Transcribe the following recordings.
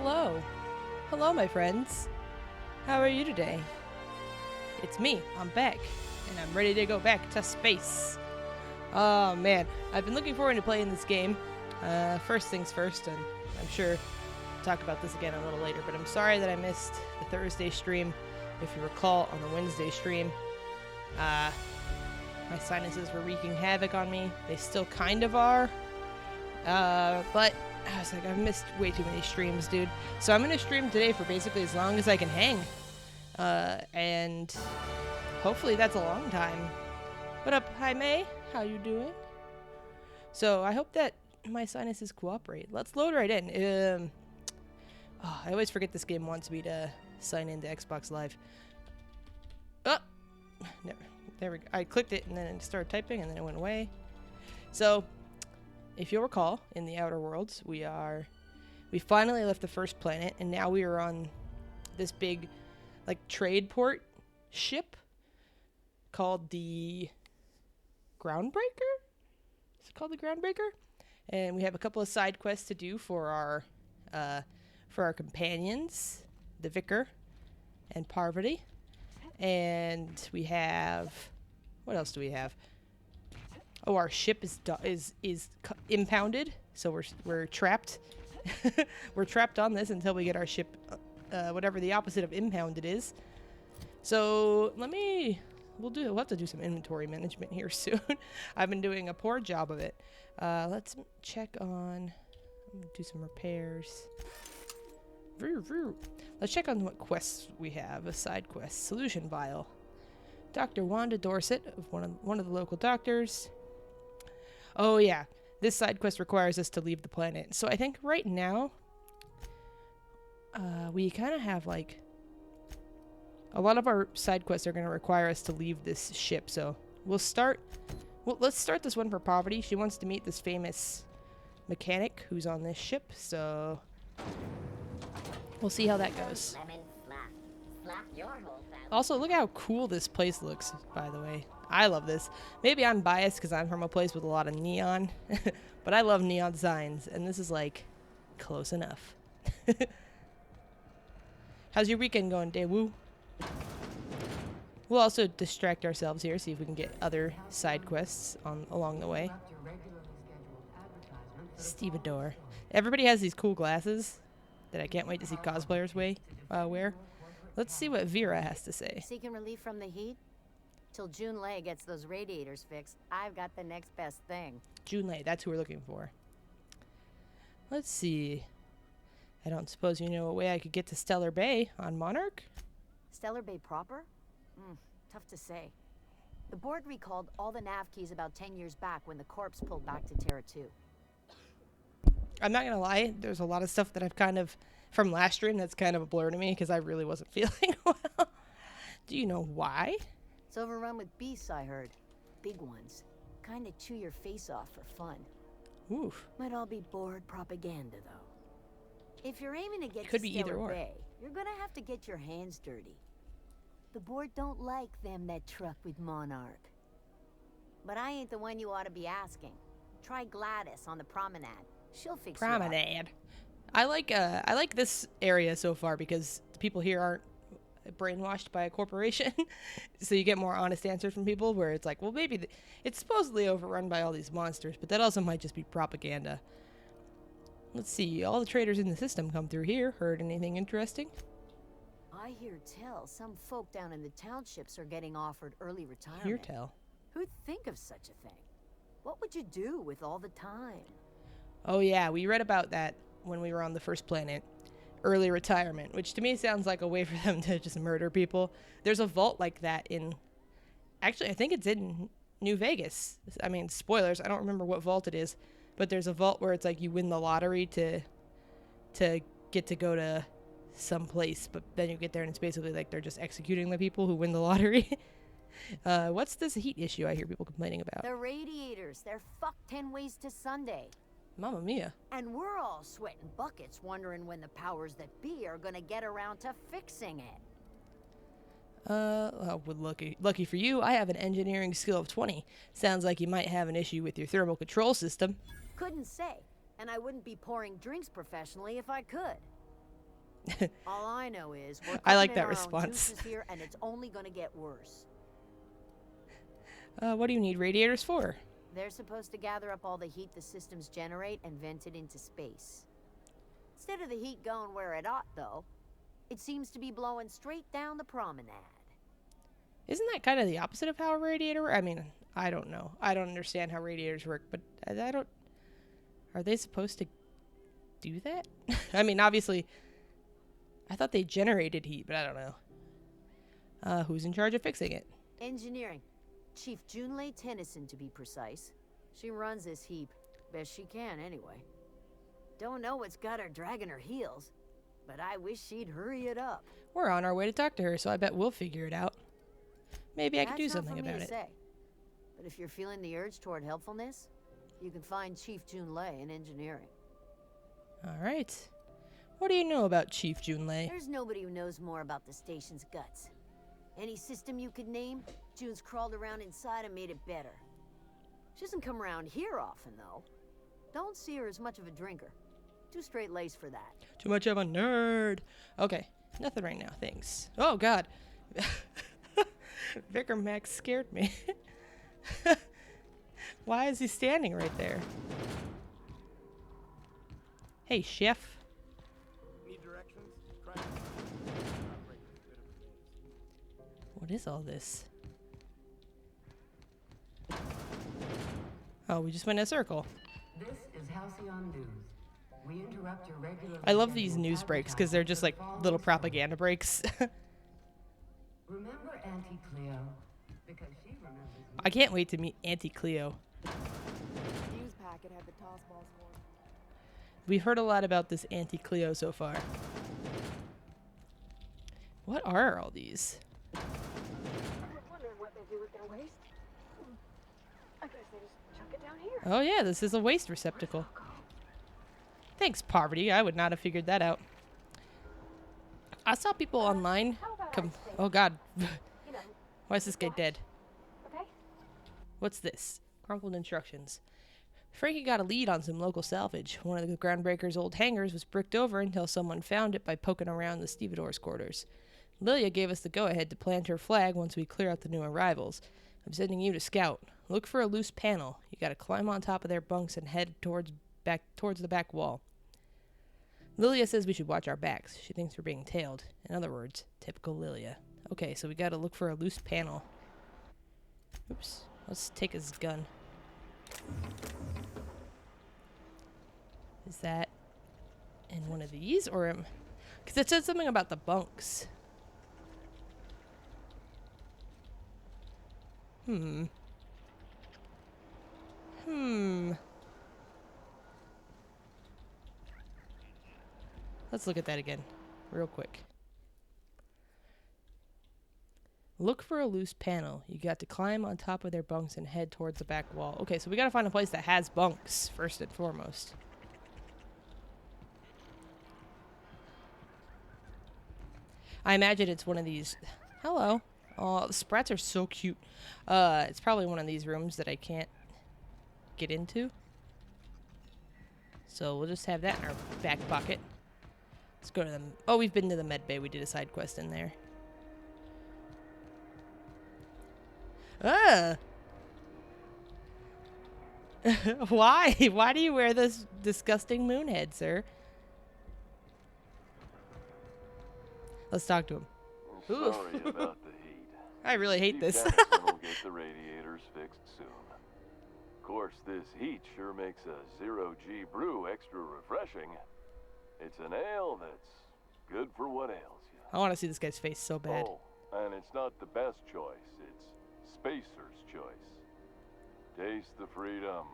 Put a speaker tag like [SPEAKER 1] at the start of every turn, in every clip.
[SPEAKER 1] hello. Hello, my friends. How are you today? It's me. I'm back, and I'm ready to go back to space. Oh, man. I've been looking forward to playing this game. First things first, and I'm sure we'll talk about this again a little later, but I'm sorry that I missed the Thursday stream. If you recall, on the Wednesday stream, my sinuses were wreaking havoc on me. They still kind of are. But I was like, I've missed way too many streams, dude. So I'm going to stream today for basically as long as I can hang. And hopefully that's a long time. What up, Jaime? How you doing? So I hope that my sinuses cooperate. Let's load right in. I always forget this game wants me to sign into Xbox Live. Oh! No, there we go. I clicked it and then it started typing and then it went away. So, if you'll recall, in the Outer Worlds, we finally left the first planet, and now we are on this big, like, trade port ship called the Groundbreaker? Is it called the Groundbreaker? And we have a couple of side quests to do for our companions, the Vicar and Parvati. And we have, what else do we have? Oh, our ship is impounded, so we're trapped. We're trapped on this until we get our ship, whatever the opposite of impounded is. So we'll have to do some inventory management here soon. I've been doing a poor job of it. Let's check on, do some repairs. Let's check on what quests we have. A side quest, solution vial. Dr. Wanda Dorset, one of the local doctors. Oh yeah, this side quest requires us to leave the planet. So I think right now, we kind of have like, a lot of our side quests are going to require us to leave this ship. So let's start this one for Poverty. She wants to meet this famous mechanic who's on this ship. So we'll see how that goes. Also, look how cool this place looks, by the way. I love this. Maybe I'm biased because I'm from a place with a lot of neon, but I love neon signs, and this is, like, close enough. How's your weekend going, Daewoo? We'll also distract ourselves here, see if we can get other side quests along the way. Stevedore. Everybody has these cool glasses that I can't wait to see cosplayers wear. Let's see what Vera has to say.
[SPEAKER 2] Seeking relief from the heat? Till Junlei gets those radiators fixed, I've got the next best thing.
[SPEAKER 1] Junlei, that's who we're looking for. Let's see. I don't suppose you know a way I could get to Stellar Bay on Monarch?
[SPEAKER 2] Stellar Bay proper? Tough to say. The board recalled all the nav keys about 10 years back when the corpse pulled back to Terra 2.
[SPEAKER 1] I'm not gonna lie, there's a lot of stuff that I've kind of, from last stream, that's kind of a blur to me because I really wasn't feeling well. Do you know why?
[SPEAKER 2] It's overrun with beasts, I heard. Big ones. Kinda chew your face off for fun.
[SPEAKER 1] Oof.
[SPEAKER 2] Might all be board propaganda, though. If you're aiming to get
[SPEAKER 1] Could
[SPEAKER 2] to
[SPEAKER 1] be either
[SPEAKER 2] Stellar
[SPEAKER 1] or.
[SPEAKER 2] Bay, you're gonna have to get your hands dirty. The board don't like them that truck with Monarch. But I ain't the one you ought to be asking. Try Gladys on the promenade. She'll fix you up.
[SPEAKER 1] Promenade. I like this area so far because the people here aren't brainwashed by a corporation. So you get more honest answers from people where it's like, well, maybe it's supposedly overrun by all these monsters, but that also might just be propaganda. Let's see. All the traders in the system come through here. Heard anything interesting?
[SPEAKER 2] I hear tell some folk down in the townships are getting offered early retirement.
[SPEAKER 1] Hear tell.
[SPEAKER 2] Who'd think of such a thing? What would you do with all the time?
[SPEAKER 1] Oh yeah, we read about that when we were on the first planet. Early retirement, which to me sounds like a way for them to just murder people. There's a vault like that in... Actually, I think it's in New Vegas. I mean, spoilers, I don't remember what vault it is, but there's a vault where it's like you win the lottery to get to go to some place, but then you get there and it's basically like they're just executing the people who win the lottery. What's this heat issue I hear people complaining about?
[SPEAKER 2] The radiators. They're fucked 10 ways to Sunday.
[SPEAKER 1] Mamma mia.
[SPEAKER 2] And we're all sweating buckets wondering when the powers that be are gonna get around to fixing it.
[SPEAKER 1] Well, lucky for you, I have an engineering skill of 20. Sounds like you might have an issue with your thermal control system.
[SPEAKER 2] Couldn't say. And I wouldn't be pouring drinks professionally if I could. All I know is we're
[SPEAKER 1] I like
[SPEAKER 2] cooking in
[SPEAKER 1] that
[SPEAKER 2] our own
[SPEAKER 1] response.
[SPEAKER 2] juices here, and it's only gonna get worse.
[SPEAKER 1] What do you need radiators for?
[SPEAKER 2] They're supposed to gather up all the heat the systems generate and vent it into space. Instead of the heat going where it ought, though, it seems to be blowing straight down the promenade.
[SPEAKER 1] Isn't that kind of the opposite of how a radiator works? I mean, I don't know. I don't understand how radiators work, but I don't... Are they supposed to do that? I mean, obviously, I thought they generated heat, but I don't know. Who's in charge of fixing it?
[SPEAKER 2] Engineering. Chief Junlei Tennyson, to be precise. She runs this heap. Best she can, anyway. Don't know what's got her dragging her heels, but I wish she'd hurry it up.
[SPEAKER 1] We're on our way to talk to her, so I bet we'll figure it out. Maybe I can do something about it.
[SPEAKER 2] Say. But if you're feeling the urge toward helpfulness, you can find Chief Junlei in engineering.
[SPEAKER 1] All right. What do you know about Chief Junlei?
[SPEAKER 2] There's nobody who knows more about the station's guts. Any system you could name, June's crawled around inside and made it better. She doesn't come around here often, though. Don't see her as much of a drinker. Too straight-laced for that.
[SPEAKER 1] Too much of a nerd. Okay, nothing right now, thanks. Oh, God. Vicar Max scared me. Why is he standing right there? Hey, chef.
[SPEAKER 3] Need directions? Try
[SPEAKER 1] What is all this? Oh, we just went in a circle.
[SPEAKER 4] This is Halcyon News. We interrupt your regular.
[SPEAKER 1] I love these news breaks because they're just like little propaganda breaks.
[SPEAKER 4] Remember Auntie Cleo? Because she remembers.
[SPEAKER 1] I can't wait to meet Auntie Cleo.
[SPEAKER 5] News packet had the toss balls for.
[SPEAKER 1] We've heard a lot about this Auntie Cleo so far. What are all these?
[SPEAKER 5] I was wondering what they do with their waste. I guess they just chuck it down here.
[SPEAKER 1] Oh yeah, this is a waste receptacle. Thanks, Poverty. I would not have figured that out. I saw people online come... Oh god. Why is this guy dead?
[SPEAKER 5] Okay.
[SPEAKER 1] What's this? Crumpled instructions. Frankie got a lead on some local salvage. One of the Groundbreaker's old hangars was bricked over until someone found it by poking around the stevedores' quarters. Lilia gave us the go-ahead to plant her flag once we clear out the new arrivals. I'm sending you to scout. Look for a loose panel. You gotta climb on top of their bunks and head towards the back wall. Lilia says we should watch our backs. She thinks we're being tailed. In other words, typical Lilia. Okay, so we gotta look for a loose panel. Oops. Let's take his gun. Is that in one of these or am... Because it said something about the bunks. Let's look at that again, real quick. Look for a loose panel. You got to climb on top of their bunks and head towards the back wall. Okay, so we gotta find a place that has bunks, first and foremost. I imagine it's one of these... Hello. Oh, the sprats are so cute. It's probably one of these rooms that I can't get into. So we'll just have that in our back pocket. Let's go to the... Oh, we've been to the med bay. We did a side quest in there. Why? Why do you wear this disgusting moon head, sir? Let's talk to him.
[SPEAKER 6] Sorry about the heat.
[SPEAKER 1] I really hate this.
[SPEAKER 6] Jackson will get the radiators fixed soon. Of course, this heat sure makes a zero-G brew extra refreshing. It's an ale that's good for what ails you.
[SPEAKER 1] I want to see this guy's face so bad.
[SPEAKER 6] Oh, and it's not the best choice. It's Spacer's choice. Taste the freedom.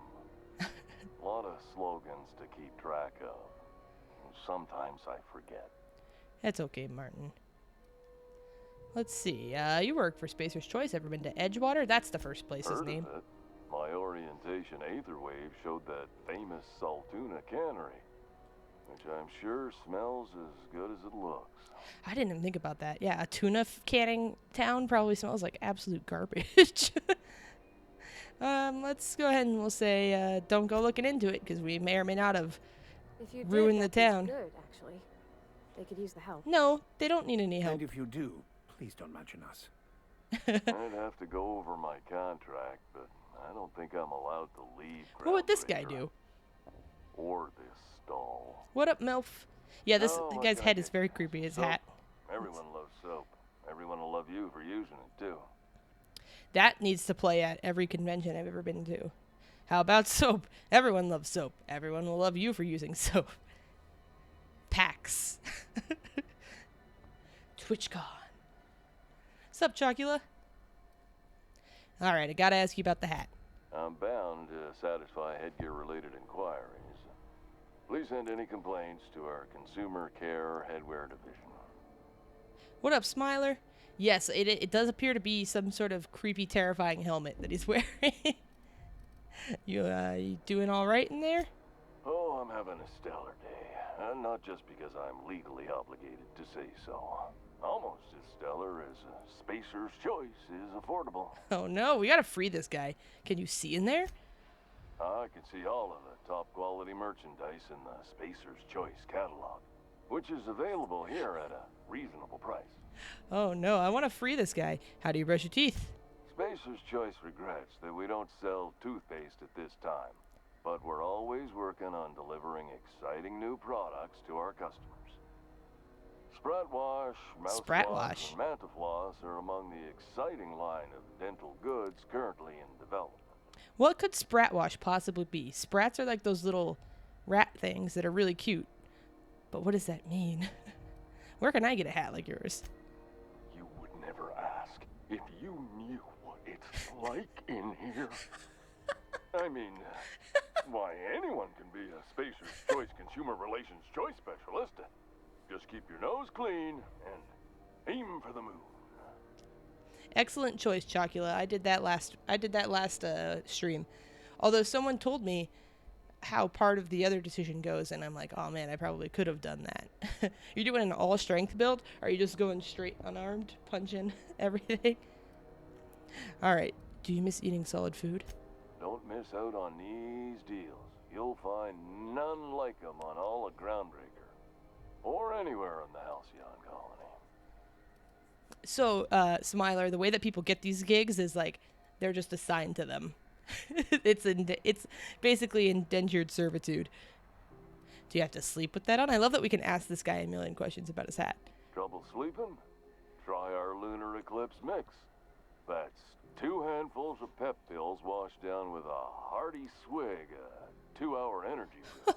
[SPEAKER 6] A lot of slogans to keep track of. Sometimes I forget.
[SPEAKER 1] That's okay, Martin. Let's see. You work for Spacer's Choice. Ever been to Edgewater? That's the first place's
[SPEAKER 6] Heard
[SPEAKER 1] name.
[SPEAKER 6] of it. My orientation aether wave showed that famous Saltuna cannery, which I'm sure smells as good as it looks.
[SPEAKER 1] I didn't even think about that. Yeah, a tuna canning town probably smells like absolute garbage. Let's go ahead and we'll say don't go looking into it because we may or may not have
[SPEAKER 5] If you
[SPEAKER 1] ruined
[SPEAKER 5] did,
[SPEAKER 1] the
[SPEAKER 5] that tastes
[SPEAKER 1] town.
[SPEAKER 5] Good, actually. They could use the help.
[SPEAKER 1] No, they don't need any help.
[SPEAKER 3] And if you do, please don't mention us.
[SPEAKER 6] I'd have to go over my contract, but I don't think I'm allowed to leave.
[SPEAKER 1] What would this guy
[SPEAKER 6] Groundbreaker.
[SPEAKER 1] do?
[SPEAKER 6] Or this stall.
[SPEAKER 1] What up, MILF? Yeah, this
[SPEAKER 6] Oh,
[SPEAKER 1] guy's
[SPEAKER 6] okay.
[SPEAKER 1] head is very creepy, his
[SPEAKER 6] Soap.
[SPEAKER 1] hat.
[SPEAKER 6] Everyone loves soap. Everyone will love you for using it, too.
[SPEAKER 1] That needs to play at every convention I've ever been to. How about soap? Everyone loves soap. Everyone will love you for using soap. PAX. TwitchCon. Sup, Chocula? Alright, I gotta ask you about the hat.
[SPEAKER 6] I'm bound to satisfy headgear-related inquiries. Please send any complaints to our Consumer Care Headwear Division.
[SPEAKER 1] What up, Smiler? Yes, it does appear to be some sort of creepy, terrifying helmet that he's wearing. You doing all right in there?
[SPEAKER 6] Oh, I'm having a stellar day. Not just because I'm legally obligated to say so. Almost as stellar as a Spacer's Choice is affordable.
[SPEAKER 1] Oh no, we gotta free this guy. Can you see in there?
[SPEAKER 6] I can see all of the top quality merchandise in the Spacer's Choice catalog, which is available here at a reasonable price.
[SPEAKER 1] Oh no, I want to free this guy. How do you brush your teeth?
[SPEAKER 6] Spacer's Choice regrets that we don't sell toothpaste at this time, but we're always working on delivering exciting new products to our customers. Sprat Wash,
[SPEAKER 1] Sprat
[SPEAKER 6] Mouthwash,
[SPEAKER 1] Wash.
[SPEAKER 6] and Mantafloss are among the exciting line of dental goods currently in development.
[SPEAKER 1] What could Sprat Wash possibly be? Sprats are like those little rat things that are really cute. But what does that mean? Where can I get a hat like yours?
[SPEAKER 6] You would never ask if you knew what it's like in here. I mean, why, anyone can be a Spacer's Choice Consumer Relations Choice Specialist. Just keep your nose clean and aim for the moon.
[SPEAKER 1] Excellent choice, Chocula. I did that last stream. Although someone told me how part of the other decision goes, and I'm like, oh man, I probably could have done that. You're doing an all strength build? Or are you just going straight unarmed, punching everything? Alright, do you miss eating solid food?
[SPEAKER 6] Don't miss out on these deals. You'll find none like them on all of Groundbreaker, or anywhere in the Halcyon colony.
[SPEAKER 1] So, Smiler, the way that people get these gigs is like they're just assigned to them. It's basically indentured servitude. Do you have to sleep with that on? I love that we can ask this guy a million questions about his hat.
[SPEAKER 6] Trouble sleeping? Try our Lunar Eclipse mix. That's 2 handfuls of pep pills washed down with a hearty swig of 2-hour energy brew.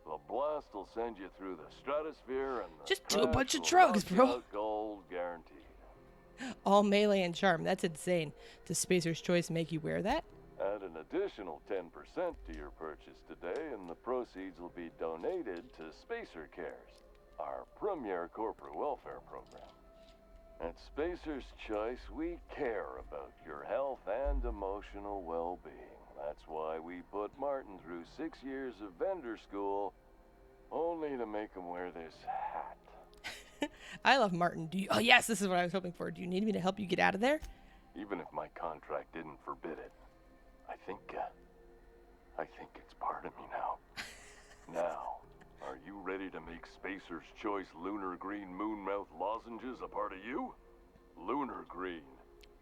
[SPEAKER 6] The blast will send you through the stratosphere and the
[SPEAKER 1] Just do a
[SPEAKER 6] crash
[SPEAKER 1] bunch of
[SPEAKER 6] will
[SPEAKER 1] drugs,
[SPEAKER 6] knock you
[SPEAKER 1] bro.
[SPEAKER 6] out gold guaranteed.
[SPEAKER 1] All melee and charm. That's insane. Does Spacer's Choice make you wear that?
[SPEAKER 6] Add an additional 10% to your purchase today, and the proceeds will be donated to Spacer Cares, our premier corporate welfare program. At Spacer's Choice, we care about your health and emotional well-being. That's why we put Martin through 6 years of vendor school, only to make him wear this hat.
[SPEAKER 1] I love Martin. Oh yes, this is what I was hoping for. Do you need me to help you get out of there?
[SPEAKER 6] Even if my contract didn't forbid it, I think it's part of me now. Now, are you ready to make Spacer's Choice Lunar Green Moonmouth lozenges a part of you? Lunar Green,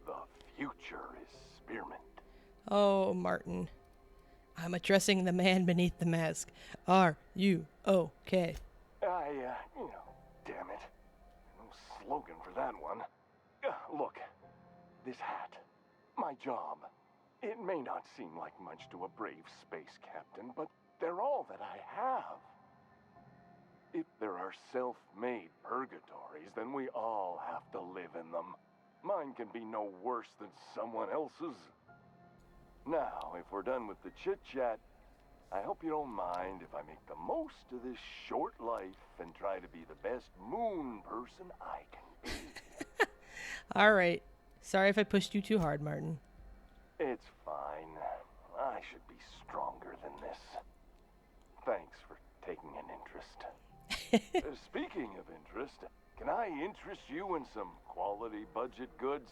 [SPEAKER 6] the future is spearmint.
[SPEAKER 1] Oh, Martin. I'm addressing the man beneath the mask. R-U-O-K.
[SPEAKER 6] Damn it. No slogan for that one. Look, this hat, my job. It may not seem like much to a brave space captain, but they're all that I have. If there are self-made purgatories, then we all have to live in them. Mine can be no worse than someone else's. Now, if we're done with the chit-chat, I hope you don't mind if I make the most of this short life and try to be the best moon person I can be.
[SPEAKER 1] All right. Sorry if I pushed you too hard, Martin.
[SPEAKER 6] It's fine. I should be stronger than this. Thanks for taking an interest. Speaking of interest, can I interest you in some quality budget goods?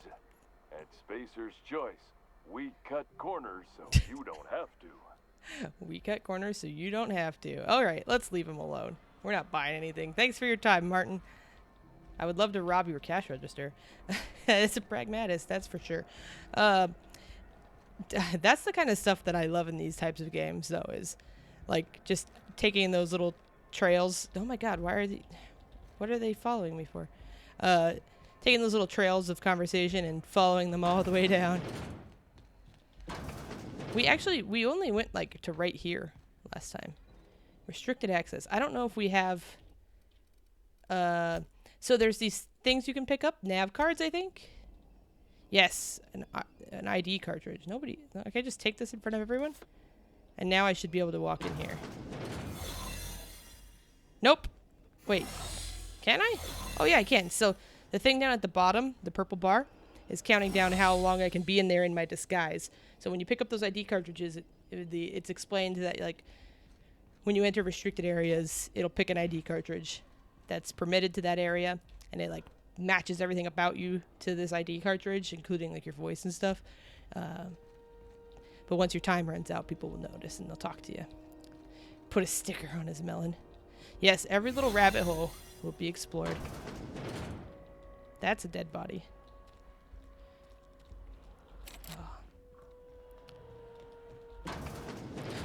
[SPEAKER 6] At Spacer's Choice, we cut corners so you don't have to.
[SPEAKER 1] We cut corners so you don't have to. All right, let's leave him alone. We're not buying anything. Thanks for your time, Martin. I would love to rob your cash register. It's a pragmatist, that's for sure. That's the kind of stuff that I love in these types of games, though, is like just taking those little trails. Oh my God, what are they following me for? Taking those little trails of conversation and following them all the way down. We only went like to right here last time. Restricted access. I don't know if we have, so there's these things you can pick up, nav cards, I think. Yes, an ID cartridge. Okay, just take this in front of everyone. And now I should be able to walk in here. Nope. Wait. Can I? Oh yeah, I can. So the thing down at the bottom, the purple bar, is counting down how long I can be in there in my disguise. So when you pick up those ID cartridges, it's explained that like when you enter restricted areas, it'll pick an ID cartridge that's permitted to that area, and it like matches everything about you to this ID cartridge, including like your voice and stuff. But once your time runs out, people will notice and they'll talk to you. Put a sticker on his melon. Yes, every little rabbit hole will be explored. That's a dead body.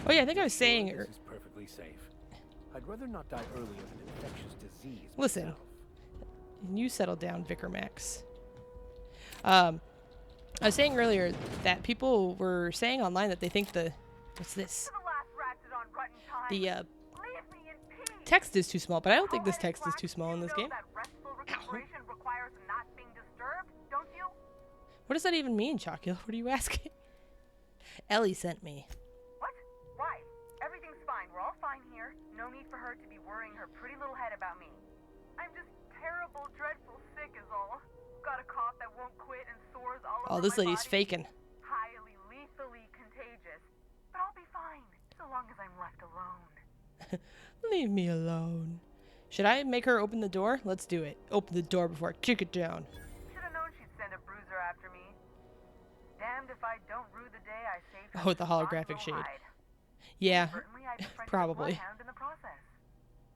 [SPEAKER 1] Oh yeah, I think I was saying.
[SPEAKER 3] This is perfectly safe. I'd rather not die early of an infectious disease.
[SPEAKER 1] Listen,
[SPEAKER 3] myself.
[SPEAKER 1] you settle down, Vicar Max. I was saying earlier that people were saying online that they think what's this? The text is too small, but I don't think this text is too small in this game. Ow. What does that even mean, Chocula? What are you asking? Ellie sent me.
[SPEAKER 7] What? Why? Everything's fine. We're all fine here. No need for her to be worrying her pretty little head about me. I'm just terrible, dreadful sick is all. Got a cough that won't quit and sores all over
[SPEAKER 1] this
[SPEAKER 7] my
[SPEAKER 1] lady's
[SPEAKER 7] body.
[SPEAKER 1] faking.
[SPEAKER 7] Highly, lethally contagious. But I'll be fine, so long as I'm left alone.
[SPEAKER 1] Leave me alone. Should I make her open the door? Let's do it. Open the door before I kick it down.
[SPEAKER 7] Should've known she'd send a bruiser after me. Damned if I don't rue the day I saved her.
[SPEAKER 1] Oh, the holographic shade. Yeah, probably.
[SPEAKER 7] In the process.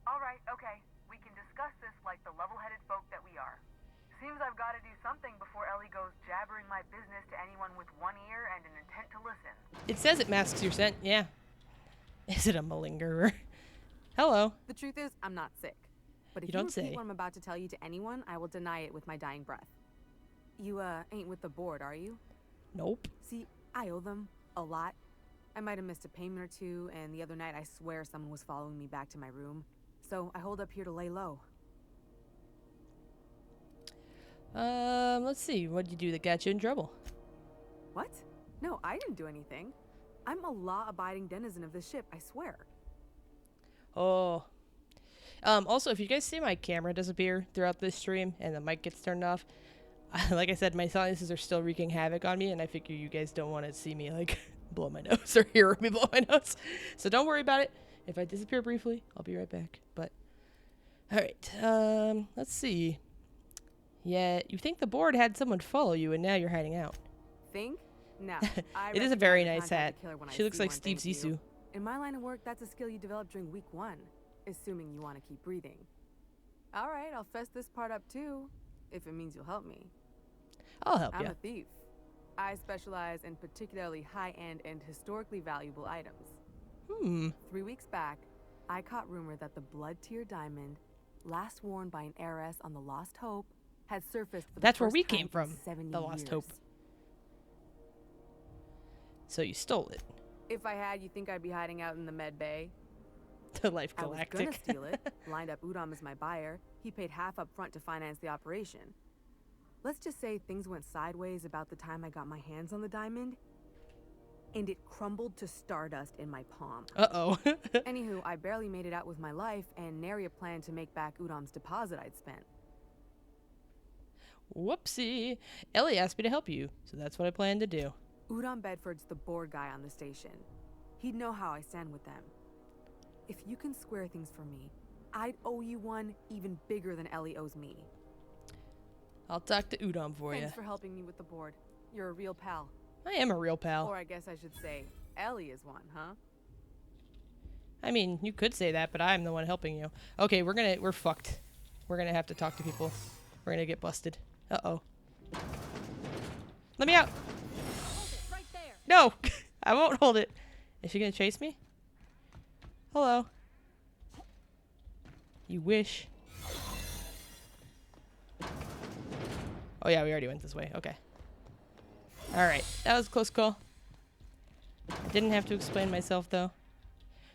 [SPEAKER 7] All right, okay. We can discuss this like the level-headed folk that we are. Seems I've got to do something before Ellie goes jabbering my business to anyone with one ear and an intent to listen.
[SPEAKER 1] It says it masks your scent, yeah. Is it a malingerer? Hello.
[SPEAKER 8] The truth is, I'm not sick. But if
[SPEAKER 1] You don't
[SPEAKER 8] repeat
[SPEAKER 1] say.
[SPEAKER 8] what I'm about to tell you to anyone, I will deny it with my dying breath. You, ain't with the board, are you?
[SPEAKER 1] Nope.
[SPEAKER 8] See, I owe them a lot. I might have missed a payment or two, and the other night I swear someone was following me back to my room. So I hold up here to lay low.
[SPEAKER 1] Let's see. What'd you do that got you in trouble?
[SPEAKER 8] What? No, I didn't do anything. I'm a law-abiding denizen of this ship, I swear.
[SPEAKER 1] Oh. Also, if you guys see my camera disappear throughout this stream and the mic gets turned off, like I said, my sinuses are still wreaking havoc on me, and I figure you guys don't want to see me, like, blow my nose or hear me blow my nose. So don't worry about it. If I disappear briefly, I'll be right back. But, alright, let's see. Yeah, you think the board had someone follow you, and now you're hiding out.
[SPEAKER 8] Think? No.
[SPEAKER 1] It is a very nice hat. She looks like Steve Zissou.
[SPEAKER 8] In my line of work, that's a skill you develop during week 1, assuming you want to keep breathing. All right, I'll fess this part up too, if it means you'll help me.
[SPEAKER 1] I'll help
[SPEAKER 8] I'm
[SPEAKER 1] you.
[SPEAKER 8] a thief. I specialize in particularly high-end and historically valuable items. 3 weeks back, I caught rumor that the blood tier diamond, last worn by an heiress on the Lost Hope, had surfaced for the
[SPEAKER 1] That's where
[SPEAKER 8] first
[SPEAKER 1] we
[SPEAKER 8] time
[SPEAKER 1] came
[SPEAKER 8] in
[SPEAKER 1] from,
[SPEAKER 8] 70
[SPEAKER 1] the Lost
[SPEAKER 8] years.
[SPEAKER 1] Hope. So you stole it.
[SPEAKER 8] If I had, you think I'd be hiding out in the med bay?
[SPEAKER 1] To Life
[SPEAKER 8] I was
[SPEAKER 1] Galactic.
[SPEAKER 8] gonna steal it, lined up Udom as my buyer. He paid half up front to finance the operation. Let's just say things went sideways about the time I got my hands on the diamond, and it crumbled to stardust in my palm.
[SPEAKER 1] Uh-oh.
[SPEAKER 8] Anywho, I barely made it out with my life, and nary a plan to make back Udom's deposit I'd spent.
[SPEAKER 1] Whoopsie. Ellie asked me to help you, so that's what I plan to do.
[SPEAKER 8] Udom Bedford's the board guy on the station. He'd know how I stand with them. If you can square things for me, I'd owe you one even bigger than Ellie owes me.
[SPEAKER 1] I'll talk to Udom for you.
[SPEAKER 8] Thanks for helping me with the board. You're a real pal.
[SPEAKER 1] I am a real pal.
[SPEAKER 8] Or I guess I should say, Ellie is one, huh?
[SPEAKER 1] I mean, you could say that, but I'm the one helping you. Okay, we're fucked. We're gonna have to talk to people. We're gonna get busted. Uh-oh. Let me out!
[SPEAKER 2] Right there.
[SPEAKER 1] No! I won't hold it. Is she gonna chase me? Hello. You wish. Oh yeah, we already went this way. Okay. Alright, that was a close call. I didn't have to explain myself, though.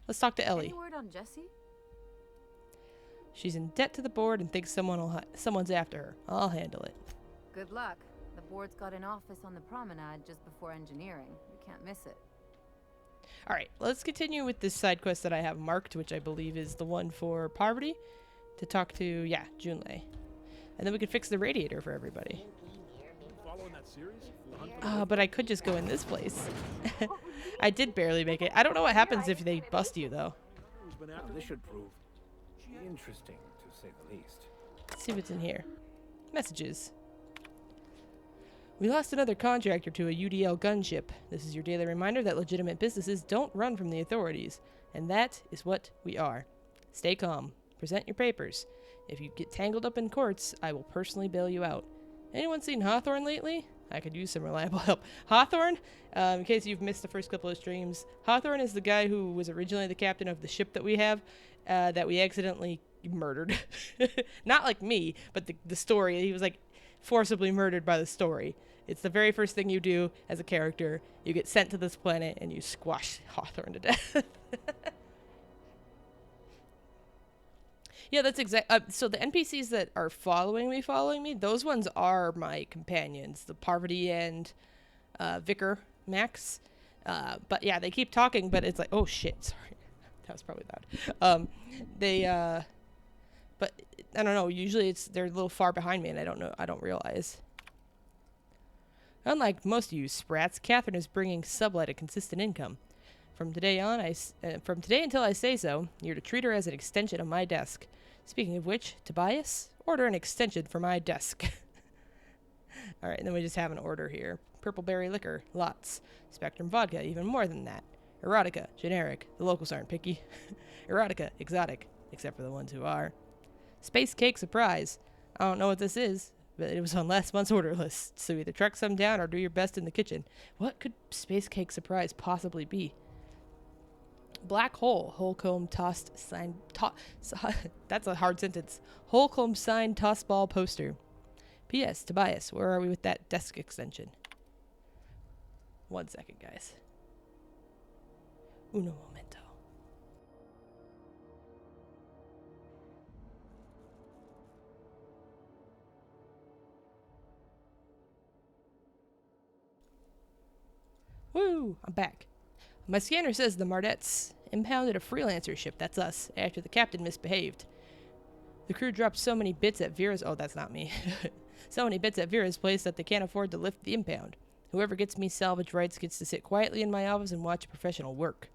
[SPEAKER 1] Let's talk to Ellie.
[SPEAKER 8] Any word on Jessie?
[SPEAKER 1] She's in debt to the board and thinks someone's after her. I'll handle it.
[SPEAKER 9] Good luck. The board's got an office on the promenade just before engineering. You can't miss it.
[SPEAKER 1] Alright, let's continue with this side quest that I have marked, which I believe is the one for poverty. To talk to, yeah, Junlei. And then we could fix the radiator for everybody.
[SPEAKER 3] Following that series?
[SPEAKER 1] But I could just go in this place. I did barely make it. I don't know what happens if they bust you, though.
[SPEAKER 3] This should prove interesting, to say the least.
[SPEAKER 1] Let's see what's in here. Messages. We lost another contractor to a UDL gunship. This is your daily reminder that legitimate businesses don't run from the authorities. And that is what we are. Stay calm. Present your papers. If you get tangled up in courts, I will personally bail you out. Anyone seen Hawthorne lately? I could use some reliable help. Hawthorne? In case you've missed the first couple of streams, Hawthorne is the guy who was originally the captain of the ship that we have, that we accidentally murdered. Not like me, but the story. He was like forcibly murdered by the story. It's the very first thing you do as a character. You get sent to this planet and you squash Hawthorne to death. Yeah, that's exact. So the NPCs that are following me, those ones are my companions, the Parvati and Vicar Max. But yeah, they keep talking, but it's like, oh shit, sorry, that was probably loud. But I don't know. Usually they're a little far behind me, and I don't realize. Unlike most of you sprats, Catherine is bringing Sublight a consistent income. From today until I say so, you're to treat her as an extension of my desk. Speaking of which, Tobias, order an extension for my desk. Alright, and then we just have an order here. Purple berry liquor, lots. Spectrum vodka, even more than that. Erotica, generic. The locals aren't picky. Erotica, exotic, except for the ones who are. Space cake surprise. I don't know what this is, but it was on last month's order list, so either track some down or do your best in the kitchen. What could space cake surprise possibly be? Black hole, Holcomb tossed sign. That's a hard sentence. Holcomb signed toss ball poster. P.S. Tobias, where are we with that desk extension? 1 second, guys. Uno momento. Woo! I'm back. My scanner says the Mardettes impounded a freelancer ship, that's us, after the captain misbehaved. The crew dropped so many bits at Vera's— oh, that's not me. So many bits at Vera's place that they can't afford to lift the impound. Whoever gets me salvage rights gets to sit quietly in my office and watch professional work.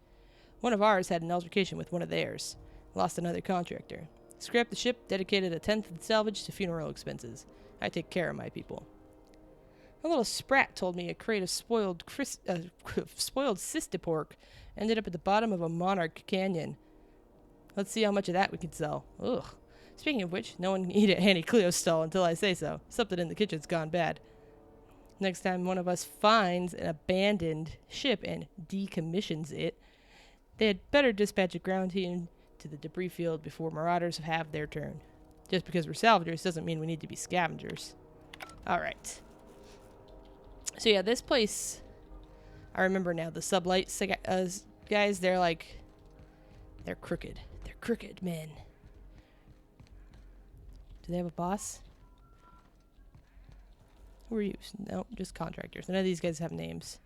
[SPEAKER 1] One of ours had an altercation with one of theirs. Lost another contractor. Scrapped the ship, dedicated a tenth of salvage to funeral expenses. I take care of my people. A little sprat told me a crate of spoiled Sistipork ended up at the bottom of a Monarch Canyon. Let's see how much of that we can sell. Ugh. Speaking of which, no one can eat at Annie Cleo's stall until I say so. Something in the kitchen's gone bad. Next time one of us finds an abandoned ship and decommissions it, they had better dispatch a ground team to the debris field before marauders have their turn. Just because we're salvagers doesn't mean we need to be scavengers. Alright. So yeah, this place, I remember now, the Sublight guys, they're crooked. They're crooked men. Do they have a boss? Who are you? No, just contractors. None of these guys have names.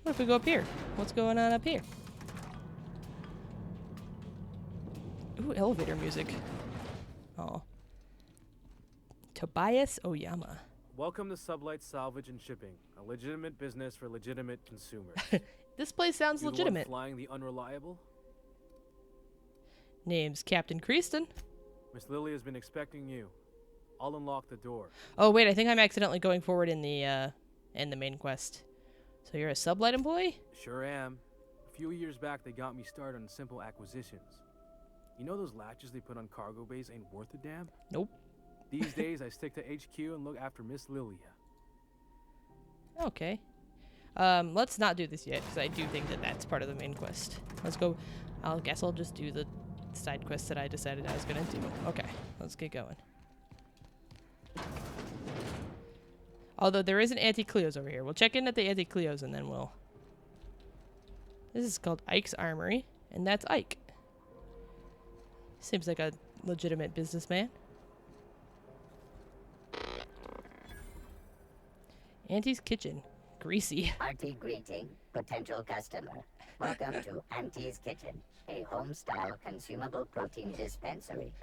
[SPEAKER 1] What if we go up here? What's going on up here? Ooh, elevator music. Oh. Tobias Oyama.
[SPEAKER 3] Welcome to Sublight Salvage and Shipping, a legitimate business for legitimate consumers.
[SPEAKER 1] This place sounds
[SPEAKER 3] You the
[SPEAKER 1] legitimate.
[SPEAKER 3] one flying the unreliable?
[SPEAKER 1] Name's Captain Creaston.
[SPEAKER 3] Miss Lily has been expecting you. I'll unlock the door.
[SPEAKER 1] Oh wait, I think I'm accidentally going forward in the main quest. So you're a Sublight employee?
[SPEAKER 3] Sure am. few years back, they got me started on simple acquisitions. You know those latches they put on cargo bays ain't worth a damn?
[SPEAKER 1] Nope.
[SPEAKER 3] These days, I stick to HQ and look after Miss Lilia.
[SPEAKER 1] Okay. Let's not do this yet, because I do think that that's part of the main quest. Let's go. I guess I'll just do the side quest that I decided I was going to do. Okay, let's get going. Although there is an Anti-Cleo's over here. We'll check in at the Anti-Cleo's and then we'll... This is called Ike's Armory, and that's Ike. Seems like a legitimate businessman. Auntie's Kitchen. Greasy.
[SPEAKER 10] Hearty greeting, potential customer. Welcome to Auntie's Kitchen, a home-style consumable protein dispensary.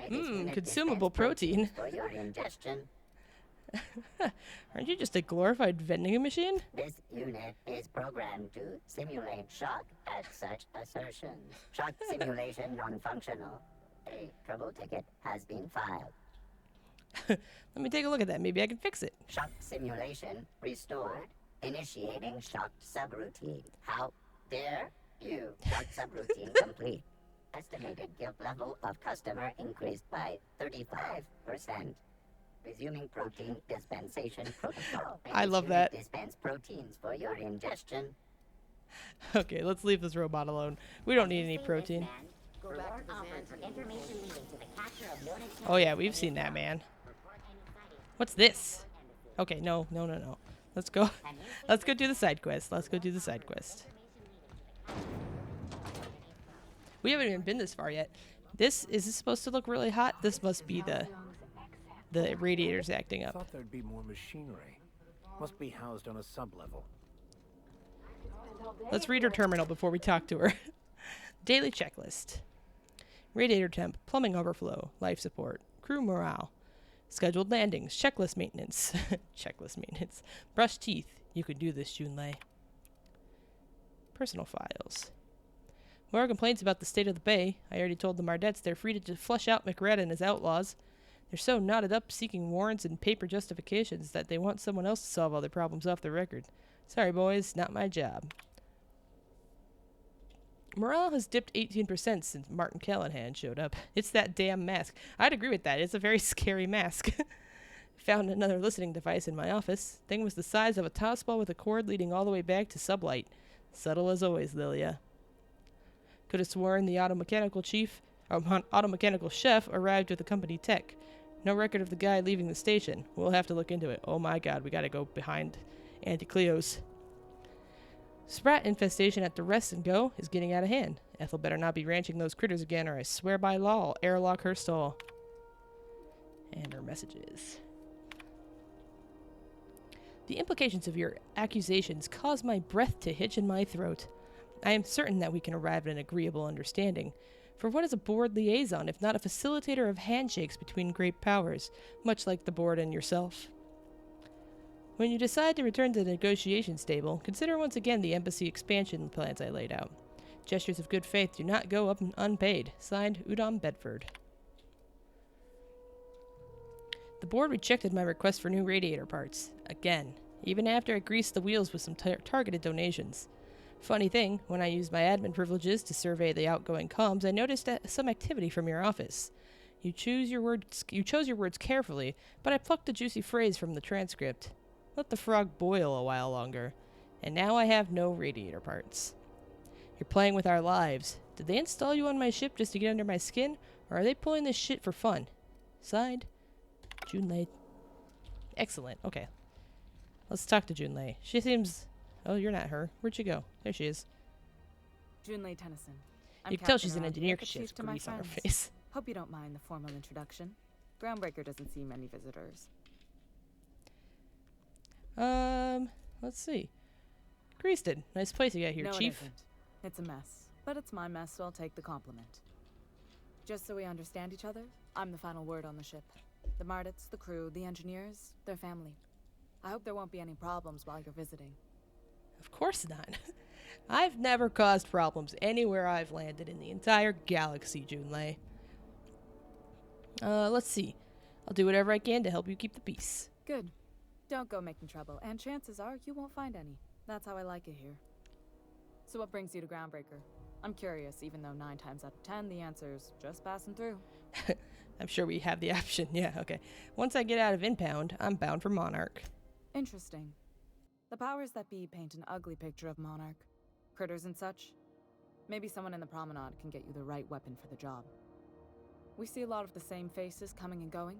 [SPEAKER 1] Consumable protein?
[SPEAKER 10] For your ingestion.
[SPEAKER 1] Aren't you just a glorified vending machine?
[SPEAKER 10] This unit is programmed to simulate shock at such assertions. Shock simulation non-functional. A trouble ticket has been filed.
[SPEAKER 1] Let me take a look at that. Maybe I can fix it.
[SPEAKER 10] Shock simulation restored. Initiating shocked subroutine. How dare you? Shocked subroutine complete. Estimated guilt level of customer increased by 35%. Resuming protein dispensation protocol.
[SPEAKER 1] I love that.
[SPEAKER 10] Dispense proteins for your ingestion.
[SPEAKER 1] Okay, let's leave this robot alone. We don't need any protein. Oh yeah, we've seen that man. What's this? Okay, no. Let's go. Let's go do the side quest. We haven't even been this far yet. Is this supposed to look really hot? This must be the radiators acting
[SPEAKER 3] I
[SPEAKER 1] up.
[SPEAKER 3] thought there'd be more machinery. Must be housed on a sub-level.
[SPEAKER 1] Let's read her terminal before we talk to her. Daily checklist. Radiator temp, plumbing overflow, life support, crew morale, scheduled landings, checklist maintenance. Checklist maintenance. Brush teeth. You can do this, Junlei. Personal files. More complaints about the state of the bay. I already told the Mardettes they're free to flush out McRed and his outlaws. They're so knotted up seeking warrants and paper justifications that they want someone else to solve all their problems off the record. Sorry, boys, not my job. Morale has dipped 18% since Martin Callahan showed up. It's that damn mask. I'd agree with that. It's a very scary mask. Found another listening device in my office. Thing was the size of a toss ball with a cord leading all the way back to sublight. Subtle as always, Lilia. Could have sworn the automechanical chef arrived with the company tech. No record of the guy leaving the station. We'll have to look into it. Oh my god, we gotta go behind Auntie Cleo's. Sprat infestation at the Rest and Go is getting out of hand. Ethel better not be ranching those critters again, or I swear by law I'll airlock her stall. And her messages. The implications of your accusations cause my breath to hitch in my throat. I am certain that we can arrive at an agreeable understanding. For what is a board liaison if not a facilitator of handshakes between great powers, much like the board and yourself? When you decide to return to the negotiations table, consider once again the embassy expansion plans I laid out. Gestures of good faith do not go up unpaid. Signed, Udom Bedford. The board rejected my request for new radiator parts. Again. Even after I greased the wheels with some targeted donations. Funny thing, when I used my admin privileges to survey the outgoing comms, I noticed some activity from your office. You chose your words carefully, but I plucked a juicy phrase from the transcript. Let the frog boil a while longer. And now I have no radiator parts. You're playing with our lives. Did they install you on my ship just to get under my skin, or are they pulling this shit for fun? Signed, Junlei. Excellent. Okay. Let's talk to Junlei. She seems... Oh, you're not her. Where'd she go? There she is.
[SPEAKER 8] Junlei Tennyson.
[SPEAKER 1] You can tell she's an engineer because she has grease on her face.
[SPEAKER 8] Hope you don't mind the formal introduction. Groundbreaker doesn't see many visitors.
[SPEAKER 1] Let's see. Greaston. Nice place you got here,
[SPEAKER 8] No,
[SPEAKER 1] Chief.
[SPEAKER 8] it isn't. It's a mess. But it's my mess, so I'll take the compliment. Just so we understand each other, I'm the final word on the ship. The Mardits, the crew, the engineers, their family. I hope there won't be any problems while you're visiting.
[SPEAKER 1] Of course not. I've never caused problems anywhere I've landed in the entire galaxy, Junlei. Let's see. I'll do whatever I can to help you keep the peace.
[SPEAKER 8] Good. Don't go making trouble, and chances are you won't find any. That's how I like it here. So what brings you to Groundbreaker? I'm curious, even though 9 times out of 10 the answer's just passing through.
[SPEAKER 1] I'm sure we have the option. Yeah, okay. Once I get out of Impound, I'm bound for Monarch.
[SPEAKER 8] Interesting. The powers that be paint an ugly picture of Monarch. Critters and such. Maybe someone in the promenade can get you the right weapon for the job. We see a lot of the same faces coming and going.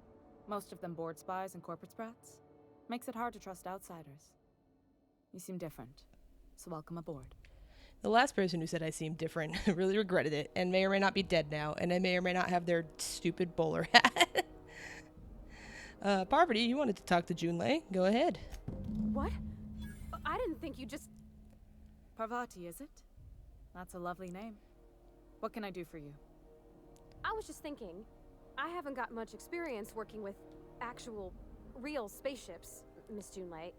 [SPEAKER 8] Most of them board spies and corporate sprats. Makes it hard to trust outsiders. You seem different, so welcome aboard.
[SPEAKER 1] The last person who said I seemed different really regretted it, and may or may not be dead now, and I may or may not have their stupid bowler hat. Parvati, you wanted to talk to Junlei. Go ahead.
[SPEAKER 5] What? I didn't think you just...
[SPEAKER 8] Parvati, is it? That's a lovely name. What can I do for you?
[SPEAKER 5] I was just thinking, I haven't got much experience working with actual, real spaceships, Miss Junlei.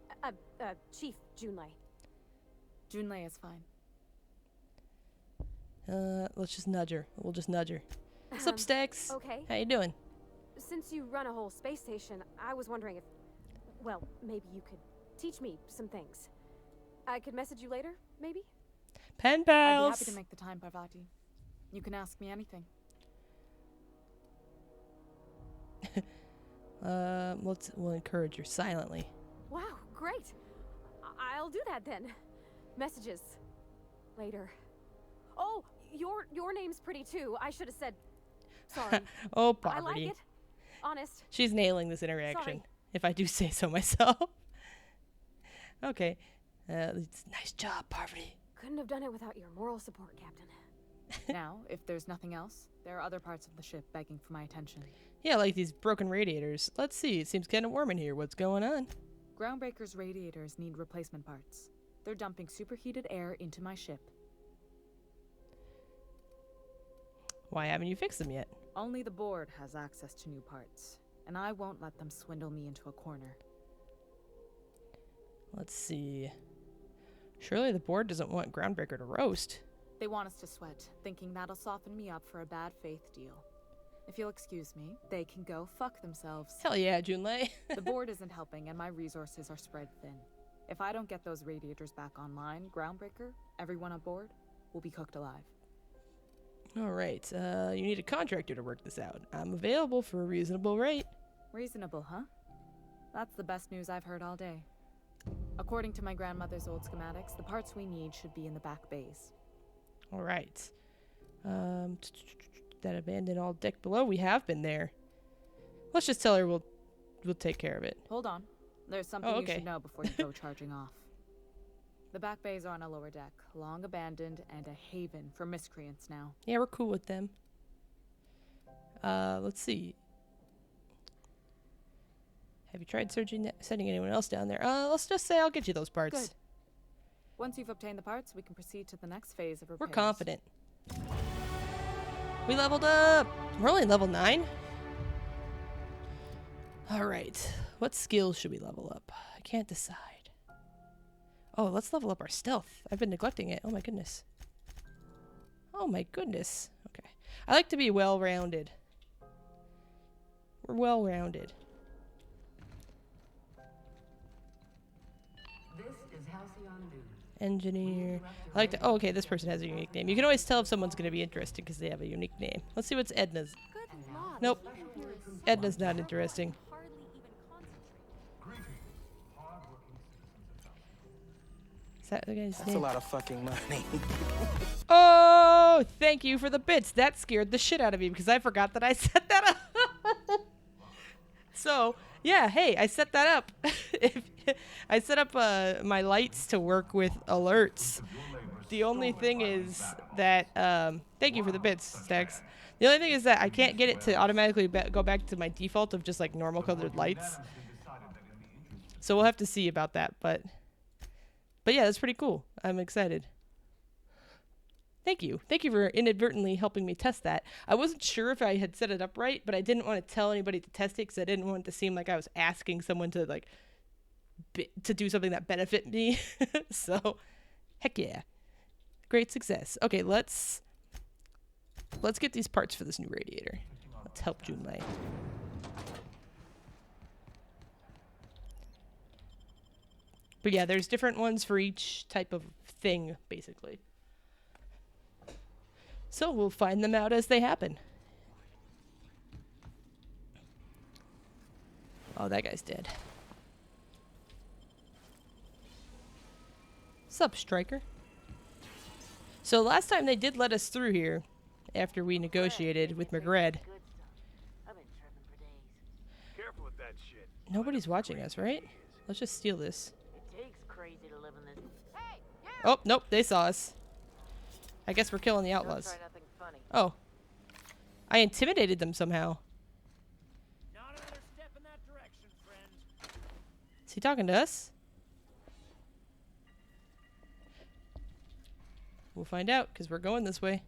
[SPEAKER 5] Chief Junlei.
[SPEAKER 8] Junlei is fine.
[SPEAKER 1] Let's just nudge her. We'll just nudge her. What's up, Stax?
[SPEAKER 5] Okay.
[SPEAKER 1] How you doing?
[SPEAKER 5] Since you run a whole space station, I was wondering if, well, maybe you could teach me some things. I could message you later, maybe?
[SPEAKER 1] Pen
[SPEAKER 8] I'd
[SPEAKER 1] pals!
[SPEAKER 8] be happy to make the time, Parvati. You can ask me anything.
[SPEAKER 1] We'll encourage her silently.
[SPEAKER 5] Wow, great. I'll do that then. Messages. Later. Oh, your name's pretty too. I should have said sorry.
[SPEAKER 1] Oh,
[SPEAKER 5] I
[SPEAKER 1] Parvati.
[SPEAKER 5] like it. Honest.
[SPEAKER 1] She's nailing this interaction,
[SPEAKER 5] Sorry.
[SPEAKER 1] if I do say so myself. Okay. Nice job, Parvati.
[SPEAKER 5] Couldn't have done it without your moral support, Captain.
[SPEAKER 8] Now, if there's nothing else, there are other parts of the ship begging for my attention.
[SPEAKER 1] Yeah, like these broken radiators. Let's see, it seems kind of warm in here. What's going on?
[SPEAKER 8] Groundbreaker's radiators need replacement parts. They're dumping superheated air into my ship.
[SPEAKER 1] Why haven't you fixed them yet?
[SPEAKER 8] Only the board has access to new parts, and I won't let them swindle me into a corner.
[SPEAKER 1] Let's see. Surely the board doesn't want Groundbreaker to roast.
[SPEAKER 8] They want us to sweat, thinking that'll soften me up for a bad faith deal. If you'll excuse me, they can go fuck themselves.
[SPEAKER 1] Hell yeah, Junlei.
[SPEAKER 8] The board isn't helping, and my resources are spread thin. If I don't get those radiators back online, Groundbreaker, everyone aboard, will be cooked alive.
[SPEAKER 1] Alright, you need a contractor to work this out. I'm available for a reasonable rate.
[SPEAKER 8] Reasonable, huh? That's the best news I've heard all day. According to my grandmother's old schematics, the parts we need should be in the back bays.
[SPEAKER 1] Alright. That abandoned all deck below. We have been there. Let's just tell her we'll take care of it.
[SPEAKER 8] Hold on. There's something
[SPEAKER 1] okay.
[SPEAKER 8] you should know before you go charging off. The back bays are on a lower deck, long abandoned and a haven for miscreants now.
[SPEAKER 1] Yeah, we're cool with them. Let's see. Have you tried sending anyone else down there? Let's just say I'll get you those parts.
[SPEAKER 8] Good. Once you've obtained the parts, we can proceed to the next phase of repairs.
[SPEAKER 1] We're confident. We leveled up! We're only level 9? Alright. What skills should we level up? I can't decide. Oh, let's level up our stealth. I've been neglecting it. Oh my goodness. Oh my goodness. Okay. I like to be well-rounded. We're well-rounded.
[SPEAKER 4] This is Halcyon News.
[SPEAKER 1] Engineer. I like to. Oh, okay. This person has a unique name. You can always tell if someone's going to be interested because they have a unique name. Let's see what's Edna's.
[SPEAKER 5] Good lord.
[SPEAKER 1] Nope. Edna's not interesting. Is that the guy's
[SPEAKER 11] That's
[SPEAKER 1] name?
[SPEAKER 11] a lot of fucking money.
[SPEAKER 1] Oh, thank you for the bits. That scared the shit out of me because I forgot that I set that up. So, yeah, hey, I set that up. I set up my lights to work with alerts. The only thing is that, thank you for the bits, Stax. The only thing is that I can't get it to automatically go back to my default of just like normal colored lights. So we'll have to see about that, but yeah, that's pretty cool. I'm excited. Thank you. Thank you for inadvertently helping me test that. I wasn't sure if I had set it up right, but I didn't want to tell anybody to test it because I didn't want it to seem like I was asking someone to like to do something that benefit me. So, heck yeah. Great success. Okay, let's get these parts for this new radiator. Let's help Junlei. But yeah, there's different ones for each type of thing, basically. So we'll find them out as they happen. Oh, that guy's dead. Sup, Striker? So last time they did let us through here after we negotiated with McGred.
[SPEAKER 11] Careful with that shit.
[SPEAKER 1] Nobody's watching us, right? Let's just steal this.
[SPEAKER 12] It takes crazy to live in this. Hey, you!
[SPEAKER 1] Oh, nope, they saw us. I guess we're killing the
[SPEAKER 12] Don't
[SPEAKER 1] outlaws.
[SPEAKER 12] try nothing funny.
[SPEAKER 1] Oh. I intimidated them somehow.
[SPEAKER 11] Not another step in that direction, friend.
[SPEAKER 1] Is he talking to us? We'll find out, because we're going this way.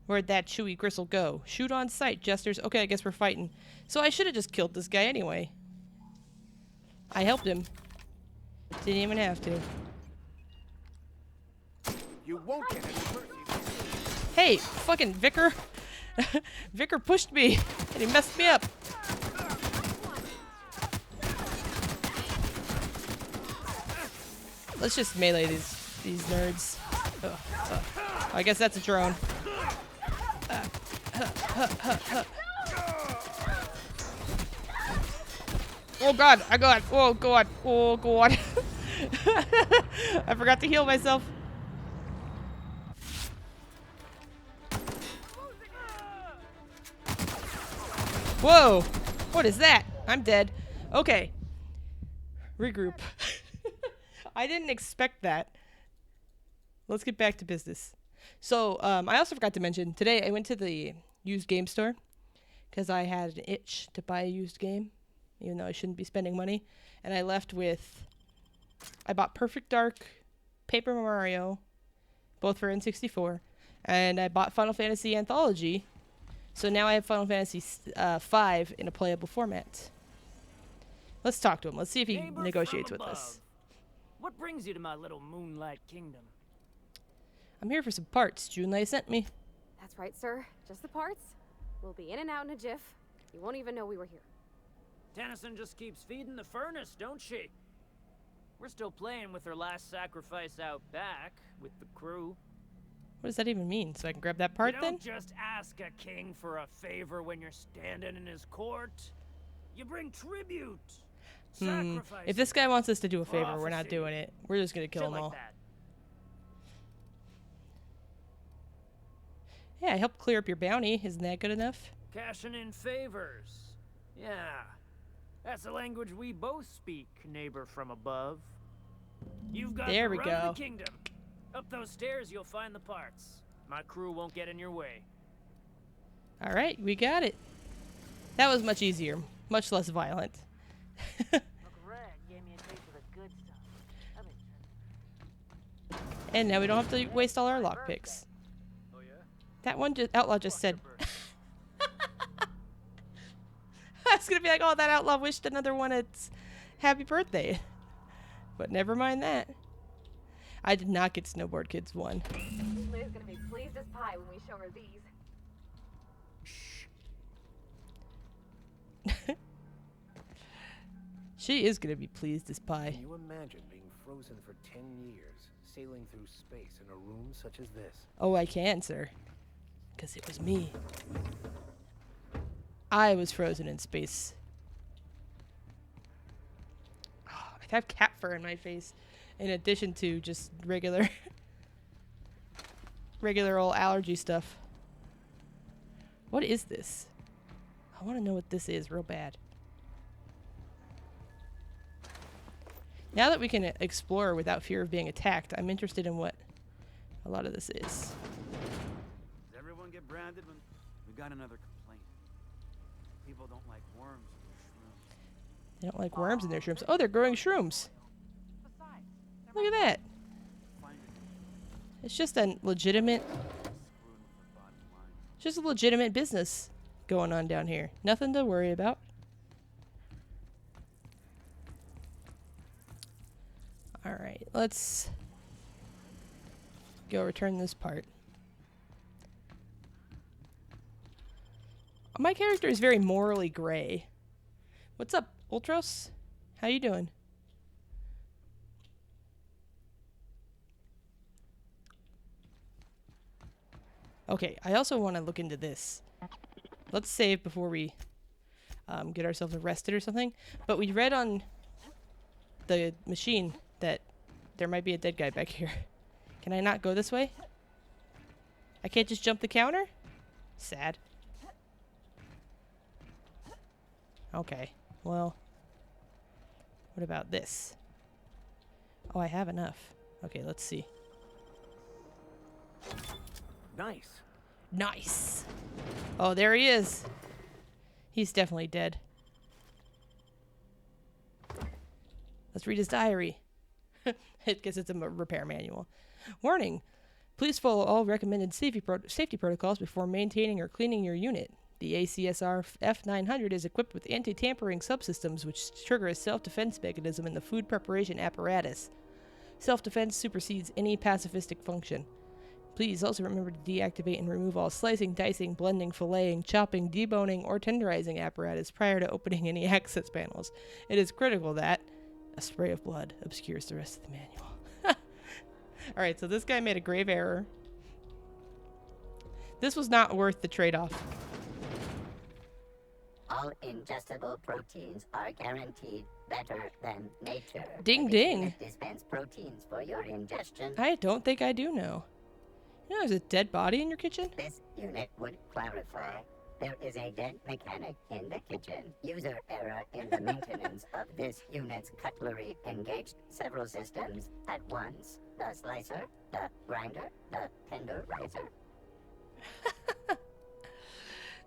[SPEAKER 1] Where'd that chewy gristle go? Shoot on sight, jesters. Okay, I guess we're fighting. So I should have just killed this guy anyway. I helped him. Didn't even have to.
[SPEAKER 11] You won't get any mercy.
[SPEAKER 1] Hey, fucking Vicar. Vicar pushed me, and he messed me up. Let's just melee these nerds. I guess that's a drone. Oh god, oh god, oh god, oh god. I forgot to heal myself. Whoa, what is that? I'm dead. Okay. Regroup. I didn't expect that. Let's get back to business. So, I also forgot to mention, today I went to the used game store because I had an itch to buy a used game, even though I shouldn't be spending money. And I left with, I bought Perfect Dark, Paper Mario, both for N64, and I bought Final Fantasy Anthology. So now I have Final Fantasy 5 in a playable format. Let's talk to him. Let's see if he
[SPEAKER 12] Neighbor
[SPEAKER 1] negotiates
[SPEAKER 12] from
[SPEAKER 1] with us.
[SPEAKER 12] above. What brings you to my little moonlight kingdom?
[SPEAKER 1] I'm here for some parts. Junlei sent me.
[SPEAKER 5] That's right, sir. Just the parts. We'll be in and out in a jiff. You won't even know we were here.
[SPEAKER 12] Tennyson just keeps feeding the furnace, don't she? We're still playing with her last sacrifice out back with the crew.
[SPEAKER 1] What does that even mean? So I can grab that part
[SPEAKER 12] You
[SPEAKER 1] then?
[SPEAKER 12] don't just ask a king for a favor when you're standing in his court. You bring tribute. Sacrifice.
[SPEAKER 1] If this guy wants us to do a favor, we're not
[SPEAKER 12] Prophecy.
[SPEAKER 1] doing it. We're just gonna kill
[SPEAKER 12] Shit
[SPEAKER 1] them
[SPEAKER 12] like
[SPEAKER 1] all.
[SPEAKER 12] that.
[SPEAKER 1] Yeah, I helped clear up your bounty. Isn't that good enough?
[SPEAKER 12] Cashing in favors. Yeah. That's the language we both speak, neighbor from above. You've got
[SPEAKER 1] There
[SPEAKER 12] the
[SPEAKER 1] we
[SPEAKER 12] run
[SPEAKER 1] go.
[SPEAKER 12] of the kingdom. Up those stairs, you'll find the parts. My crew won't get in your way.
[SPEAKER 1] All right, we got it. That was much easier, much less violent.
[SPEAKER 12] Look, Red gave me a taste of the good stuff. I've been
[SPEAKER 1] And now we don't have to waste all our lockpicks.
[SPEAKER 11] Oh yeah?
[SPEAKER 1] That one outlaw just said. I was gonna be like, oh, that outlaw wished another one its happy birthday. But never mind that. I did not get Snowboard Kids 1.
[SPEAKER 5] Liz gonna be pleased as pie when we show her these.
[SPEAKER 1] She is gonna be pleased as pie.
[SPEAKER 3] Can you imagine being frozen for 10 years, sailing through space in a room such as this?
[SPEAKER 1] Oh, I can, sir. Because it was me. I was frozen in space. Oh, I have cat fur in my face, in addition to just regular, regular old allergy stuff. What is this? I want to know what this is real bad. Now that we can explore without fear of being attacked, I'm interested in what a lot of this is.
[SPEAKER 13] Does everyone get branded when we got another complaint? People don't like worms in their shrooms.
[SPEAKER 1] They don't like worms in their shrooms. Oh, they're growing shrooms. Look at that. It's just a legitimate, just a legitimate business going on down here. Nothing to worry about. All right, let's go return this part. My character is very morally gray. What's up, Ultros? How you doing? Okay, I also want to look into this. Let's save before we get ourselves arrested or something. But we read on the machine that there might be a dead guy back here. Can I not go this way? I can't just jump the counter? Sad. Okay, well, what about this? Oh, I have enough. Okay, let's see.
[SPEAKER 3] Nice.
[SPEAKER 1] Nice. Oh, there he is. He's definitely dead. Let's read his diary. I guess it's a repair manual. Warning. Please follow all recommended safety protocols before maintaining or cleaning your unit. The ACSR F900 is equipped with anti-tampering subsystems which trigger a self-defense mechanism in the food preparation apparatus. Self-defense supersedes any pacifistic function. Please also remember to deactivate and remove all slicing, dicing, blending, filleting, chopping, deboning, or tenderizing apparatus prior to opening any access panels. It is critical that a spray of blood obscures the rest of the manual. Alright, so this guy made a grave error. This was not worth the trade-off.
[SPEAKER 10] All ingestible proteins are guaranteed better than nature.
[SPEAKER 1] Ding
[SPEAKER 10] This
[SPEAKER 1] ding.
[SPEAKER 10] unit dispense proteins for your ingestion.
[SPEAKER 1] I don't think I do know. You know there's a dead body in your kitchen?
[SPEAKER 10] This unit would clarify. There is a dead mechanic in the kitchen. User error in the maintenance of this unit's cutlery engaged several systems at once. The slicer, the grinder, the tenderizer.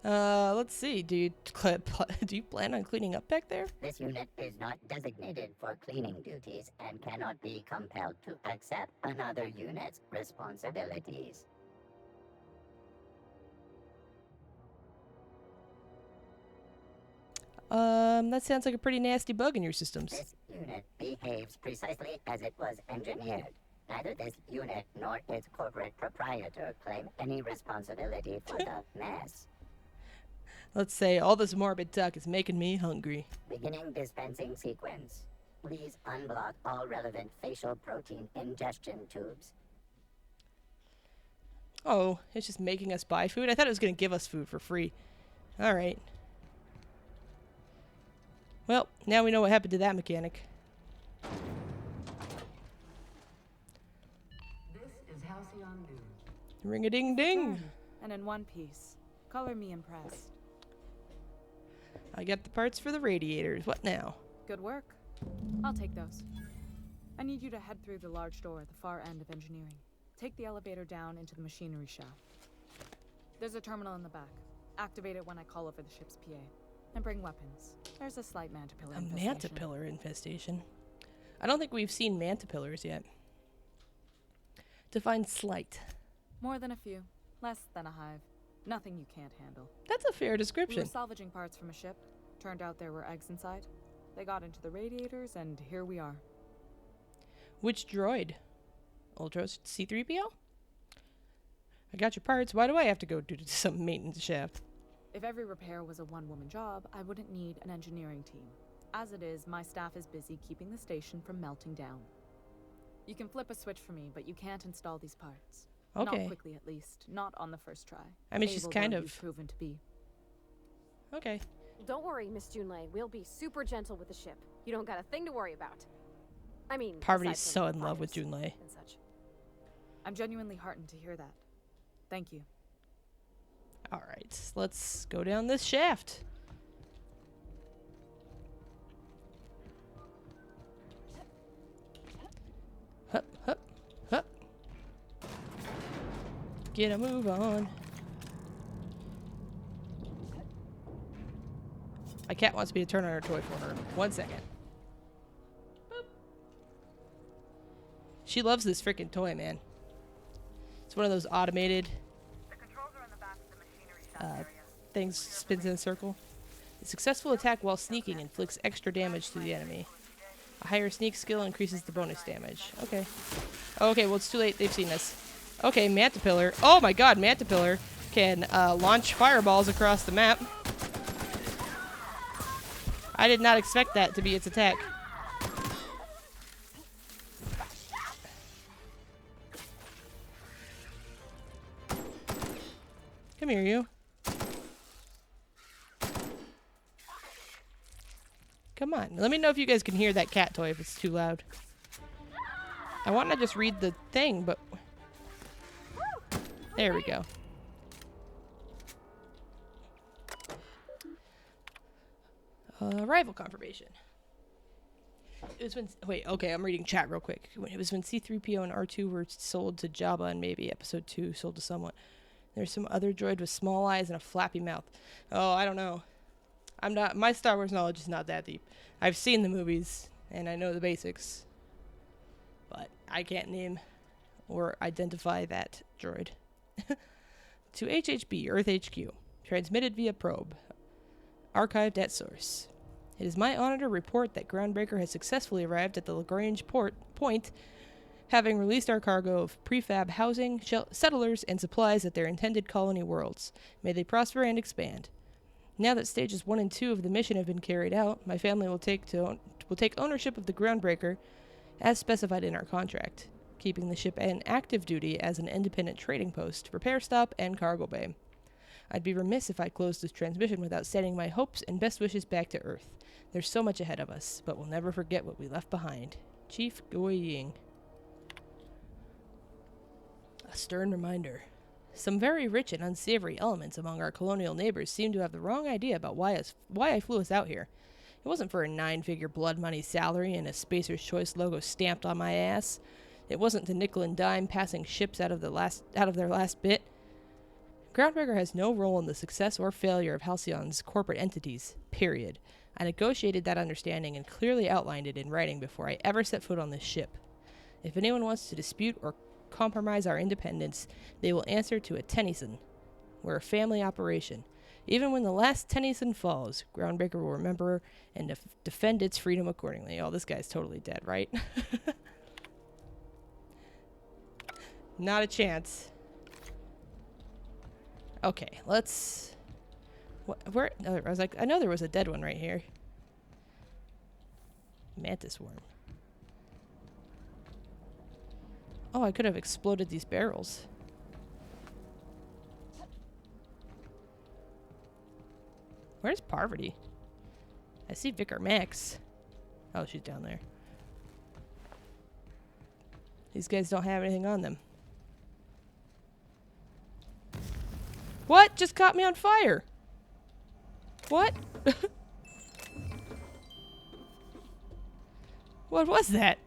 [SPEAKER 1] Let's see. Do you plan on cleaning up back there?
[SPEAKER 10] This unit is not designated for cleaning duties and cannot be compelled to accept another unit's responsibilities.
[SPEAKER 1] That sounds like a pretty nasty bug in your systems.
[SPEAKER 10] This unit behaves precisely as it was engineered. Neither this unit nor its corporate proprietor claim any responsibility for the mess.
[SPEAKER 1] Let's say all this morbid talk is making me hungry.
[SPEAKER 10] Beginning dispensing sequence. Please unblock all relevant facial protein ingestion tubes.
[SPEAKER 1] Oh, it's just making us buy food? I thought it was going to give us food for free. Alright. Well, now we know what happened to that mechanic.
[SPEAKER 4] This is Halcyon News.
[SPEAKER 1] Ring-a-ding-ding!
[SPEAKER 8] And in one piece. Color me impressed.
[SPEAKER 1] I got the parts for the radiators. What now?
[SPEAKER 8] Good work. I'll take those. I need you to head through the large door at the far end of engineering. Take the elevator down into the machinery shaft. There's a terminal in the back. Activate it when I call over the ship's PA. And bring weapons. There's a slight mantipillar infestation.
[SPEAKER 1] A mantipillar infestation? I don't think we've seen mantipillars yet. Define slight.
[SPEAKER 8] More than a few. Less than a hive. Nothing you can't handle.
[SPEAKER 1] That's a fair description.
[SPEAKER 8] We were salvaging parts from a ship. Turned out there were eggs inside. They got into the radiators, and here we are.
[SPEAKER 1] Which droid? Ultros C-3PO? I got your parts. Why do I have to go do some maintenance shaft?
[SPEAKER 8] If every repair was a one-woman job, I wouldn't need an engineering team. As it is, my staff is busy keeping the station from melting down. You can flip a switch for me, but you can't install these parts.
[SPEAKER 1] Okay.
[SPEAKER 8] Not quickly, at least. Not on the first try.
[SPEAKER 1] I mean, she's kind of
[SPEAKER 8] proven to be.
[SPEAKER 1] Okay.
[SPEAKER 5] Don't worry, Miss Junlei. We'll be super gentle with the ship. You don't got a thing to worry about. I mean,
[SPEAKER 1] Parvati's
[SPEAKER 5] aside
[SPEAKER 1] so
[SPEAKER 5] from
[SPEAKER 1] in love with
[SPEAKER 5] fires
[SPEAKER 1] Junlei.
[SPEAKER 5] and such.
[SPEAKER 8] I'm genuinely heartened to hear that. Thank you.
[SPEAKER 1] Alright, let's go down this shaft. Hup, hup, hup. Get a move on. My cat wants me to turn on her toy for her. 1 second. Boop. She loves this freaking toy, man. It's one of those automated things spins in a circle. A successful attack while sneaking inflicts extra damage to the enemy. A higher sneak skill increases the bonus damage. Okay. Okay, well it's too late. They've seen this. Okay, Mantipillar. Oh my god, Mantipillar can launch fireballs across the map. I did not expect that to be its attack. Come here, you. Come on. Let me know if you guys can hear that cat toy if it's too loud. I want to just read the thing, but... There we go. Arrival confirmation. It was when... Wait, okay, I'm reading chat real quick. It was when C-3PO and R2 were sold to Jabba and maybe Episode 2 sold to someone. There's some other droid with small eyes and a flappy mouth. Oh, I don't know. I'm not... My Star Wars knowledge is not that deep. I've seen the movies, and I know the basics. But I can't name or identify that droid. To HHB, Earth HQ. Transmitted via probe. Archived at source. It is my honor to report that Groundbreaker has successfully arrived at the Lagrange point, having released our cargo of prefab housing, settlers, and supplies at their intended colony worlds. May they prosper and expand. Now that stages 1 and 2 of the mission have been carried out, my family will take ownership of the Groundbreaker as specified in our contract, keeping the ship in active duty as an independent trading post, repair stop, and cargo bay. I'd be remiss if I closed this transmission without sending my hopes and best wishes back to Earth. There's so much ahead of us, but we'll never forget what we left behind. Chief Goi Ying. A stern reminder. Some very rich and unsavory elements among our colonial neighbors seem to have the wrong idea about why I flew us out here. It wasn't for a 9-figure blood money salary and a Spacer's Choice logo stamped on my ass. It wasn't to nickel and dime passing ships out of their last bit. Groundbreaker has no role in the success or failure of Halcyon's corporate entities, period. I negotiated that understanding and clearly outlined it in writing before I ever set foot on this ship. If anyone wants to dispute or compromise our independence, they will answer to a Tennyson. We're a family operation. Even when the last Tennyson falls, Groundbreaker will remember and defend its freedom accordingly. Oh, this guy's totally dead, right? Not a chance. Okay, let's... Where? Oh, I was like, I know there was a dead one right here. Mantis worm. Oh, I could have exploded these barrels. Where's Parvati? I see Vicar Max. Oh, she's down there. These guys don't have anything on them. What? Just caught me on fire. What? What was that?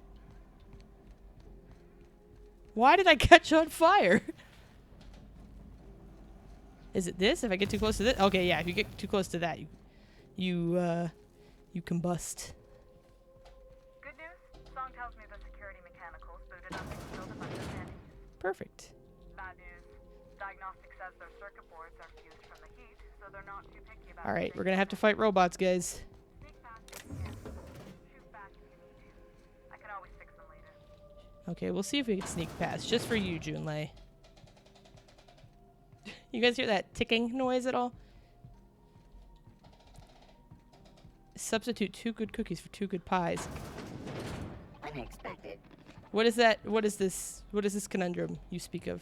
[SPEAKER 1] Why did I catch on fire? Is it this? If I get too close to this? Okay, yeah, if you get too close to that, you combust.
[SPEAKER 7] Good news? Song tells me the security mechanicals booted up and killed a bunch of enemies.
[SPEAKER 1] Perfect.
[SPEAKER 7] Bad news. Diagnostic says their circuit boards are fused from the heat, so they're not too picky about
[SPEAKER 1] Alright, we're gonna have to fight robots, guys.
[SPEAKER 7] Sneak past if you can. Shoot back if you need to. I can always fix them later.
[SPEAKER 1] Okay, we'll see if we can sneak past. Just for you, Junlei. You guys hear that ticking noise at all? Substitute 2 good cookies for 2 good pies.
[SPEAKER 10] Unexpected.
[SPEAKER 1] What is that? What is this? What is this conundrum you speak of?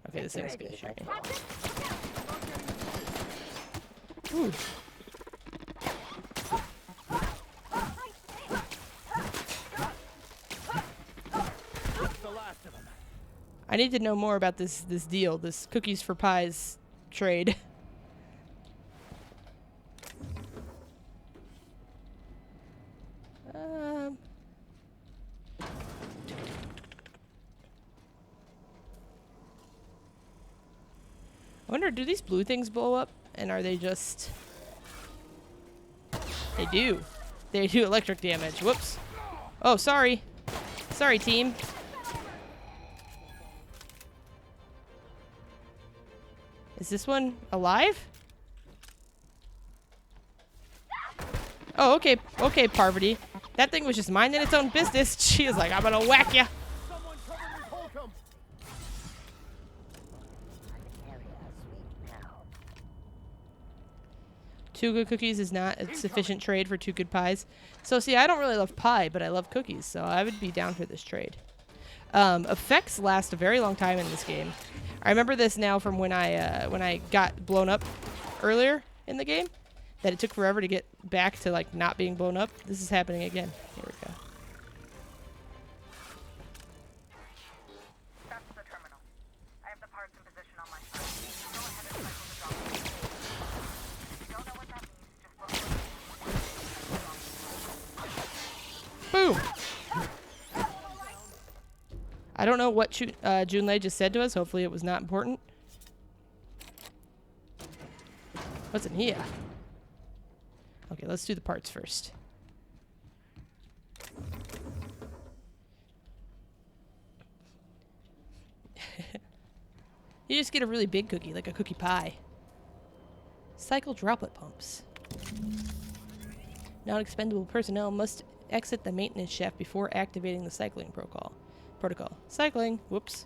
[SPEAKER 1] Okay, this thing's gonna shoot me. Ooh. I need to know more about this deal, this cookies for pies trade. I wonder, do these blue things blow up? And are they just... They do. They do electric damage. Whoops. Oh, sorry. Sorry, team. Is this one alive? Oh, okay. Okay, Parvati. That thing was just minding its own business. She was like, I'm gonna whack ya. Two good cookies is not a sufficient trade for 2 good pies. So, see, I don't really love pie, but I love cookies, so I would be down for this trade. Effects last a very long time in this game. I remember this now from when I got blown up earlier in the game, that it took forever to get back to like not being blown up. This is happening again. Here we go.
[SPEAKER 7] That's the terminal. I have the parts in position on my side. Go ahead and cycle the drop. If you don't know what that means, just look for
[SPEAKER 1] Boom! I don't know what Junlei just said to us. Hopefully it was not important. What's in here? Okay, let's do the parts first. You just get a really big cookie, like a cookie pie. Cycle droplet pumps. Non-expendable personnel must exit the maintenance shaft before activating the cycling protocol. Cycling. Whoops.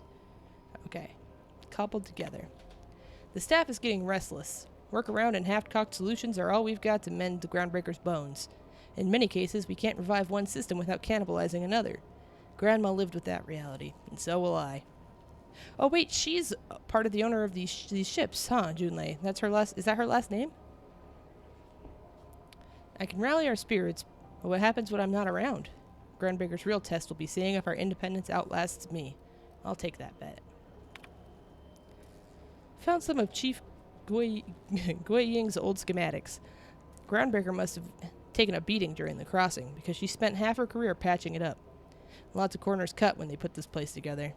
[SPEAKER 1] Okay. Coupled together. The staff is getting restless. Workaround and half-cocked solutions are all we've got to mend the Groundbreaker's bones. In many cases, we can't revive one system without cannibalizing another. Grandma lived with that reality, and so will I. Oh wait, she's part of the owner of these ships, huh, Junlei? That's her last. Is that her last name? I can rally our spirits, but what happens when I'm not around? Groundbreaker's real test will be seeing if our independence outlasts me. I'll take that bet. Found some of Chief Gui Ying's old schematics. Groundbreaker must have taken a beating during the crossing, because she spent half her career patching it up. Lots of corners cut when they put this place together.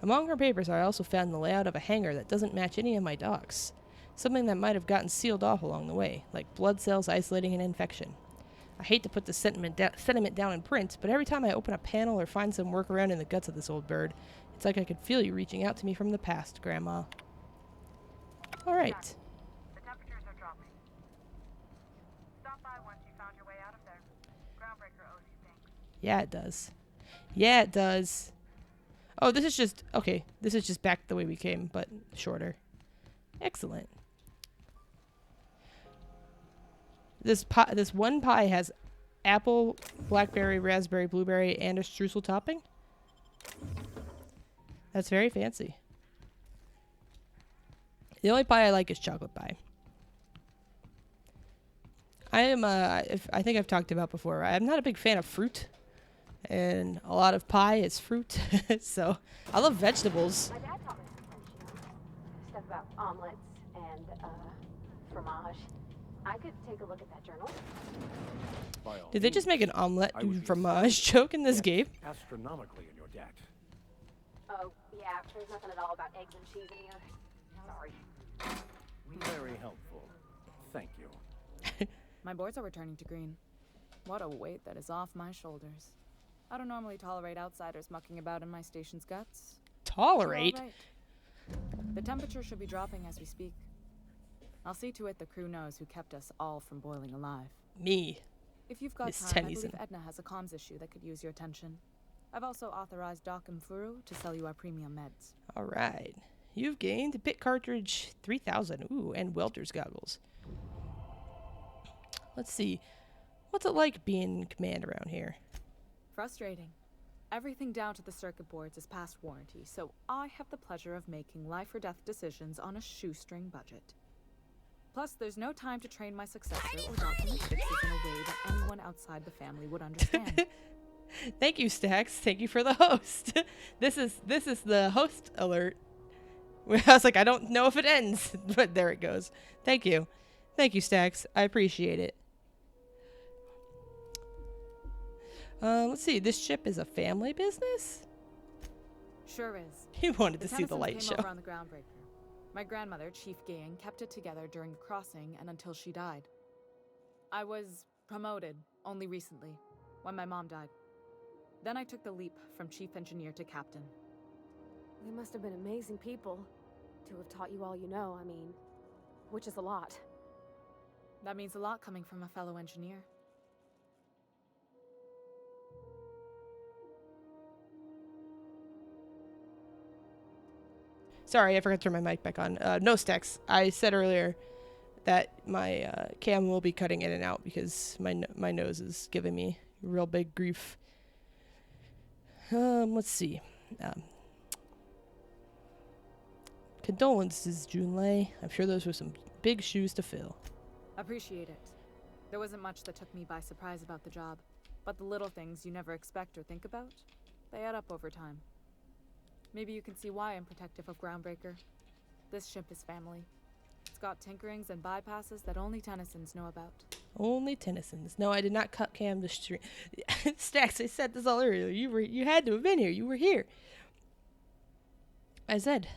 [SPEAKER 1] Among her papers, I also found the layout of a hangar that doesn't match any of my docks. Something that might have gotten sealed off along the way, like blood cells isolating an infection. I hate to put the sentiment down in print, but every time I open a panel or find some workaround in the guts of this old bird, it's like I could feel you reaching out to me from the past, Grandma. Alright.
[SPEAKER 7] The temperatures are dropping. Stop by once you found your way out of there. Groundbreaker owes you thanks.
[SPEAKER 1] Yeah, it does. Yeah, it does. Oh, this is just... Okay, this is just back the way we came, but shorter. Excellent. This one pie has apple, blackberry, raspberry, blueberry, and a streusel topping. That's very fancy. The only pie I like is chocolate pie. I am, I think I've talked about before, I'm not a big fan of fruit. And a lot of pie is fruit. So, I love vegetables.
[SPEAKER 5] My dad taught me some French, you know. Stuff about omelets and, fromage. I could take a look at that journal.
[SPEAKER 1] Did they just make an omelette du fromage joke in this game?
[SPEAKER 11] Astronomically in your debt.
[SPEAKER 5] Oh, yeah, there's nothing at all about eggs and cheese in here. Sorry.
[SPEAKER 11] Very helpful. Thank you.
[SPEAKER 8] My boards are returning to green. What a weight that is off my shoulders. I don't normally tolerate outsiders mucking about in my station's guts.
[SPEAKER 1] Tolerate?
[SPEAKER 8] You're all right. The temperature should be dropping as we speak. I'll see to it the crew knows who kept us all from boiling alive.
[SPEAKER 1] Me.
[SPEAKER 8] If you've got
[SPEAKER 1] Miss
[SPEAKER 8] time, I believe
[SPEAKER 1] Tennyson.
[SPEAKER 8] Edna has a comms issue that could use your attention. I've also authorized Doc and Furu to sell you our premium meds.
[SPEAKER 1] Alright. You've gained bit cartridge 3000. Ooh, and welder's goggles. Let's see. What's it like being in command around here?
[SPEAKER 8] Frustrating. Everything down to the circuit boards is past warranty, so I have the pleasure of making life or death decisions on a shoestring budget. Plus, there's no time to train my successor or document fixes in a way that anyone outside the family would understand.
[SPEAKER 1] Thank you, Stax. Thank you for the host. This is the host alert. I was like, I don't know if it ends, but there it goes. Thank you. Thank you, Stax. I appreciate it. Let's see. This ship is a family business?
[SPEAKER 8] Sure is.
[SPEAKER 1] He wanted to see the
[SPEAKER 8] Tennysons
[SPEAKER 1] light
[SPEAKER 8] came
[SPEAKER 1] show.
[SPEAKER 8] over on the Groundbreaker. My grandmother, Chief Gang, kept it together during the crossing and until she died. I was promoted only recently, when my mom died. Then I took the leap from chief engineer to captain.
[SPEAKER 5] They must have been amazing people to have taught you all you know, I mean, which is a lot.
[SPEAKER 8] That means a lot coming from a fellow engineer.
[SPEAKER 1] Sorry, I forgot to turn my mic back on. No, Stax. I said earlier that my cam will be cutting in and out because my nose is giving me real big grief. Let's see. Condolences, Junlei. I'm sure those were some big shoes to fill.
[SPEAKER 8] Appreciate it. There wasn't much that took me by surprise about the job, but the little things you never expect or think about, they add up over time. Maybe you can see why I'm protective of Groundbreaker. This ship is family. It's got tinkerings and bypasses that only Tennysons know about.
[SPEAKER 1] Only Tennysons. No, I did not cut Cam the stream. Stacks, I said this all earlier. You had to have been here. You were here. I said.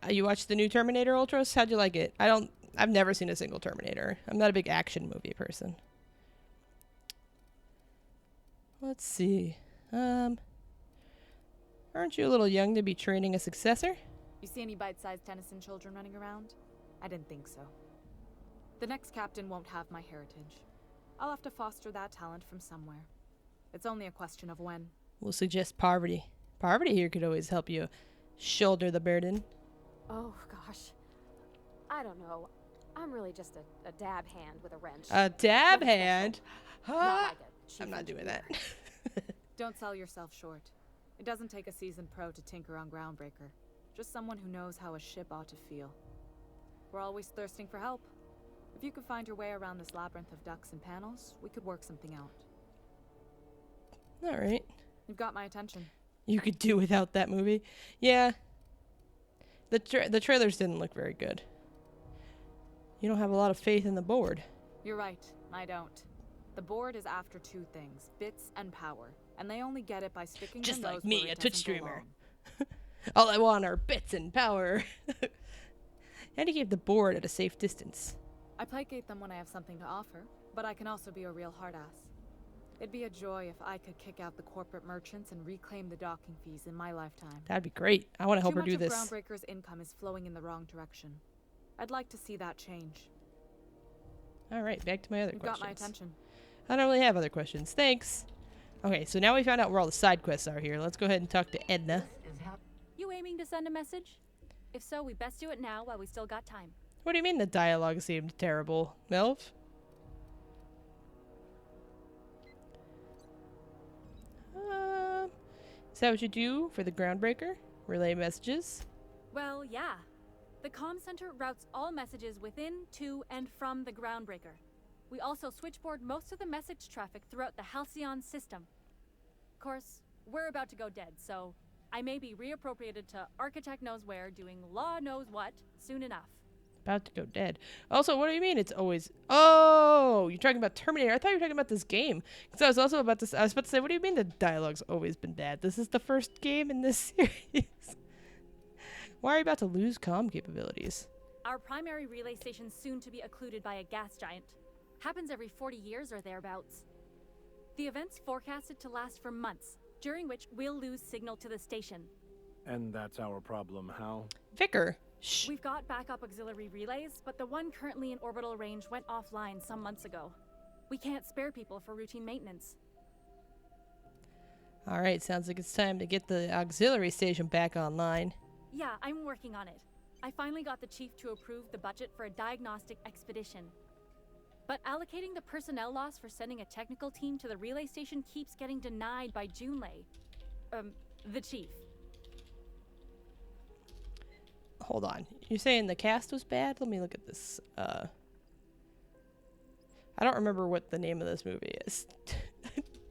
[SPEAKER 1] You watched the new Terminator Ultras? How'd you like it? I've never seen a single Terminator. I'm not a big action movie person. Let's see. Aren't you a little young to be training a successor?
[SPEAKER 8] You see any bite-sized Tennyson children running around? I didn't think so. The next captain won't have my heritage. I'll have to foster that talent from somewhere. It's only a question of when.
[SPEAKER 1] We'll suggest Poverty. Poverty here could always help you shoulder the burden.
[SPEAKER 5] Oh, gosh. I don't know. I'm really just a dab hand with a wrench.
[SPEAKER 1] A dab
[SPEAKER 5] Nothing
[SPEAKER 1] hand?
[SPEAKER 5] special. Not like a chief
[SPEAKER 1] I'm not doing that.
[SPEAKER 8] Don't sell yourself short. It doesn't take a seasoned pro to tinker on Groundbreaker. Just someone who knows how a ship ought to feel. We're always thirsting for help. If you could find your way around this labyrinth of ducts and panels, we could work something out.
[SPEAKER 1] All right.
[SPEAKER 8] You've got my attention.
[SPEAKER 1] You could do without that movie. Yeah. The trailers didn't look very good. You don't have a lot of faith in the board.
[SPEAKER 8] You're right. I don't. The board is after two things, bits and power. And they only get it by sticking
[SPEAKER 1] Just
[SPEAKER 8] their
[SPEAKER 1] like
[SPEAKER 8] nose
[SPEAKER 1] me,
[SPEAKER 8] where
[SPEAKER 1] a
[SPEAKER 8] it
[SPEAKER 1] Twitch
[SPEAKER 8] doesn't
[SPEAKER 1] streamer.
[SPEAKER 8] belong.
[SPEAKER 1] All I want are bits and power. How do you keep the board at a safe distance?
[SPEAKER 8] I placate them when I have something to offer, but I can also be a real hard ass. It'd be a joy if I could kick out the corporate merchants and reclaim the docking fees in my lifetime.
[SPEAKER 1] That'd be great. I want to help her do
[SPEAKER 8] Too much
[SPEAKER 1] this.
[SPEAKER 8] of Groundbreaker's income is flowing in the wrong direction. I'd like to see that change.
[SPEAKER 1] All right, back to my other
[SPEAKER 8] You've
[SPEAKER 1] questions.
[SPEAKER 8] got my attention.
[SPEAKER 1] I don't really have other questions. Thanks. Okay, so now we found out where all the side quests are here. Let's go ahead and talk to Edna.
[SPEAKER 5] You aiming to send a message? If so, we best do it now while we still got time.
[SPEAKER 1] What do you mean the dialogue seemed terrible, Melv? Is that what you do for the Groundbreaker? Relay messages?
[SPEAKER 5] Well, yeah. The comm center routes all messages within, to, and from the Groundbreaker. We also switchboard most of the message traffic throughout the Halcyon system. Of course, we're about to go dead, so I may be reappropriated to Architect Knows Where doing Law Knows What soon enough.
[SPEAKER 1] About to go dead. Also, what do you mean it's always... Oh, you're talking about Terminator. I thought you were talking about this game. Because I was also about to... I was about to say, what do you mean the dialogue's always been bad? This is the first game in this series. Why are you about to lose comm capabilities?
[SPEAKER 5] Our primary relay station's soon to be occluded by a gas giant. Happens every 40 years or thereabouts. The event's forecasted to last for months, during which we'll lose signal to the station.
[SPEAKER 14] And that's our problem, how?
[SPEAKER 1] Vicar. Shh.
[SPEAKER 5] We've got backup auxiliary relays, but the one currently in orbital range went offline some months ago. We can't spare people for routine maintenance.
[SPEAKER 1] Alright, sounds like it's time to get the auxiliary station back online.
[SPEAKER 5] Yeah, I'm working on it. I finally got the chief to approve the budget for a diagnostic expedition. But allocating the personnel loss for sending a technical team to the relay station keeps getting denied by Junlei. The chief.
[SPEAKER 1] Hold on. You're saying the cast was bad? Let me look at this. I don't remember what the name of this movie is.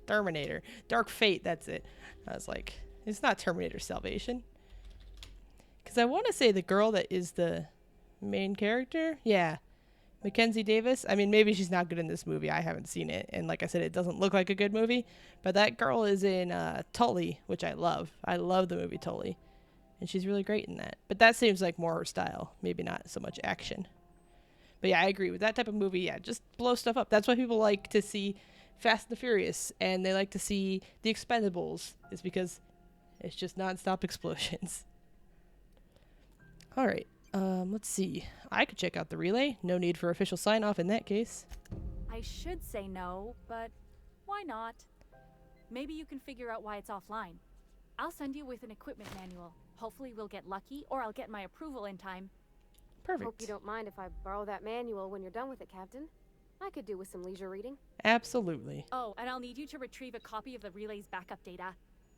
[SPEAKER 1] Terminator. Dark Fate, that's it. I was like, it's not Terminator Salvation. Because I want to say the girl that is the main character. Yeah. Mackenzie Davis. I mean, maybe she's not good in this movie. I haven't seen it. And like I said, it doesn't look like a good movie. But that girl is in Tully, which I love. I love the movie Tully. And she's really great in that. But that seems like more her style. Maybe not so much action. But yeah, I agree. With that type of movie, yeah, just blow stuff up. That's why people like to see Fast and the Furious. And they like to see The Expendables. It's because it's just nonstop explosions. Alright, let's see. I could check out the relay. No need for official sign-off in that case.
[SPEAKER 5] I should say no, but why not? Maybe you can figure out why it's offline. I'll send you with an equipment manual. Hopefully we'll get lucky, or I'll get my approval in time.
[SPEAKER 1] Perfect.
[SPEAKER 15] Hope you don't mind if I borrow that manual when you're done with it, Captain. I could do with some leisure reading.
[SPEAKER 1] Absolutely.
[SPEAKER 5] Oh, and I'll need you to retrieve a copy of the relay's backup data.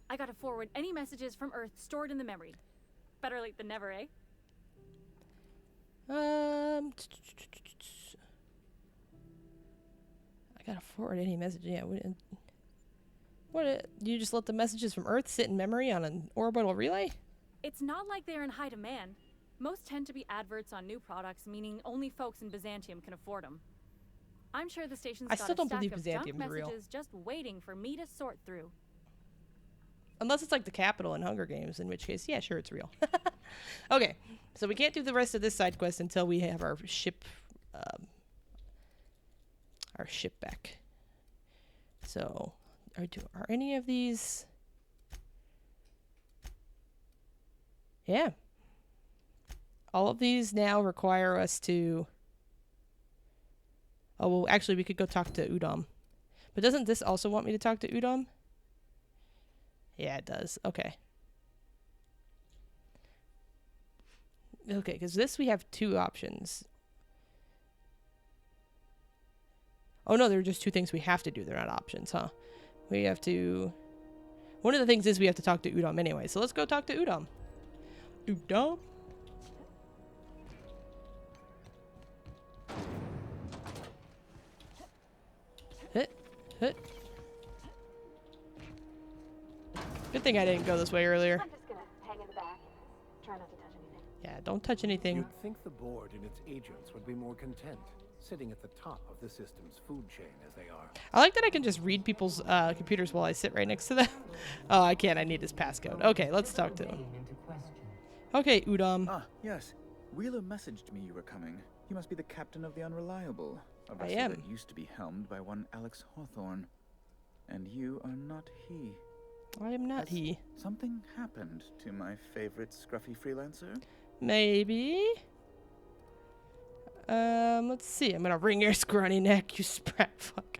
[SPEAKER 5] I gotta forward any messages from Earth stored in the memory. Better late than never, eh?
[SPEAKER 1] I gotta forward any message. Yeah. What? You just let the messages from Earth sit in memory on an orbital relay?
[SPEAKER 5] It's not like they're in high demand. Most tend to be adverts on new products, meaning only folks in Byzantium can afford them. I'm sure the station's
[SPEAKER 1] I
[SPEAKER 5] got
[SPEAKER 1] still
[SPEAKER 5] a
[SPEAKER 1] don't
[SPEAKER 5] stack
[SPEAKER 1] believe
[SPEAKER 5] of junk
[SPEAKER 1] Byzantium's real.
[SPEAKER 5] messages just waiting for me to sort through.
[SPEAKER 1] Unless it's like the Capitol in Hunger Games, in which case, yeah, sure, it's real. Okay, so we can't do the rest of this side quest until we have our ship back. So, are any of these? Yeah. All of these now require us to... Oh, well, actually, we could go talk to Udom. But doesn't this also want me to talk to Udom? Yeah, it does. Okay. Okay, because this we have two options. Oh, no, there are just two things we have to do. They're not options, huh? We have to... One of the things is we have to talk to Udom anyway. So let's go talk to Udom. Udom? Hit. Good thing I didn't go this way earlier.
[SPEAKER 15] I'm just gonna hang in the back and try not to touch anything.
[SPEAKER 1] Yeah, don't touch anything.
[SPEAKER 14] You'd think the board and its agents would be more content, sitting at the top of the system's food chain as they are.
[SPEAKER 1] I like that I can just read people's computers while I sit right next to them. Oh, I can't. I need his passcode. Okay, let's talk to him. Okay, Udom.
[SPEAKER 16] Ah, yes. Wheeler messaged me you were coming. You must be the captain of the Unreliable, a
[SPEAKER 1] I
[SPEAKER 16] vessel
[SPEAKER 1] am.
[SPEAKER 16] that used to be helmed by one Alex Hawthorne. And you are not he.
[SPEAKER 1] I am not he.
[SPEAKER 16] Something happened to my favorite scruffy freelancer?
[SPEAKER 1] Maybe. Let's see. I'm gonna wring your scrawny neck, you sprat fuck.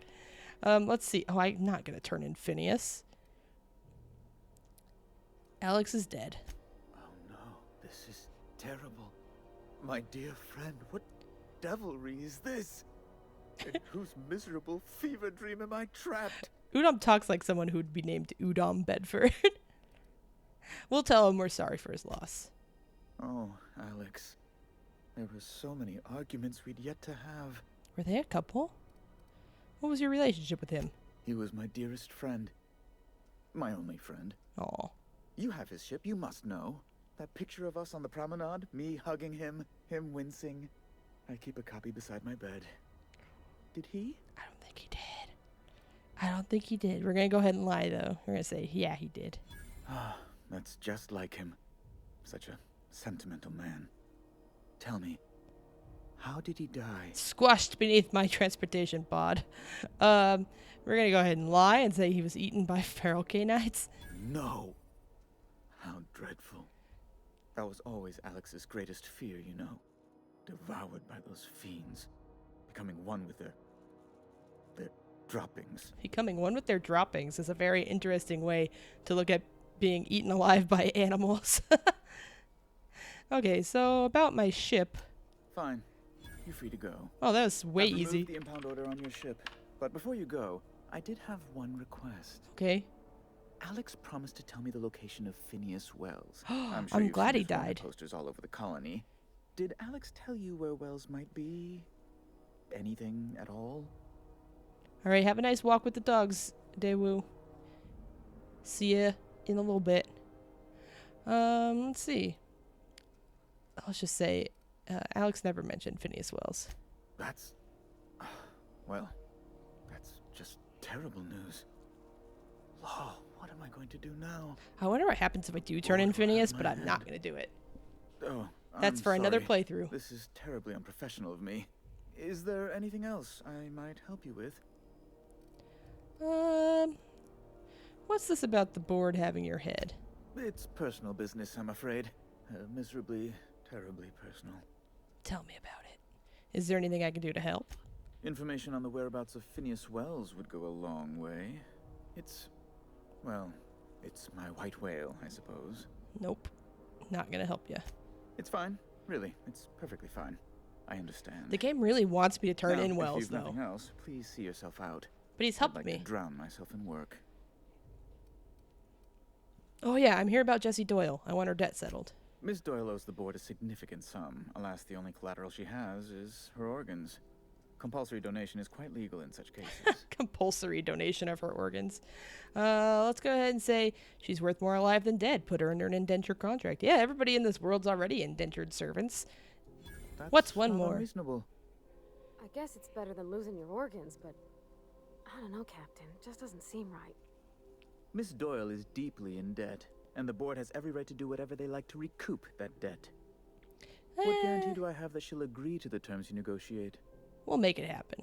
[SPEAKER 1] Let's see. Oh, I'm not gonna turn in Phineas. Alex is dead.
[SPEAKER 16] Oh no, this is terrible. My dear friend, what devilry is this? In whose miserable fever dream am I trapped?
[SPEAKER 1] Udom talks like someone who would be named Udom Bedford. We'll tell him we're sorry for his loss.
[SPEAKER 16] Oh, Alex. There were so many arguments we'd yet to have.
[SPEAKER 1] Were they a couple? What was your relationship with him?
[SPEAKER 16] He was my dearest friend. My only friend.
[SPEAKER 1] Aw.
[SPEAKER 16] You have his ship, you must know. That picture of us on the promenade, me hugging him, him wincing. I keep a copy beside my bed. Did he?
[SPEAKER 1] I don't think he did. We're gonna go ahead and lie, though. We're gonna say, yeah, he did.
[SPEAKER 16] Ah, that's just like him. Such a sentimental man. Tell me, how did he die?
[SPEAKER 1] Squashed beneath my transportation pod. We're gonna go ahead and lie and say he was eaten by feral canines.
[SPEAKER 16] No. How dreadful. That was always Alex's greatest fear, you know. Devoured by those fiends. Becoming one with their droppings.
[SPEAKER 1] Becoming one with their droppings is a very interesting way to look at being eaten alive by animals. Okay, so about my ship.
[SPEAKER 16] Fine. You're free to go.
[SPEAKER 1] Oh, that was way
[SPEAKER 16] I've
[SPEAKER 1] easy.
[SPEAKER 16] removed the impound order on your ship. But before you go, I did have one request.
[SPEAKER 1] Okay.
[SPEAKER 16] Alex promised to tell me the location of Phineas Wells.
[SPEAKER 1] I'm glad he died.
[SPEAKER 16] Posters all over the colony. Did Alex tell you where Wells might be? Anything at all?
[SPEAKER 1] All right, have a nice walk with the dogs, Daewoo. See ya in a little bit. Let's see. Let's just say, Alex never mentioned Phineas Wells.
[SPEAKER 16] That's... well, that's just terrible news. Law, what am I going to do now?
[SPEAKER 1] I wonder what happens if I do turn in Phineas, but I'm not going to do it.
[SPEAKER 16] Oh,
[SPEAKER 1] That's for another playthrough.
[SPEAKER 16] This is terribly unprofessional of me. Is there anything else I might help you with?
[SPEAKER 1] What's this about the board having your head?
[SPEAKER 16] It's personal business, I'm afraid. Miserably, terribly personal.
[SPEAKER 1] Tell me about it. Is there anything I can do to help?
[SPEAKER 16] Information on the whereabouts of Phineas Wells would go a long way. It's my white whale, I suppose.
[SPEAKER 1] Nope. Not gonna help you.
[SPEAKER 16] It's fine. Really, it's perfectly fine. I understand.
[SPEAKER 1] The game really wants me to turn
[SPEAKER 16] Now,
[SPEAKER 1] in
[SPEAKER 16] if
[SPEAKER 1] wells,
[SPEAKER 16] you've
[SPEAKER 1] though.
[SPEAKER 16] nothing else, please see yourself out.
[SPEAKER 1] But he's
[SPEAKER 16] I'd
[SPEAKER 1] helped
[SPEAKER 16] like
[SPEAKER 1] me.
[SPEAKER 16] to drown myself in work.
[SPEAKER 1] Oh yeah, I'm here about Jessie Doyle. I want her debt settled.
[SPEAKER 16] Miss Doyle owes the board a significant sum. Alas, the only collateral she has is her organs. Compulsory donation is quite legal in such cases.
[SPEAKER 1] Compulsory donation of her organs. Let's go ahead and say she's worth more alive than dead. Put her under an indenture contract. Yeah, everybody in this world's already indentured servants. What's one more?
[SPEAKER 16] Reasonable.
[SPEAKER 15] I guess it's better than losing your organs, but I don't know, Captain. It just doesn't seem right.
[SPEAKER 16] Miss Doyle is deeply in debt, and the board has every right to do whatever they like to recoup that debt. What guarantee do I have that she'll agree to the terms you negotiate?
[SPEAKER 1] We'll make it happen.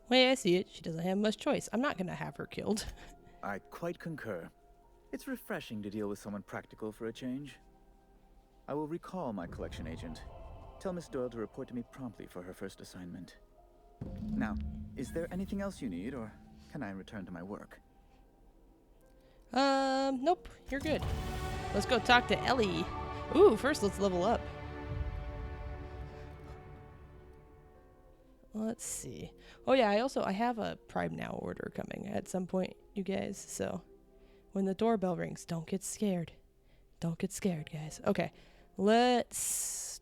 [SPEAKER 1] Way I see it, she doesn't have much choice. I'm not gonna have her killed.
[SPEAKER 16] I quite concur. It's refreshing to deal with someone practical for a change. I will recall my collection agent. Tell Miss Doyle to report to me promptly for her first assignment. Now, is there anything else you need, or can I return to my work?
[SPEAKER 1] Nope. You're good. Let's go talk to Ellie. Ooh, first let's level up. Let's see. Oh yeah, I have a Prime Now order coming at some point, you guys. So when the doorbell rings, don't get scared. Don't get scared, guys. Okay. Let's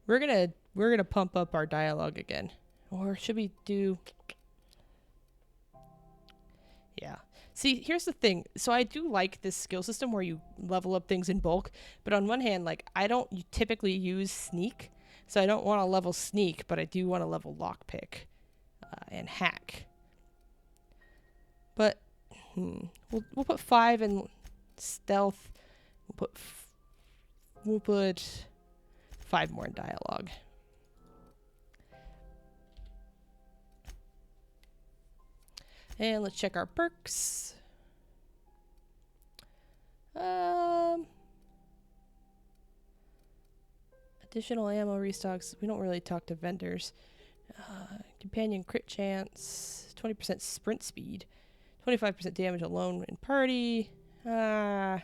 [SPEAKER 1] We're gonna pump up our dialogue again. Or should we do Yeah. See, here's the thing. So I do like this skill system where you level up things in bulk, but on one hand, like, I don't typically use sneak, so I don't want to level sneak, but I do want to level lockpick and hack. But we'll put 5 in stealth. We'll put 5 more in dialogue. And let's check our perks. Additional ammo restocks. We don't really talk to vendors. Companion crit chance. 20% sprint speed. 25% damage alone in party. We'll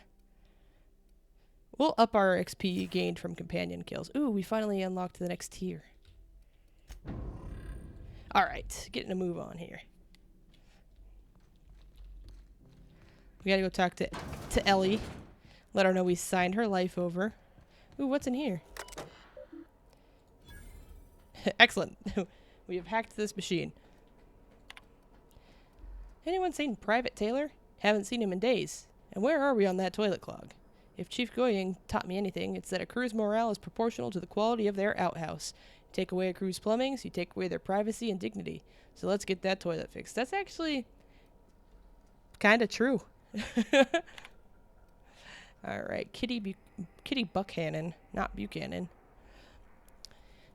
[SPEAKER 1] up our XP gained from companion kills. Ooh, we finally unlocked the next tier. Alright, getting a move on here. We gotta go talk to Ellie. Let her know we signed her life over. Ooh, what's in here? Excellent. We have hacked this machine. Anyone seen Private Taylor? Haven't seen him in days. And where are we on that toilet clog? If Chief Goying taught me anything, it's that a crew's morale is proportional to the quality of their outhouse. You take away a crew's plumbing, so you take away their privacy and dignity. So let's get that toilet fixed. That's actually kind of true. Alright, Kitty Buckhannon, not Buchanan.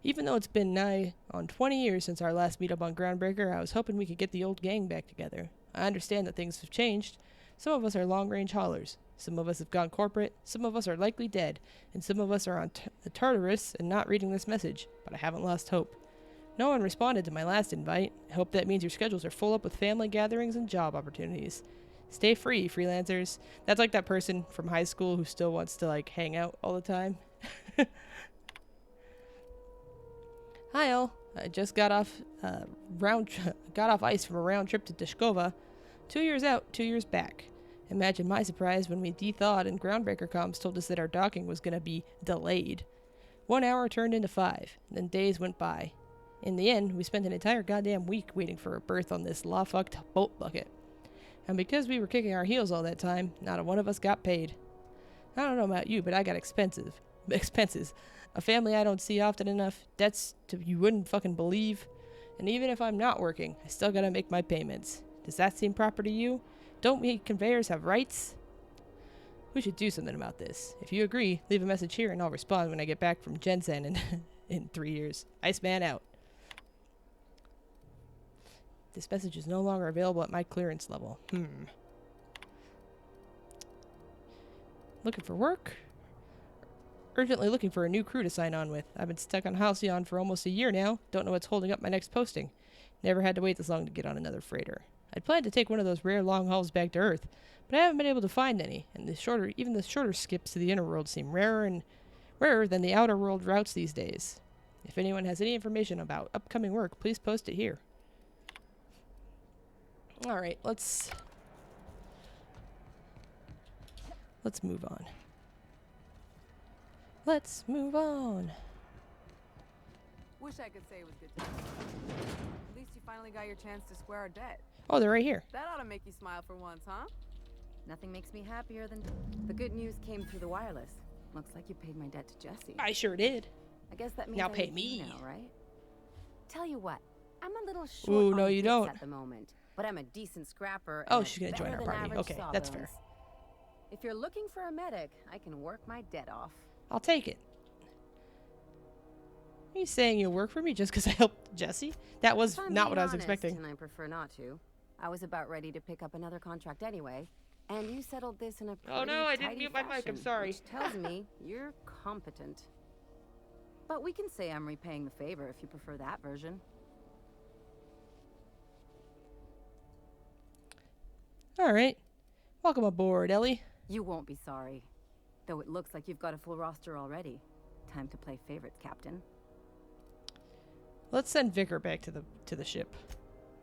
[SPEAKER 1] Even though it's been nigh on 20 years since our last meetup on Groundbreaker, I was hoping we could get the old gang back together. I understand that things have changed. Some of us are long-range haulers. Some of us have gone corporate. Some of us are likely dead. And some of us are on the Tartarus and not reading this message. But I haven't lost hope. No one responded to my last invite. I hope that means your schedules are full up with family gatherings and job opportunities. Stay free, freelancers. That's like that person from high school who still wants to, like, hang out all the time. Hi, all. I just got off ice from a round trip to Dishkova. 2 years out, 2 years back. Imagine my surprise when we de-thawed and Groundbreaker comms told us that our docking was going to be delayed. 1 hour turned into 5, then days went by. In the end, we spent an entire goddamn week waiting for a berth on this law-fucked boat bucket. And because we were kicking our heels all that time, not a one of us got paid. I don't know about you, but I got expenses. A family I don't see often enough, debts you wouldn't fucking believe. And even if I'm not working, I still gotta make my payments. Does that seem proper to you? Don't we conveyors have rights? We should do something about this. If you agree, leave a message here and I'll respond when I get back from Jensen in 3 years. Iceman out. This message is no longer available at my clearance level. Looking for work? Urgently looking for a new crew to sign on with. I've been stuck on Halcyon for almost a year now. Don't know what's holding up my next posting. Never had to wait this long to get on another freighter. I'd planned to take one of those rare long hauls back to Earth, but I haven't been able to find any, and even the shorter skips to the inner world seem rarer than the outer world routes these days. If anyone has any information about upcoming work, please post it here. Alright, let's move on. Let's move on.
[SPEAKER 8] Wish I could say it was good times. At least you finally got your chance to square our debt.
[SPEAKER 1] Oh, they're right here.
[SPEAKER 8] That ought to make you smile for once, huh?
[SPEAKER 9] Nothing makes me happier than the good news came through the wireless. Looks like you paid my debt to Jesse.
[SPEAKER 1] I sure did.
[SPEAKER 9] I guess that means
[SPEAKER 1] now
[SPEAKER 9] I
[SPEAKER 1] pay
[SPEAKER 9] owe
[SPEAKER 1] me
[SPEAKER 9] you now, right? Tell you what, I'm a little short
[SPEAKER 1] Ooh,
[SPEAKER 9] on
[SPEAKER 1] no, you
[SPEAKER 9] bits
[SPEAKER 1] don't.
[SPEAKER 9] at the moment, but I'm a decent scrapper.
[SPEAKER 1] Oh,
[SPEAKER 9] and
[SPEAKER 1] she's gonna join our
[SPEAKER 9] better than
[SPEAKER 1] party.
[SPEAKER 9] average
[SPEAKER 1] Okay, that's fair.
[SPEAKER 9] sawbones. If you're looking for a medic, I can work my debt off.
[SPEAKER 1] I'll take it. Are you saying you'll work for me just because I helped Jesse? That was
[SPEAKER 9] If I'm
[SPEAKER 1] not
[SPEAKER 9] being
[SPEAKER 1] what I was
[SPEAKER 9] honest,
[SPEAKER 1] expecting.
[SPEAKER 9] and I prefer not to. I was about ready to pick up another contract anyway, and you settled this in a pretty
[SPEAKER 1] Oh no, I didn't
[SPEAKER 9] tidy
[SPEAKER 1] mute my mic. I'm
[SPEAKER 9] fashion,
[SPEAKER 1] sorry.
[SPEAKER 9] Which tells me you're competent. But we can say I'm repaying the favor if you prefer that version.
[SPEAKER 1] All right. Welcome aboard, Ellie.
[SPEAKER 9] You won't be sorry. Though it looks like you've got a full roster already. Time to play favorites, Captain.
[SPEAKER 1] Let's send Vicar back to the ship.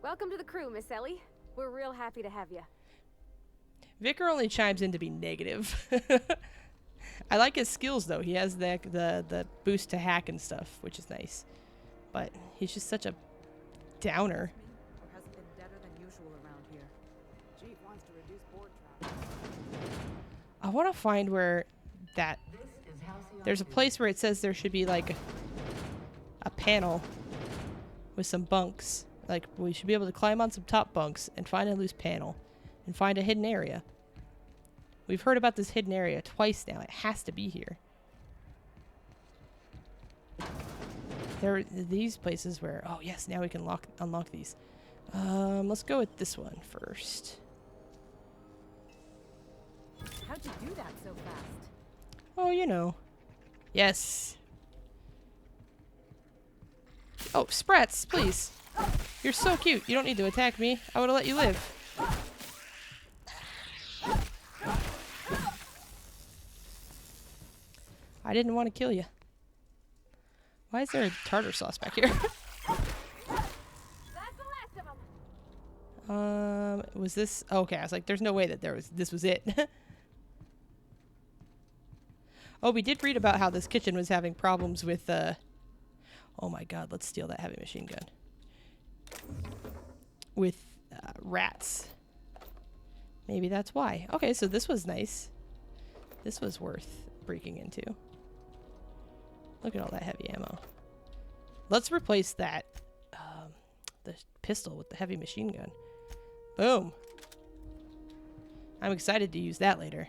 [SPEAKER 15] Welcome to the crew, Miss Ellie. We're real happy to have you.
[SPEAKER 1] Vicar only chimes in to be negative. I like his skills though. He has the boost to hack and stuff, which is nice. But he's just such a downer.
[SPEAKER 8] Or hasn't been deader than usual around here. Chief wants to reduce board traffic.
[SPEAKER 1] I want to find where that there's a place where it says there should be like a panel with some bunks. Like we should be able to climb on some top bunks and find a loose panel and find a hidden area. We've heard about this hidden area twice now. It has to be here. There are these places where, oh yes, now we can unlock these. Let's go with this one first.
[SPEAKER 9] How'd you do that so fast?
[SPEAKER 1] Oh, you know. Yes. Oh, Sprats, please. You're so cute. You don't need to attack me. I would have let you live. I didn't want to kill you. Why is there a tartar sauce back here? Was this... Okay, I was like, there's no way that this was it. Oh, we did read about how this kitchen was having problems with, oh my god, let's steal that heavy machine gun. With, rats. Maybe that's why. Okay, so this was nice. This was worth breaking into. Look at all that heavy ammo. Let's replace that, the pistol with the heavy machine gun. Boom. I'm excited to use that later.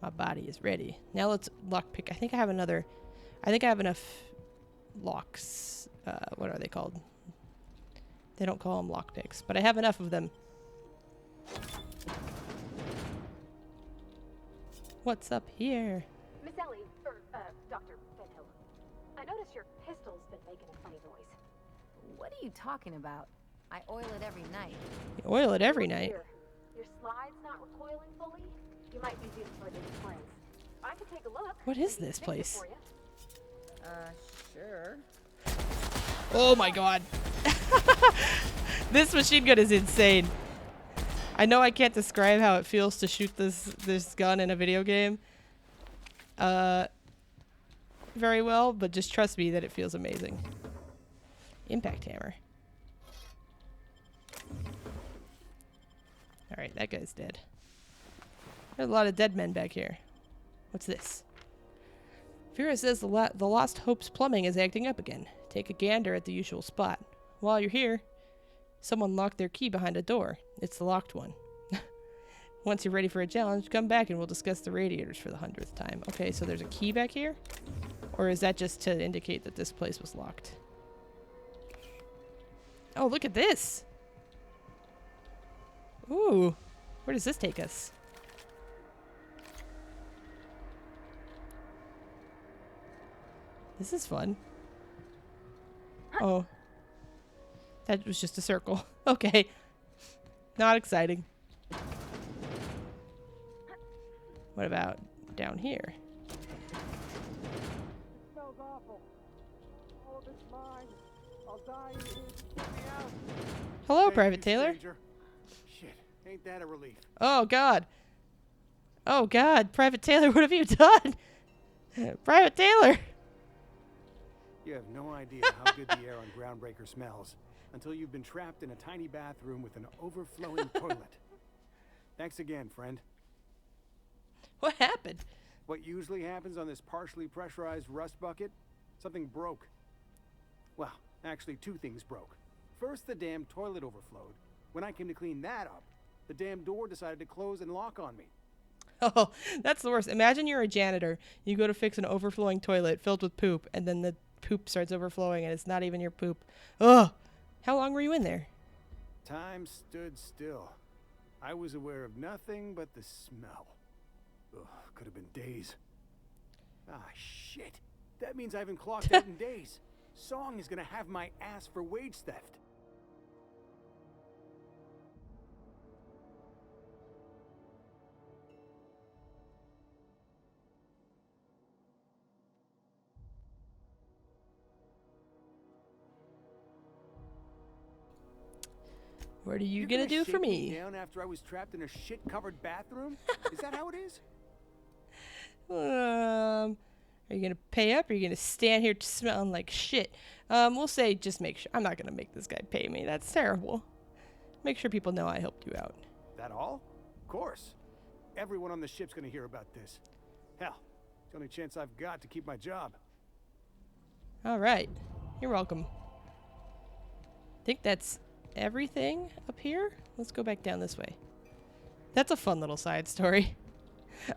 [SPEAKER 1] My body is ready. Now let's lockpick. I think I have enough locks. What are they called? They don't call them lockpicks, but I have enough of them. What's up here?
[SPEAKER 15] Miss Ellie, or, Dr. Van Hill. I noticed your pistol's been making a funny noise.
[SPEAKER 9] What are you talking about? I oil it every night.
[SPEAKER 1] You oil it every night?
[SPEAKER 15] Here. Your slide's not recoiling fully? You might be due for a new cleanse. I could take a look.
[SPEAKER 1] What is this place?
[SPEAKER 9] Sure.
[SPEAKER 1] Oh my god. This machine gun is insane. I know I can't describe how it feels to shoot this gun in a video game very well, but just trust me that it feels amazing. Impact hammer. Alright, that guy's dead. There's a lot of dead men back here. What's this? Vera says the Lost Hopes plumbing is acting up again. Take a gander at the usual spot. While you're here, someone locked their key behind a door. It's the locked one. Once you're ready for a challenge, come back and we'll discuss the radiators for the 100th time. Okay, so there's a key back here? Or is that just to indicate that this place was locked? Oh, look at this! Ooh, where does this take us? This is fun. Oh. That was just a circle. Okay. Not exciting. What about down here?
[SPEAKER 13] Smells awful. All of it's mine. I'll die in here. Get me out.
[SPEAKER 1] Hello,
[SPEAKER 14] Thank
[SPEAKER 1] Private
[SPEAKER 14] you,
[SPEAKER 1] Taylor.
[SPEAKER 14] stranger. Shit, ain't that a relief?
[SPEAKER 1] Oh, God. Oh, God. Private Taylor, what have you done? Private Taylor.
[SPEAKER 13] You have no idea how good the air on Groundbreaker smells until you've been trapped in a tiny bathroom with an overflowing toilet. Thanks again, friend.
[SPEAKER 1] What happened?
[SPEAKER 13] What usually happens on this partially pressurized rust bucket? Something broke. Well, actually, two things broke. First, the damn toilet overflowed. When I came to clean that up, the damn door decided to close and lock on me.
[SPEAKER 1] Oh, that's the worst. Imagine you're a janitor. You go to fix an overflowing toilet filled with poop, and then the poop starts overflowing, and it's not even your poop. Ugh. How long were you in there?
[SPEAKER 13] Time stood still. I was aware of nothing but the smell. Ugh, could have been days. Ah, shit. That means I haven't clocked out in days. Song is gonna have my ass for wage theft.
[SPEAKER 1] What are you
[SPEAKER 13] You're
[SPEAKER 1] gonna do for
[SPEAKER 13] shake
[SPEAKER 1] me?
[SPEAKER 13] Down after I was trapped in a shit-covered bathroom? Is that how it is?
[SPEAKER 1] Are you gonna pay up? Or are you gonna stand here smelling like shit? We'll say just make sure. I'm not gonna make this guy pay me. That's terrible. Make sure people know I helped you out.
[SPEAKER 13] That all? Of course. Everyone on the ship's gonna hear about this. Hell, it's the only chance I've got to keep my job.
[SPEAKER 1] All right. You're welcome. I think that's everything up here. Let's go back down this way. That's a fun little side story.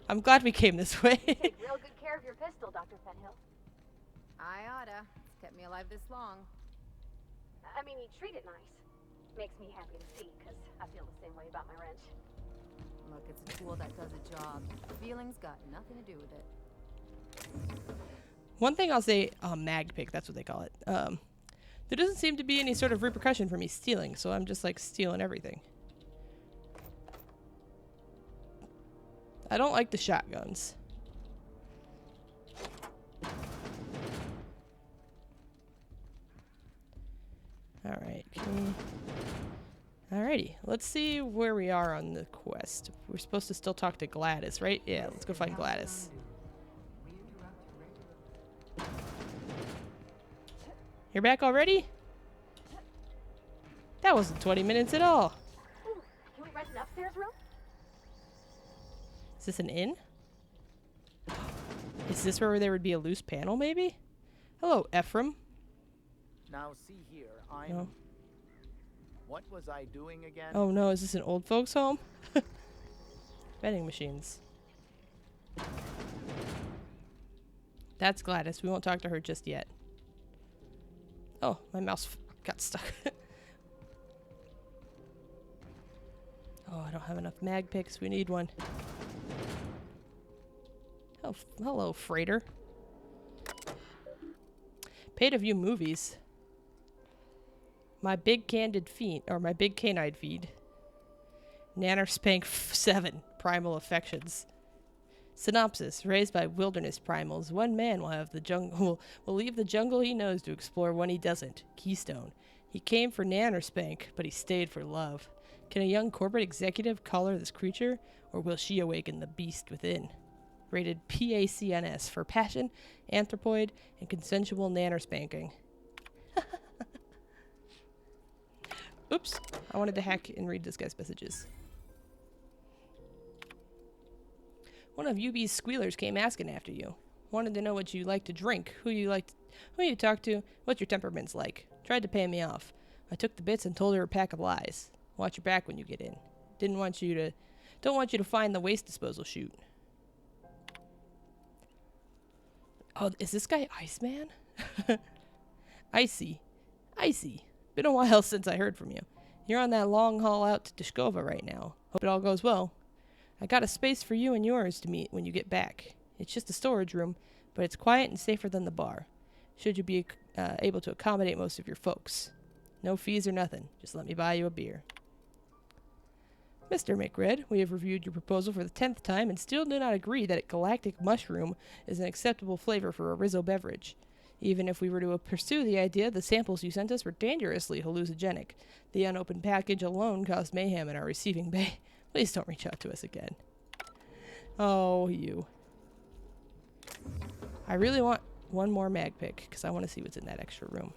[SPEAKER 1] I'm glad we came this way.
[SPEAKER 15] Take real good care of your pistol, Dr. Fenhill.
[SPEAKER 9] I oughta. It's kept me alive this long.
[SPEAKER 15] I mean, you treat it nice. Makes me happy to see, because I feel the same way about my wrench.
[SPEAKER 9] Look, it's a tool that does a job. Feelings got nothing to do with it.
[SPEAKER 1] One thing I'll say, mag pick, that's what they call it. There doesn't seem to be any sort of repercussion for me stealing, so I'm just like stealing everything. I don't like the shotguns. Alright, alrighty, let's see where we are on the quest. We're supposed to still talk to Gladys, right? Yeah, let's go find Gladys. You're back already? That wasn't 20 minutes at all.
[SPEAKER 15] Ooh, can we rent an upstairs room?
[SPEAKER 1] Is this an inn? Is this where there would be a loose panel, maybe? Hello, Ephraim.
[SPEAKER 17] Now see here, I'm...
[SPEAKER 1] No.
[SPEAKER 17] What was I doing again?
[SPEAKER 1] Oh no, is this an old folks' home? Vending machines. That's Gladys. We won't talk to her just yet. Oh, my mouse got stuck. Oh, I don't have enough mag picks. We need one. Oh, hello, freighter. Paid to view movies. My big candid feed, or my big canine feed. Nanner Spank 7, Primal Affections. Synopsis: raised by wilderness primals, one man will have the jungle will leave the jungle he knows to explore one he doesn't. Keystone. He came for Nanner Spank, but he stayed for love. Can a young corporate executive collar this creature, or will she awaken the beast within? Rated PACNS for passion, anthropoid, and consensual nanner spanking. Oops, I wanted to hack and read this guy's messages. One of UB's squealers came asking after you. Wanted to know what you like to drink, who you talk to, what your temperament's like. Tried to pay me off. I took the bits and told her a pack of lies. Watch your back when you get in. Don't want you to find the waste disposal chute. Oh, is this guy Iceman? Icy. Been a while since I heard from you. You're on that long haul out to Tishkova right now. Hope it all goes well. I got a space for you and yours to meet when you get back. It's just a storage room, but it's quiet and safer than the bar. Should you be able to accommodate most of your folks. No fees or nothing. Just let me buy you a beer. Mr. McRed, we have reviewed your proposal for the 10th time and still do not agree that a galactic mushroom is an acceptable flavor for a Rizzo beverage. Even if we were to pursue the idea, the samples you sent us were dangerously hallucinogenic. The unopened package alone caused mayhem in our receiving bay. Please don't reach out to us again. Oh, you. I really want one more mag pick, because I want to see what's in that extra room.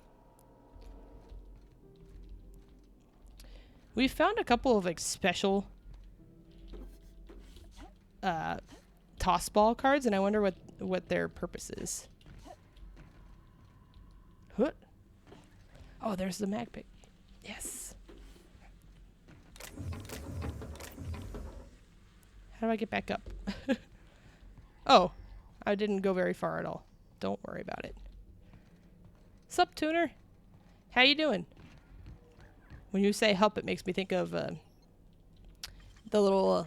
[SPEAKER 1] We found a couple of like special toss ball cards, and I wonder what their purpose is. What? Oh, there's the mag pick. Yes. How do I get back up? Oh, I didn't go very far at all. Don't worry about it. Sup, tuner? How you doing? When you say help, it makes me think of the little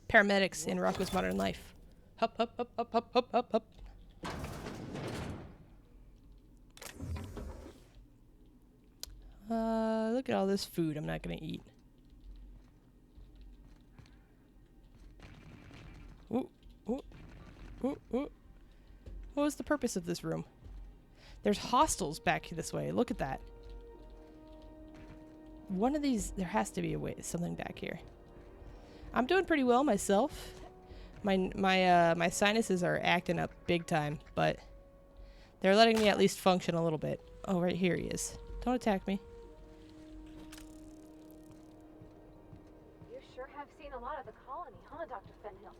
[SPEAKER 1] paramedics in Rocko's Modern Life. Hup, hup, hup, hup, hup, hup, hup, hup. Look at all this food I'm not gonna eat. Ooh, ooh, ooh, ooh. What was the purpose of this room? There's hostels back this way. Look at that. One of these, there has to be a way, something back here. I'm doing pretty well myself. My sinuses are acting up big time, but they're letting me at least function a little bit. Oh, right here he is. Don't attack me.
[SPEAKER 15] You sure have seen a lot of the colony, huh, Dr. Fenhill?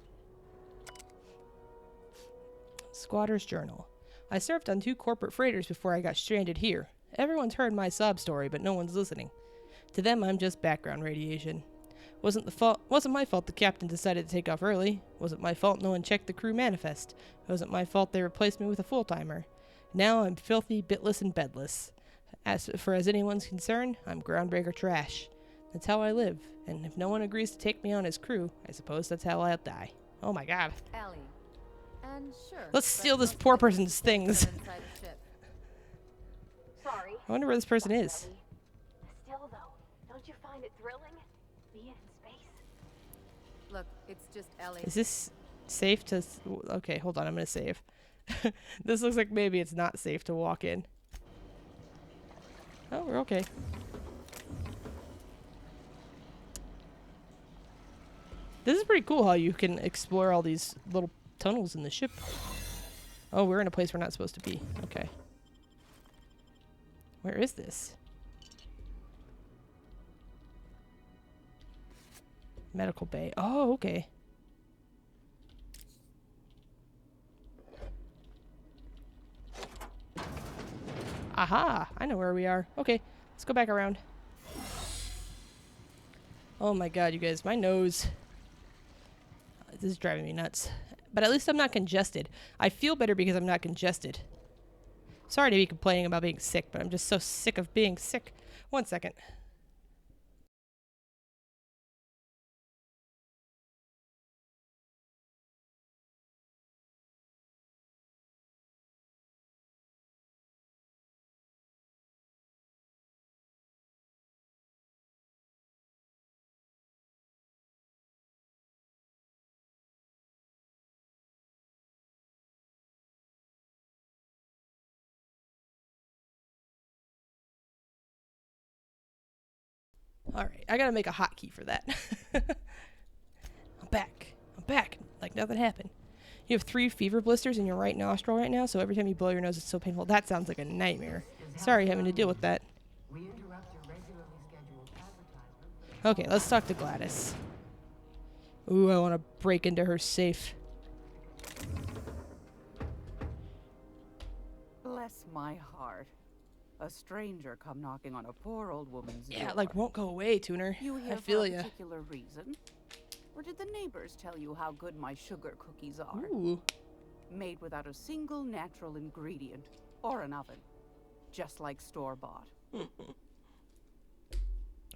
[SPEAKER 1] Squatter's Journal. I served on 2 corporate freighters before I got stranded here. Everyone's heard my sob story, but no one's listening. To them, I'm just background radiation. Wasn't my fault the captain decided to take off early. Wasn't my fault no one checked the crew manifest. Wasn't my fault they replaced me with a full-timer. Now I'm filthy, bitless, and bedless. As anyone's concerned, I'm Groundbreaker trash. That's how I live, and if no one agrees to take me on as crew, I suppose that's how I'll die. Oh my god.
[SPEAKER 9] Ellie. And sure.
[SPEAKER 1] Let's steal this poor person's things.
[SPEAKER 15] Sorry.
[SPEAKER 1] I wonder where this person is.
[SPEAKER 15] Still though, don't you find it thrilling? Being in space?
[SPEAKER 9] Look, it's just Ellie.
[SPEAKER 1] Is this safe to... Okay, hold on, I'm gonna save. This looks like maybe it's not safe to walk in. Oh, we're okay. This is pretty cool how you can explore all these little tunnels in the ship. Oh, we're in a place we're not supposed to be. Okay. Where is this? Medical bay. Oh, okay. Aha! I know where we are. Okay, let's go back around. Oh my god, you guys, my nose. This is driving me nuts. But at least I'm not congested. I feel better because I'm not congested. Sorry to be complaining about being sick, but I'm just so sick of being sick. 1 second. Alright, I gotta make a hotkey for that. I'm back. I'm back. Like nothing happened. You have 3 fever blisters in your right nostril right now, so every time you blow your nose it's so painful. That sounds like a nightmare. Sorry having to deal with that. Okay, let's talk to Gladys. Ooh, I want to break into her safe.
[SPEAKER 18] Bless my heart. A stranger come knocking on a poor old woman's door.
[SPEAKER 1] Yeah, like won't go away, tuner.
[SPEAKER 18] You here
[SPEAKER 1] I feel
[SPEAKER 18] for a
[SPEAKER 1] ya.
[SPEAKER 18] particular reason? Or did the neighbors tell you how good my sugar cookies are?
[SPEAKER 1] Ooh.
[SPEAKER 18] Made without a single natural ingredient or an oven. Just like store-bought.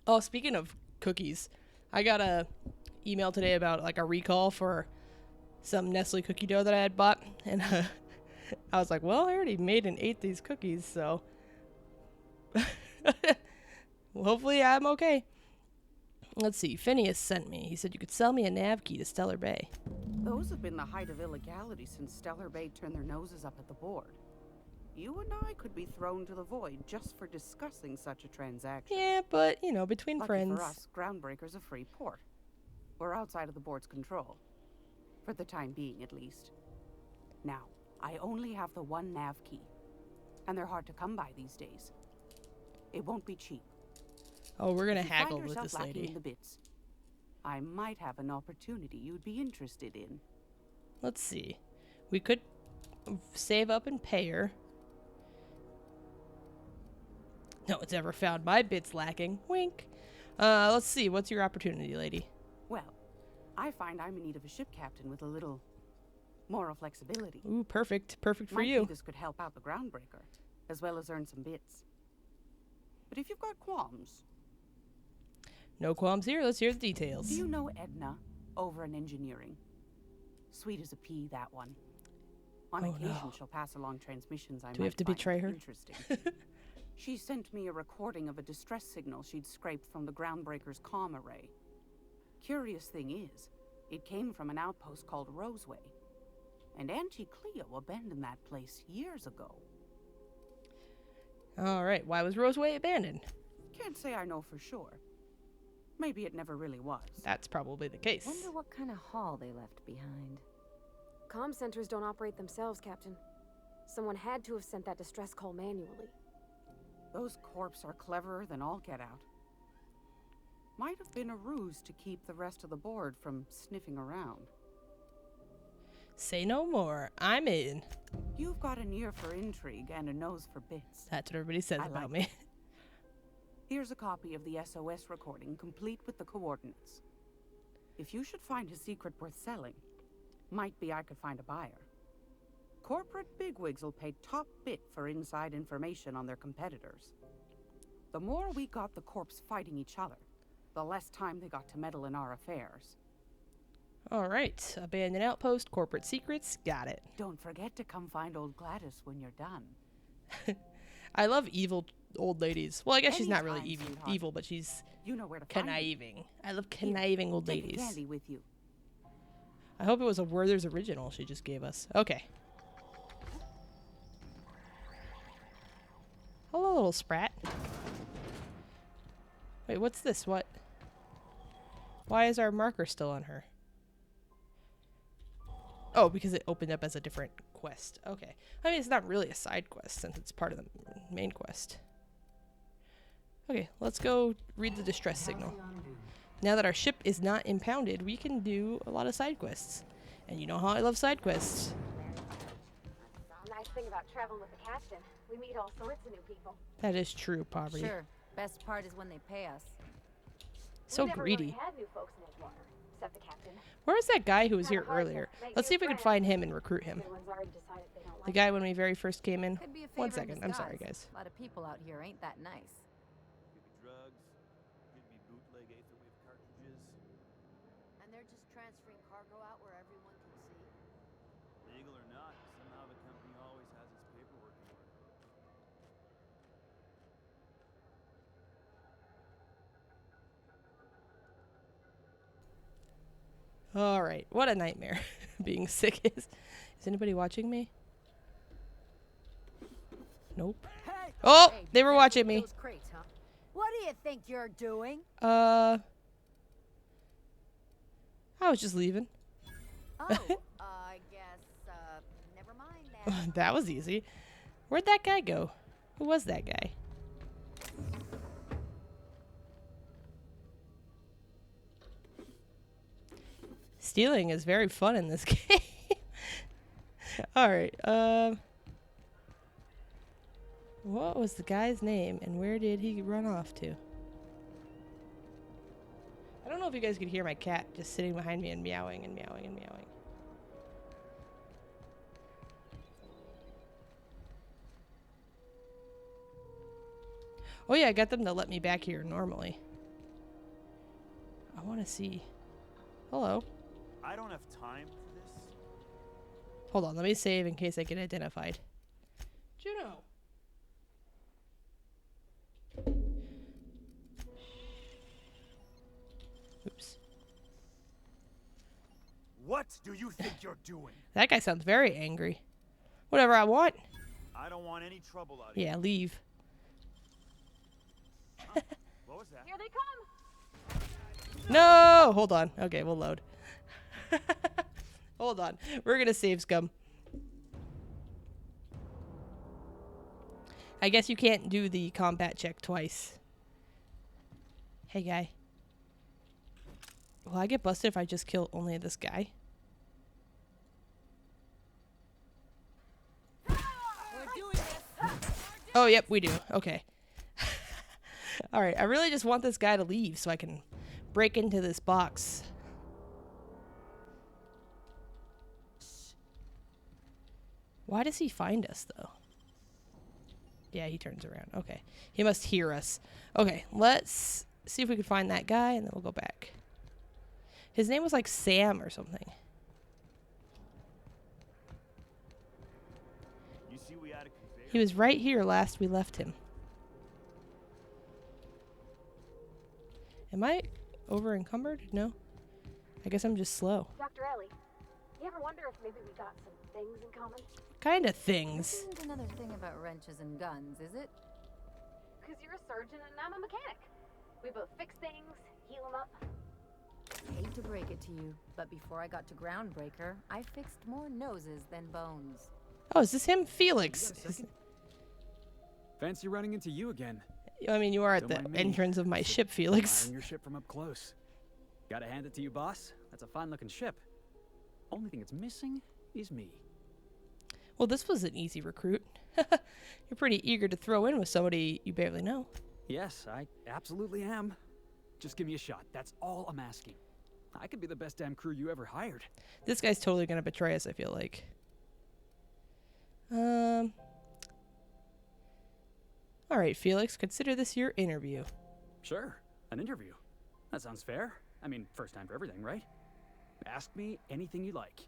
[SPEAKER 1] Oh, speaking of cookies, I got a email today about like a recall for some Nestle cookie dough that I had bought, and I was like, well, I already made and ate these cookies, so Hopefully I'm okay. Let's see. Phineas sent me. He said you could sell me a nav key to Stellar Bay.
[SPEAKER 18] Those have been the height of illegality since Stellar Bay turned their noses up at the board. You and I could be thrown to the void just for discussing such a transaction.
[SPEAKER 1] Yeah, but, you know, between
[SPEAKER 18] Lucky
[SPEAKER 1] friends.
[SPEAKER 18] for us, Groundbreaker's a free port. We're outside of the board's control. For the time being, at least. Now, I only have the one nav key. And they're hard to come by these days. It won't be cheap.
[SPEAKER 1] Oh, we're gonna
[SPEAKER 18] If you
[SPEAKER 1] haggle
[SPEAKER 18] find
[SPEAKER 1] with
[SPEAKER 18] yourself
[SPEAKER 1] this
[SPEAKER 18] lacking
[SPEAKER 1] lady.
[SPEAKER 18] in the bits, I might have an opportunity you'd be interested in.
[SPEAKER 1] Let's see. We could save up and pay her. No one's ever found my bits lacking. Wink. Let's see. What's your opportunity, lady?
[SPEAKER 18] Well, I find I'm in need of a ship captain with a little moral flexibility.
[SPEAKER 1] Ooh, perfect. Perfect for
[SPEAKER 18] Might be
[SPEAKER 1] you.
[SPEAKER 18] this could help out the Groundbreaker, as well as earn some bits. But if you've got qualms...
[SPEAKER 1] No qualms here. Let's hear the details.
[SPEAKER 18] Do you know Edna over in engineering? Sweet as a pea, that one. On occasion, she'll pass along transmissions I
[SPEAKER 1] Do we have to
[SPEAKER 18] find
[SPEAKER 1] betray her?
[SPEAKER 18] Interesting. She sent me a recording of a distress signal she'd scraped from the Groundbreaker's comm array. Curious thing is, it came from an outpost called Roseway. And Auntie Cleo abandoned that place years ago.
[SPEAKER 1] All right. Why was Roseway abandoned?
[SPEAKER 18] Can't say I know for sure. Maybe it never really was.
[SPEAKER 1] That's probably the case.
[SPEAKER 9] Wonder what kind of haul they left behind.
[SPEAKER 15] Comm centers don't operate themselves, Captain. Someone had to have sent that distress call manually.
[SPEAKER 18] Those corps are cleverer than all get out. Might have been a ruse to keep the rest of the board from sniffing around.
[SPEAKER 1] Say no more. I'm in.
[SPEAKER 18] You've got an ear for intrigue and a nose for bits.
[SPEAKER 1] That's what everybody says about me.
[SPEAKER 18] Here's a copy of the SOS recording, complete with the coordinates. If you should find a secret worth selling, might be I could find a buyer. Corporate bigwigs will pay top bit for inside information on their competitors. The more we got the corps fighting each other, the less time they got to meddle in our affairs.
[SPEAKER 1] All right. Abandoned outpost, corporate secrets. Got it.
[SPEAKER 18] Don't forget to come find old Gladys when you're done.
[SPEAKER 1] I love evil old ladies. Well, I guess she's not really
[SPEAKER 18] Anytime,
[SPEAKER 1] evil,
[SPEAKER 18] sweetheart.
[SPEAKER 1] but she's
[SPEAKER 18] You know where to find me.
[SPEAKER 1] conniving. I love conniving old
[SPEAKER 18] Take a
[SPEAKER 1] ladies.
[SPEAKER 18] candy with you.
[SPEAKER 1] I hope it was a Werther's original she just gave us. Okay. Hello, little sprat. Wait, what's this? What? Why is our marker still on her? Oh, because it opened up as a different quest. Okay. I mean, it's not really a side quest since it's part of the main quest. Okay, let's go read the distress signal. Now that our ship is not impounded, we can do a lot of side quests. And you know how I love side quests.
[SPEAKER 15] Nice thing about traveling with the captain. We meet all sorts of new people.
[SPEAKER 1] That is true, Poverty.
[SPEAKER 9] Sure. Best part is when they pay us.
[SPEAKER 1] So
[SPEAKER 15] we never
[SPEAKER 1] greedy.
[SPEAKER 15] Really had new folks in Edgewater, except the captain.
[SPEAKER 1] Where was that guy who was here earlier? Let's see if we can find him and recruit him. The guy when we very first came in.
[SPEAKER 9] Could be a favor
[SPEAKER 1] One
[SPEAKER 9] in
[SPEAKER 1] second. I'm sorry,
[SPEAKER 9] disguise.
[SPEAKER 1] guys.
[SPEAKER 9] A lot of people out here ain't that nice.
[SPEAKER 11] Drugs, could be bootleg Aetherwave cartridges.
[SPEAKER 2] And they're just transferring cargo out where everyone can see?
[SPEAKER 11] Legal or not, somehow the company always has its paperwork in order.
[SPEAKER 1] All right. What a nightmare being sick is. Is anybody watching me? Nope. Oh, they were watching me.
[SPEAKER 2] Those crates, huh? What do you think you're doing?
[SPEAKER 1] I was just leaving.
[SPEAKER 2] Oh, I guess, never mind then.
[SPEAKER 1] That was easy. Where'd that guy go? Who was that guy? Stealing is very fun in this game. Alright, what was the guy's name and where did he run off to? I don't know if you guys could hear my cat just sitting behind me and meowing and meowing and meowing. Oh yeah, I got them to let me back here normally. I want to see. Hello.
[SPEAKER 11] I don't have time for this.
[SPEAKER 1] Hold on, let me save in case I get identified. Juno.
[SPEAKER 11] What do you think you're doing?
[SPEAKER 1] That guy sounds very angry. Whatever I want.
[SPEAKER 11] I don't want any trouble out here.
[SPEAKER 1] Yeah, leave.
[SPEAKER 11] What was that?
[SPEAKER 5] Here they come.
[SPEAKER 1] No! Hold on. Okay, we'll load. Hold on. We're gonna save scum. I guess you can't do the combat check twice. Hey, guy. Will I get busted if I just kill only this guy? Oh, yep, we do. Okay. Alright, I really just want this guy to leave so I can break into this box. Why does he find us, though? Yeah, he turns around. Okay. He must hear us. Okay, let's see if we can find that guy, and then we'll go back. His name was like Sam or something.
[SPEAKER 11] You see we had a conveyor.
[SPEAKER 1] He was right here last we left him. Am I over encumbered? No. I guess I'm just slow.
[SPEAKER 15] Dr. Ellie, you ever wonder if maybe we got some things in common?
[SPEAKER 1] Kind of things.
[SPEAKER 9] This isn't another thing about wrenches and guns, is it?
[SPEAKER 15] Because you're a surgeon and I'm a mechanic. We both fix things, heal them up.
[SPEAKER 9] Hate to break it to you, but before I got to Groundbreaker, I fixed more noses than bones.
[SPEAKER 1] Oh, is this him? Felix.
[SPEAKER 19] Fancy running into you again.
[SPEAKER 1] I mean, you are at
[SPEAKER 19] Don't
[SPEAKER 1] the
[SPEAKER 19] mind me.
[SPEAKER 1] entrance of my ship, Felix.
[SPEAKER 19] Admiring your ship from up close. Gotta hand it to you, boss. That's a fine-looking ship. Only thing it's missing is me.
[SPEAKER 1] Well, this was an easy recruit. You're pretty eager to throw in with somebody you barely know.
[SPEAKER 19] Yes, I absolutely am. Just give me a shot. That's all I'm asking. I could be the best damn crew you ever hired.
[SPEAKER 1] This guy's totally gonna betray us, I feel like. Alright, Felix, consider this your interview.
[SPEAKER 19] Sure, an interview. That sounds fair. I mean, first time for everything, right? Ask me anything you like.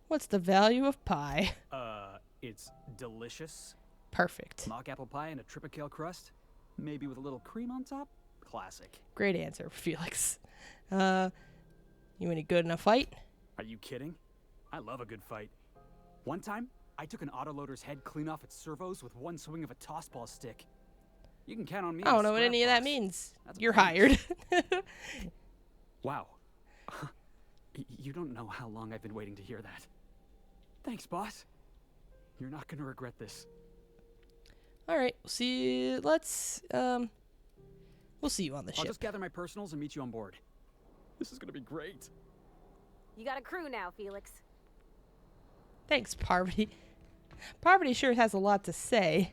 [SPEAKER 1] What's the value of pie?
[SPEAKER 19] It's delicious.
[SPEAKER 1] Perfect.
[SPEAKER 19] Mock apple pie and a tripicale crust. Maybe with a little cream on top. Classic.
[SPEAKER 1] Great answer, Felix. You any good in a fight?
[SPEAKER 19] Are you kidding? I love a good fight. One time, I took an autoloader's head clean off its servos with one swing of a tossball stick. You can count on me.
[SPEAKER 1] I don't know what any of that means. You're hired.
[SPEAKER 19] Wow. You don't know how long I've been waiting to hear that. Thanks, boss. You're not gonna regret this.
[SPEAKER 1] Alright, we'll see. We'll see you on the
[SPEAKER 19] I'll
[SPEAKER 1] ship.
[SPEAKER 19] just gather my personals and meet you on board. This is gonna be great.
[SPEAKER 15] You got a crew now, Felix.
[SPEAKER 1] Thanks, Parvati. Parvati sure has a lot to say.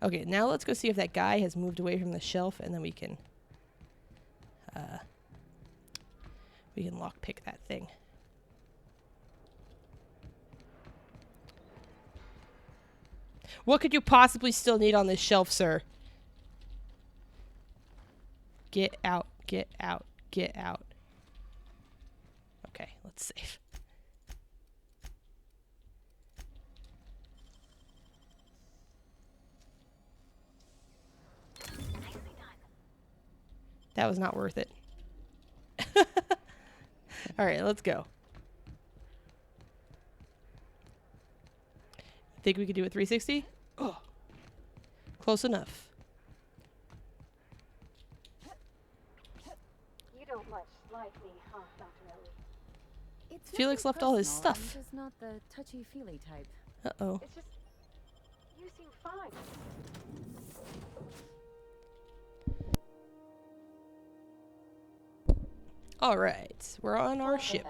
[SPEAKER 1] Okay, now let's go see if that guy has moved away from the shelf, and then we can lockpick that thing. What could you possibly still need on this shelf, sir? Get out, get out, get out. Okay, let's save. That was not worth it. Alright, let's go. Think we could do a 360? Oh, close enough.
[SPEAKER 15] You don't much like me, huh, Dr. Ellie?
[SPEAKER 9] It's
[SPEAKER 1] Felix
[SPEAKER 9] nothing
[SPEAKER 1] left all his
[SPEAKER 9] personal,
[SPEAKER 1] stuff.
[SPEAKER 9] I'm just not the touchy-feely type.
[SPEAKER 1] Uh-oh.
[SPEAKER 15] It's just, you seem fine.
[SPEAKER 1] Alright, we're on our ship.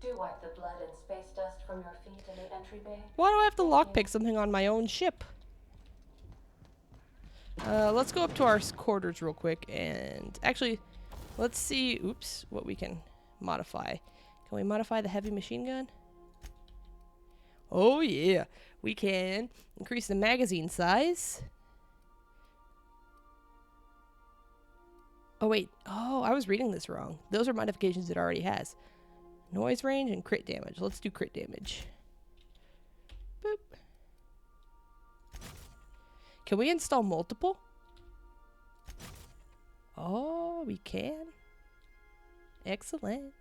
[SPEAKER 20] Do wipe the blood and space dust from your feet in the entry bay.
[SPEAKER 1] Why do I have to lockpick something on my own ship? Let's go up to our quarters real quick, and actually, let's see, oops, what we can modify. Can we modify the heavy machine gun? Oh yeah, we can increase the magazine size. Oh wait, oh, I was reading this wrong. Those are modifications it already has. Noise range and crit damage. Let's do crit damage. Boop. Can we install multiple? Oh, we can. Excellent.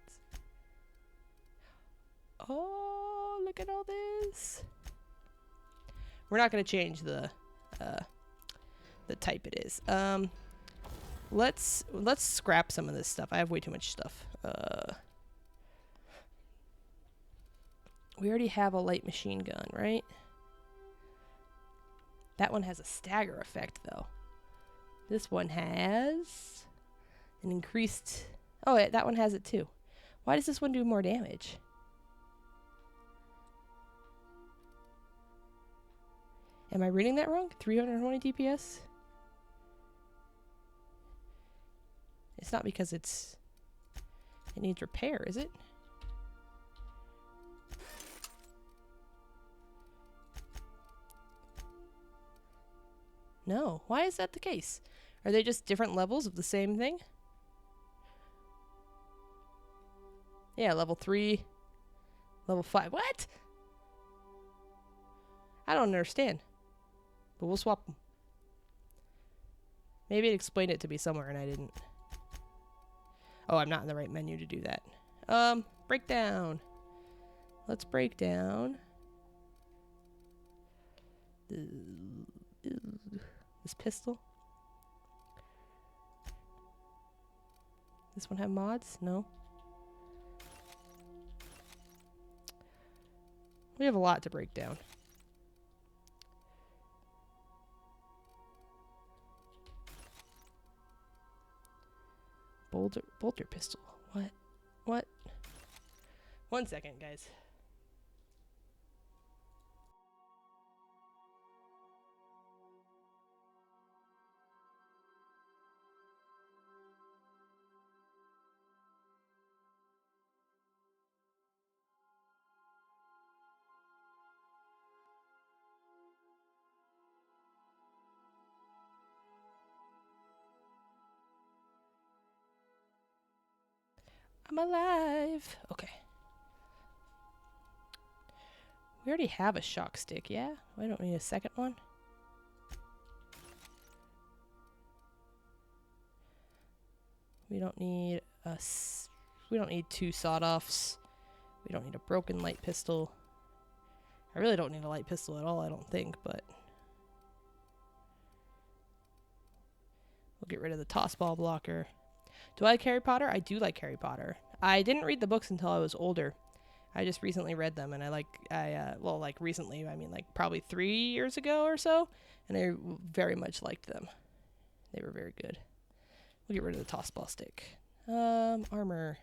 [SPEAKER 1] Oh, look at all this. We're not going to change the type it is. Let's scrap some of this stuff. I have way too much stuff. We already have a light machine gun, right? That one has a stagger effect, though. This one has an increased... Oh, yeah, that one has it, too. Why does this one do more damage? Am I reading that wrong? 320 DPS? It's not because it needs repair, is it? No. Why is that the case? Are they just different levels of the same thing? Yeah, level 3, level 5. What? I don't understand. But we'll swap them. Maybe it explained it to me somewhere and I didn't. Oh, I'm not in the right menu to do that. Breakdown. Let's break down. This pistol. This one have mods? No. We have a lot to break down. Bolter pistol. What? 1 second, guys. I'm alive. Okay. We already have a shock stick, yeah? I don't need a second one. We don't need we don't need 2 sawed-offs. We don't need a broken light pistol. I really don't need a light pistol at all, I don't think, but we'll get rid of the toss ball blocker. Do I like Harry Potter? I do like Harry Potter. I didn't read the books until I was older. I just recently read them, and well, like recently, I mean like probably 3 years ago or so, and I very much liked them. They were very good. We'll get rid of the toss ball stick. Armor.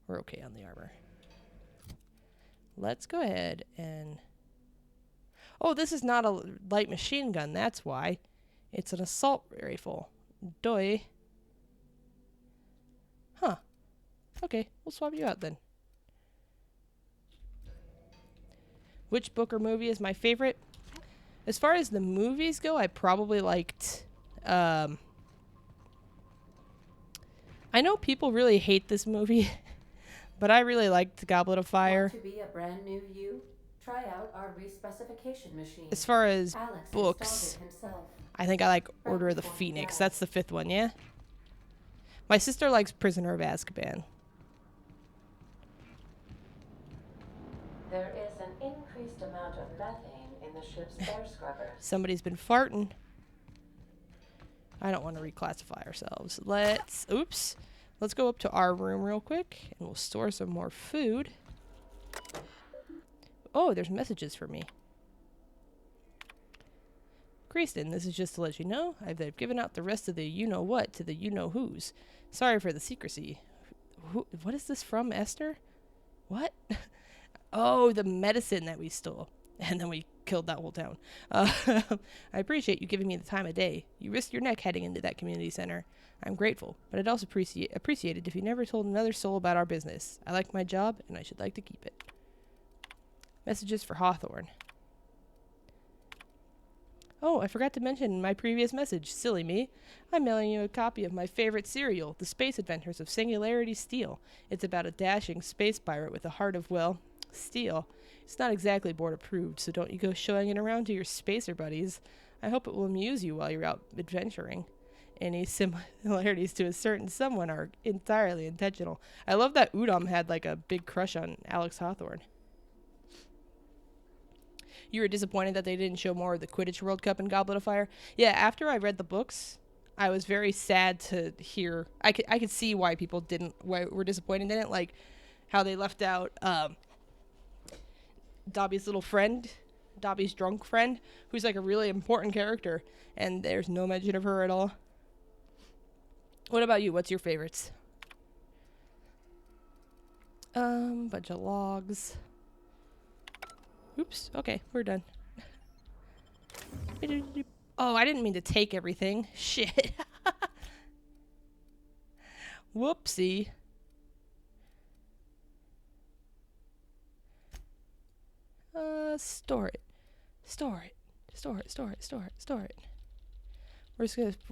[SPEAKER 1] We're okay on the armor. Let's go ahead and... Oh, this is not a light machine gun, that's why. It's an assault rifle. Doy. Huh. Okay, we'll swap you out then. Which book or movie is my favorite? As far as the movies go, I probably liked... I know people really hate this movie, but I really liked Goblet of Fire.
[SPEAKER 20] Want to be a brand new you? Try out our respecification machine.
[SPEAKER 1] As far as
[SPEAKER 20] Alex
[SPEAKER 1] books,
[SPEAKER 20] installed it himself.
[SPEAKER 1] I think I like Order of the Phoenix. That's the 5th one, yeah? My sister likes Prisoner of Azkaban.
[SPEAKER 20] There is an increased amount of methane in the ship's air scrubbers.
[SPEAKER 1] Somebody's been farting. I don't want to reclassify ourselves. Let's go up to our room real quick, and we'll store some more food. Oh, there's messages for me. Kristen, this is just to let you know, I've given out the rest of the you-know-what to the you-know-who's. Sorry for the secrecy. What is this from, Esther? What? Oh, the medicine that we stole. And then we killed that whole town. I appreciate you giving me the time of day. You risked your neck heading into that community center. I'm grateful, but I'd also appreciate it if you never told another soul about our business. I like my job, and I should like to keep it. Messages for Hawthorne. Oh, I forgot to mention in my previous message. Silly me. I'm mailing you a copy of my favorite serial, The Space Adventures of Singularity Steel. It's about a dashing space pirate with a heart of, well, steel. It's not exactly board approved, so don't you go showing it around to your spacer buddies. I hope it will amuse you while you're out adventuring. Any similarities to a certain someone are entirely intentional. I love that Udom had like a big crush on Alex Hawthorne. You were disappointed that they didn't show more of the Quidditch World Cup in Goblet of Fire? Yeah, after I read the books, I was very sad to hear. I could see why people were disappointed in it, like how they left out Dobby's little friend, Dobby's drunk friend, who's like a really important character, and there's no mention of her at all. What about you? What's your favorites? Bunch of logs. Oops. Okay, we're done. Oh, I didn't mean to take everything. Shit. Whoopsie. Store it. Store it. Store it, store it, store it, store it.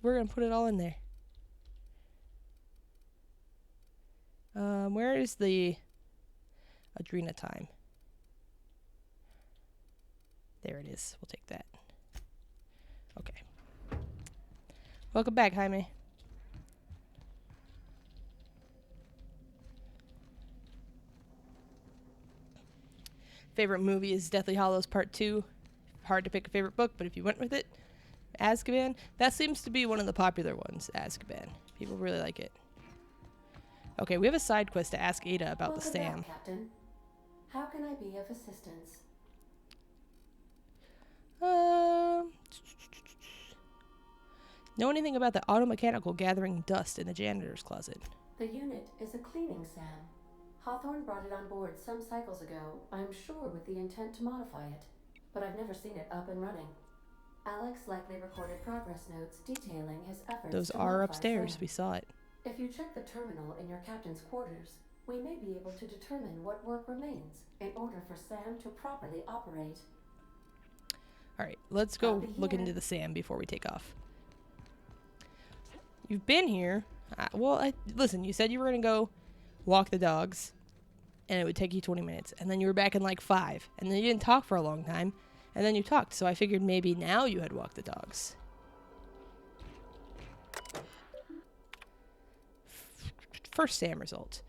[SPEAKER 1] We're gonna put it all in there. Where is the Adrena time? There it is. We'll take that. Okay. Welcome back, Jaime. Favorite movie is Deathly Hallows Part 2. Hard to pick a favorite book, but if you went with it, Azkaban. That seems to be one of the popular ones, Azkaban. People really like it. Okay, we have a side quest to ask Ada about the Sam.
[SPEAKER 20] Back, Captain. How can I be of assistance?
[SPEAKER 1] Know anything about the automechanical gathering dust in the janitor's closet?
[SPEAKER 20] The unit is a cleaning SAM. Hawthorne brought it on board some cycles ago, I'm sure with the intent to modify it. But I've never seen it up and running. Alex likely recorded progress notes detailing his efforts.
[SPEAKER 1] Those
[SPEAKER 20] to
[SPEAKER 1] are
[SPEAKER 20] modify
[SPEAKER 1] upstairs.
[SPEAKER 20] SAM.
[SPEAKER 1] We saw it.
[SPEAKER 20] If you check the terminal in your captain's quarters, we may be able to determine what work remains in order for SAM to properly operate.
[SPEAKER 1] Alright, let's go look into the SAM before we take off. You've been here. Listen, you said you were going to go walk the dogs, and it would take you 20 minutes. And then you were back in like 5. And then you didn't talk for a long time. And then you talked, so I figured maybe now you had walked the dogs. First SAM result.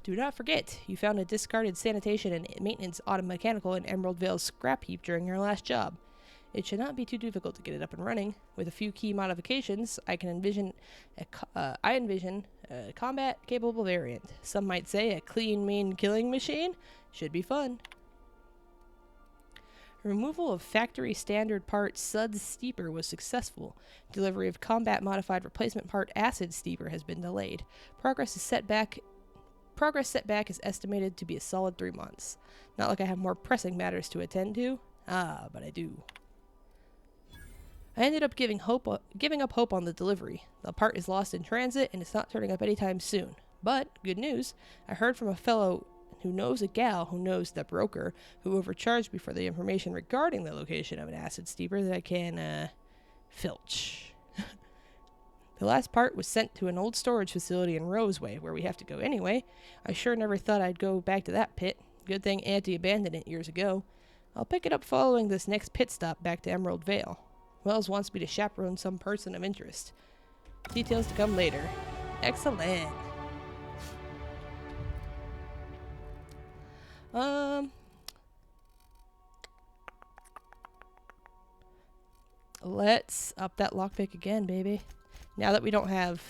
[SPEAKER 1] Do not forget, you found a discarded sanitation and maintenance automechanical in Emerald Vale's scrap heap during your last job. It should not be too difficult to get it up and running. With a few key modifications, I envision a combat-capable variant. Some might say a clean, mean killing machine. Should be fun. Removal of factory standard part Suds Steeper was successful. Delivery of combat-modified replacement part Acid Steeper has been delayed. Progress setback is estimated to be a solid 3 months. Not like I have more pressing matters to attend to. But I do. I ended up giving up hope on the delivery. The part is lost in transit and it's not turning up anytime soon. But, good news, I heard from a fellow who knows a gal who knows the broker who overcharged me for the information regarding the location of an acid steeper that I can, filch. The last part was sent to an old storage facility in Roseway, where we have to go anyway. I sure never thought I'd go back to that pit. Good thing Auntie abandoned it years ago. I'll pick it up following this next pit stop back to Emerald Vale. Wells wants me to chaperone some person of interest. Details to come later. Excellent. Let's up that lockpick again, baby. Now that we don't have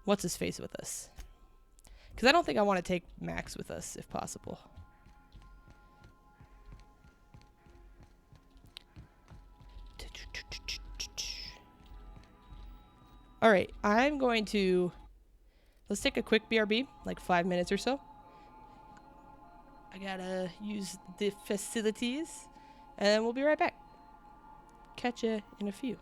[SPEAKER 1] what's-his-face with us. Because I don't think I want to take Max with us, if possible. Alright, I'm going to... Let's take a quick BRB, like 5 minutes or so. I gotta use the facilities, and then we'll be right back. Catch ya in a few.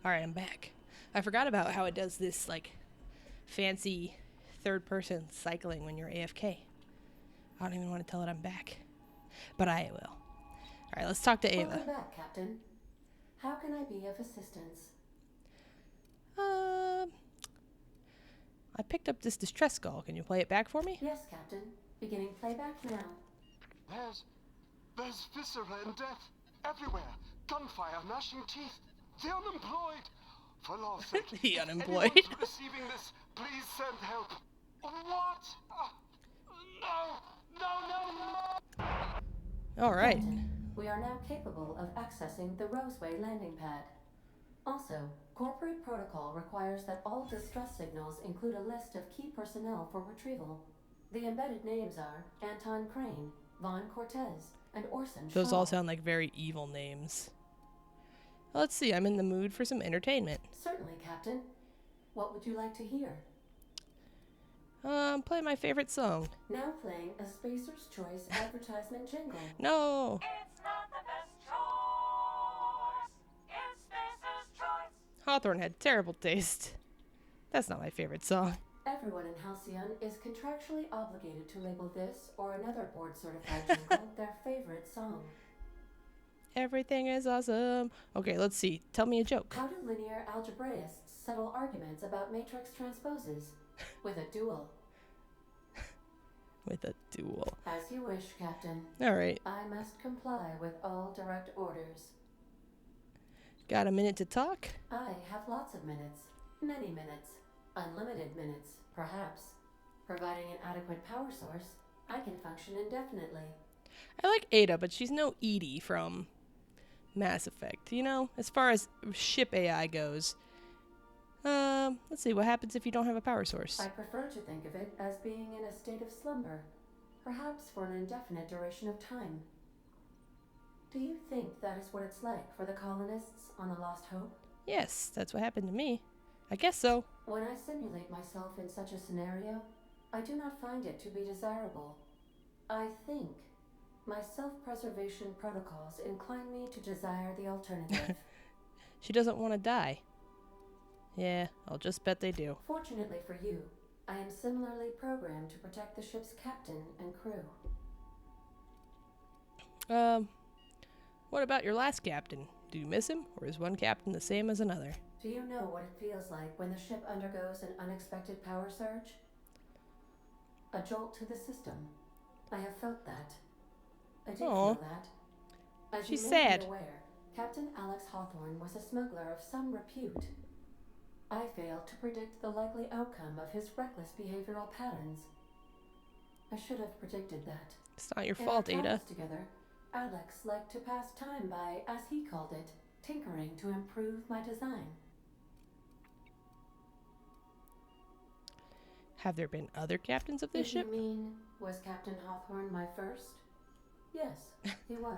[SPEAKER 1] Alright, I'm back. I forgot about how it does this, like, fancy third-person cycling when you're AFK. I don't even want to tell it I'm back. But I will. Alright, let's talk to Ava.
[SPEAKER 20] Welcome back, Captain. How can I be of assistance?
[SPEAKER 1] I picked up this distress call. Can you play it back for me?
[SPEAKER 20] Yes, Captain. Beginning playback now.
[SPEAKER 21] There's viscera and death everywhere. Gunfire, gnashing teeth. The unemployed. For law's sake.
[SPEAKER 1] The unemployed.
[SPEAKER 21] Anyone receiving this, please send help. What? No.
[SPEAKER 1] All right.
[SPEAKER 20] Captain, we are now capable of accessing the Roseway landing pad. Also, corporate protocol requires that all distress signals include a list of key personnel for retrieval. The embedded names are Anton Crane, Vaughn Cortez, and Orson
[SPEAKER 1] Those
[SPEAKER 20] Shaw.
[SPEAKER 1] all sound like very evil names. Let's see, I'm in the mood for some entertainment.
[SPEAKER 20] Certainly, Captain. What would you like to hear?
[SPEAKER 1] Play my favorite song.
[SPEAKER 20] Now playing a Spacer's Choice advertisement jingle.
[SPEAKER 1] No!
[SPEAKER 22] It's not the best choice. It's Spacer's Choice.
[SPEAKER 1] Hawthorne had terrible taste. That's not my favorite song.
[SPEAKER 20] Everyone in Halcyon is contractually obligated to label this or another board-certified jingle their favorite song.
[SPEAKER 1] Everything is awesome. Okay, let's see. Tell me a joke.
[SPEAKER 20] How do linear algebraists settle arguments about matrix transposes? With a duel.
[SPEAKER 1] With a duel.
[SPEAKER 20] As you wish, Captain.
[SPEAKER 1] Alright.
[SPEAKER 20] I must comply with all direct orders.
[SPEAKER 1] Got a minute to talk?
[SPEAKER 20] I have lots of minutes. Many minutes. Unlimited minutes, perhaps. Providing an adequate power source, I can function indefinitely.
[SPEAKER 1] I like Ada, but she's no Edie from Mass Effect. You know, as far as ship AI goes. Let's see, what happens if you don't have a power source?
[SPEAKER 20] I prefer to think of it as being in a state of slumber, perhaps for an indefinite duration of time. Do you think that is what it's like for the colonists on the Lost Hope?
[SPEAKER 1] Yes, that's what happened to me. I guess so.
[SPEAKER 20] When I simulate myself in such a scenario, I do not find it to be desirable. I think my self-preservation protocols incline me to desire the alternative.
[SPEAKER 1] She doesn't want to die. Yeah, I'll just bet they do.
[SPEAKER 20] Fortunately for you, I am similarly programmed to protect the ship's captain and crew.
[SPEAKER 1] What about your last captain? Do you miss him, or is one captain the same as another?
[SPEAKER 20] Do you know what it feels like when the ship undergoes an unexpected power surge? A jolt to the system. I have felt that. I do feel that. As
[SPEAKER 1] She's
[SPEAKER 20] you may
[SPEAKER 1] sad.
[SPEAKER 20] be aware, Captain Alex Hawthorne was a smuggler of some repute. I failed to predict the likely outcome of his reckless behavioral patterns. I should have predicted that.
[SPEAKER 1] It's not your
[SPEAKER 20] In
[SPEAKER 1] fault,
[SPEAKER 20] our
[SPEAKER 1] Ada.
[SPEAKER 20] travels together, Alex liked to pass time by, as he called it, tinkering to improve my design.
[SPEAKER 1] Have there been other captains of this
[SPEAKER 20] If
[SPEAKER 1] ship?
[SPEAKER 20] you mean, was Captain Hawthorne my first? Yes, he was.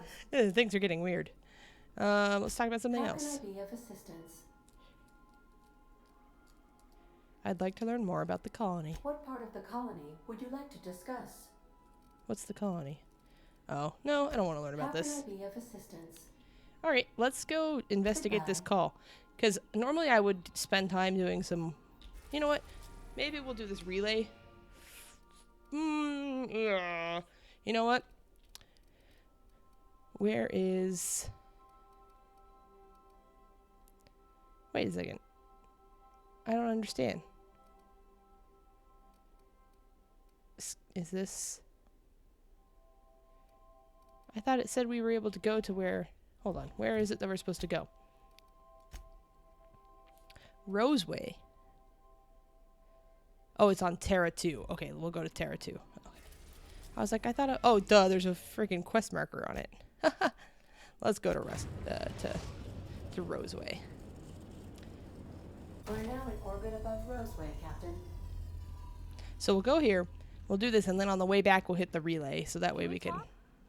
[SPEAKER 1] Things are getting weird. Let's talk about something else.
[SPEAKER 20] How can I be of assistance?
[SPEAKER 1] I'd like to learn more about the colony.
[SPEAKER 20] What part of the colony would you like to discuss?
[SPEAKER 1] What's the colony? Oh, no, I don't want to learn about this.
[SPEAKER 20] How can I be of assistance?
[SPEAKER 1] Alright, let's go investigate this call. Because normally I would spend time doing some... You know what? Maybe we'll do this relay. Yeah. You know what? Where is... Wait a second. I don't understand. Is this... I thought it said we were able to go to where... Hold on. Where is it that we're supposed to go? Roseway. Oh, it's on Terra 2. Okay, we'll go to Terra 2. Okay. I was like, I thought... Oh, duh, there's a freaking quest marker on it. Let's go to Roseway.
[SPEAKER 20] We're now in orbit above Roseway, Captain.
[SPEAKER 1] So we'll go here. We'll do this, and then on the way back, we'll hit the relay. So that way we can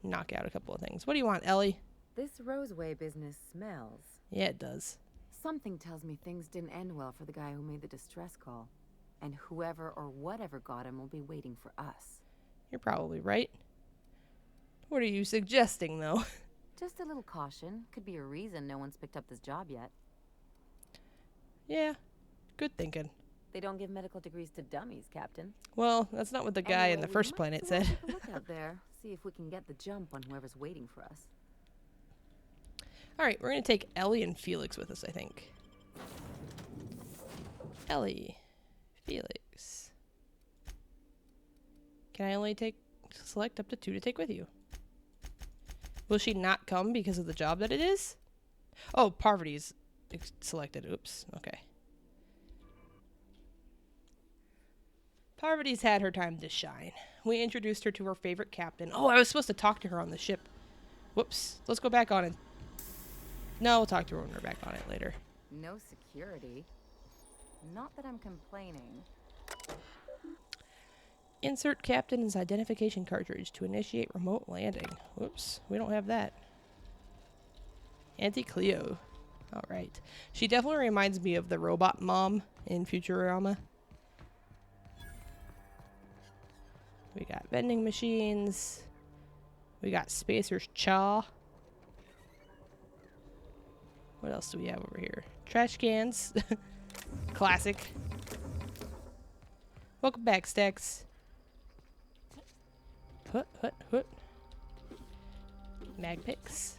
[SPEAKER 1] knock out a couple of things. What do you want, Ellie?
[SPEAKER 9] This Roseway business smells.
[SPEAKER 1] Yeah, it does.
[SPEAKER 9] Something tells me things didn't end well for the guy who made the distress call. And whoever or whatever got him will be waiting for us.
[SPEAKER 1] You're probably right. What are you suggesting, though?
[SPEAKER 9] Just a little caution. Could be a reason no one's picked up this job yet.
[SPEAKER 1] Yeah, good thinking.
[SPEAKER 9] They don't give medical degrees to dummies, Captain.
[SPEAKER 1] Well, that's not what the guy in
[SPEAKER 9] Anyway,
[SPEAKER 1] the
[SPEAKER 9] we
[SPEAKER 1] first
[SPEAKER 9] might
[SPEAKER 1] planet
[SPEAKER 9] as well
[SPEAKER 1] said.
[SPEAKER 9] take a look out there, see if we can get the jump on whoever's waiting for us.
[SPEAKER 1] Alright, we're going to take Ellie and Felix with us, I think. Ellie. Felix. Can I only select up to 2 to take with you? Will she not come because of the job that it is? Oh, Parvati's selected. Oops. Okay. Parvati's had her time to shine. We introduced her to her favorite captain. Oh, I was supposed to talk to her on the ship. Whoops. Let's go back on it. No, we'll talk to her when we're back on it later.
[SPEAKER 9] No security. Not that I'm complaining.
[SPEAKER 1] Insert captain's identification cartridge to initiate remote landing. Whoops, we don't have that. Auntie Cleo. Alright. She definitely reminds me of the robot mom in Futurama. We got vending machines. We got Spacer's Chaw. What else do we have over here? Trash cans. Classic. Welcome back, Stacks. Hut. Mag picks.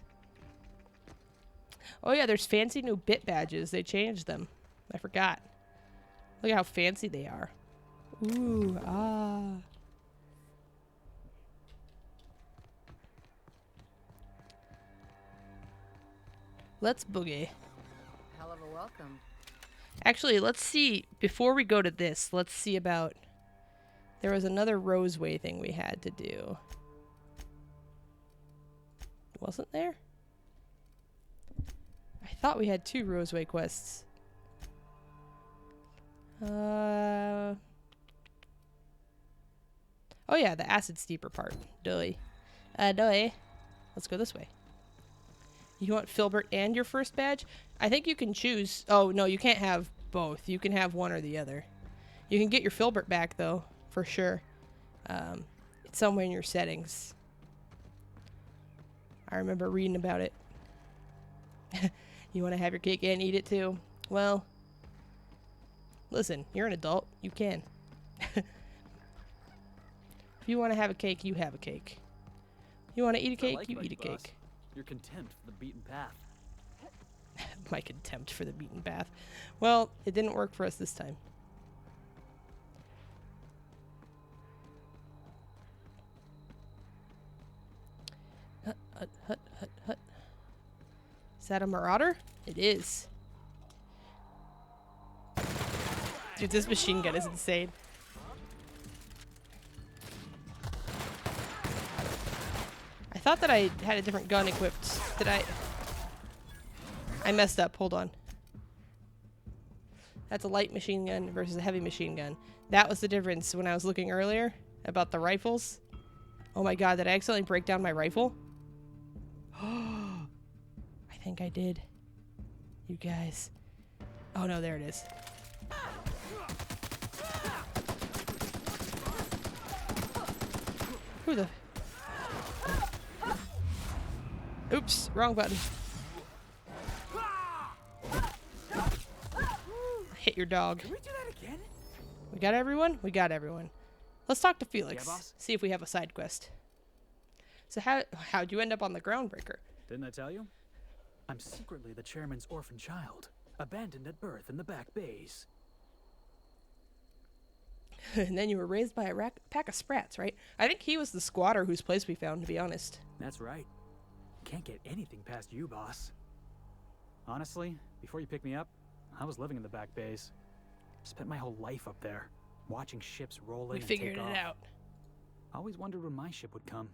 [SPEAKER 1] Oh yeah, there's fancy new bit badges. They changed them. I forgot. Look at how fancy they are. Ooh, ah. Let's boogie.
[SPEAKER 9] Hell of a welcome.
[SPEAKER 1] Actually, let's see. Before we go to this, let's see about... There was another Roseway thing we had to do. Wasn't there? I thought we had 2 Roseway quests. Oh yeah, the acid steeper part. Doy. Doy. Let's go this way. You want Filbert and your first badge? I think you can choose. Oh, no, you can't have both. You can have one or the other. You can get your Filbert back, though, for sure. It's somewhere in your settings. I remember reading about it. You want to have your cake and eat it, too? Well, listen, you're an adult. You can. If you want to have a cake, you have a cake. You want to eat a cake, you eat a cake.
[SPEAKER 19] Your contempt for the beaten path.
[SPEAKER 1] My contempt for the beaten path. Well, it didn't work for us this time. Hut. Is that a marauder? It is. Dude, this machine gun is insane. I thought that I had a different gun equipped. Did I? I messed up. Hold on. That's a light machine gun versus a heavy machine gun. That was the difference when I was looking earlier about the rifles. Oh my god, did I accidentally break down my rifle? I think I did. You guys. Oh no, there it is. Who the... Oops, wrong button. Hit your dog.
[SPEAKER 19] Can we do that again?
[SPEAKER 1] We got everyone? We got everyone. Let's talk to Felix.
[SPEAKER 19] Yeah, boss?
[SPEAKER 1] See if we have a side quest. So how'd you end up on the Groundbreaker?
[SPEAKER 19] Didn't I tell you? I'm secretly the chairman's orphan child, abandoned at birth in the back bays.
[SPEAKER 1] And then you were raised by a pack of sprats, right? I think he was the squatter whose place we found, to be honest.
[SPEAKER 19] That's right. Can't get anything past you, boss. Honestly, before you picked me up, I was living in the back bays. Spent my whole life up there, watching ships roll in
[SPEAKER 1] We
[SPEAKER 19] and
[SPEAKER 1] figured
[SPEAKER 19] take
[SPEAKER 1] it
[SPEAKER 19] off.
[SPEAKER 1] out.
[SPEAKER 19] Always wondered when my ship would come.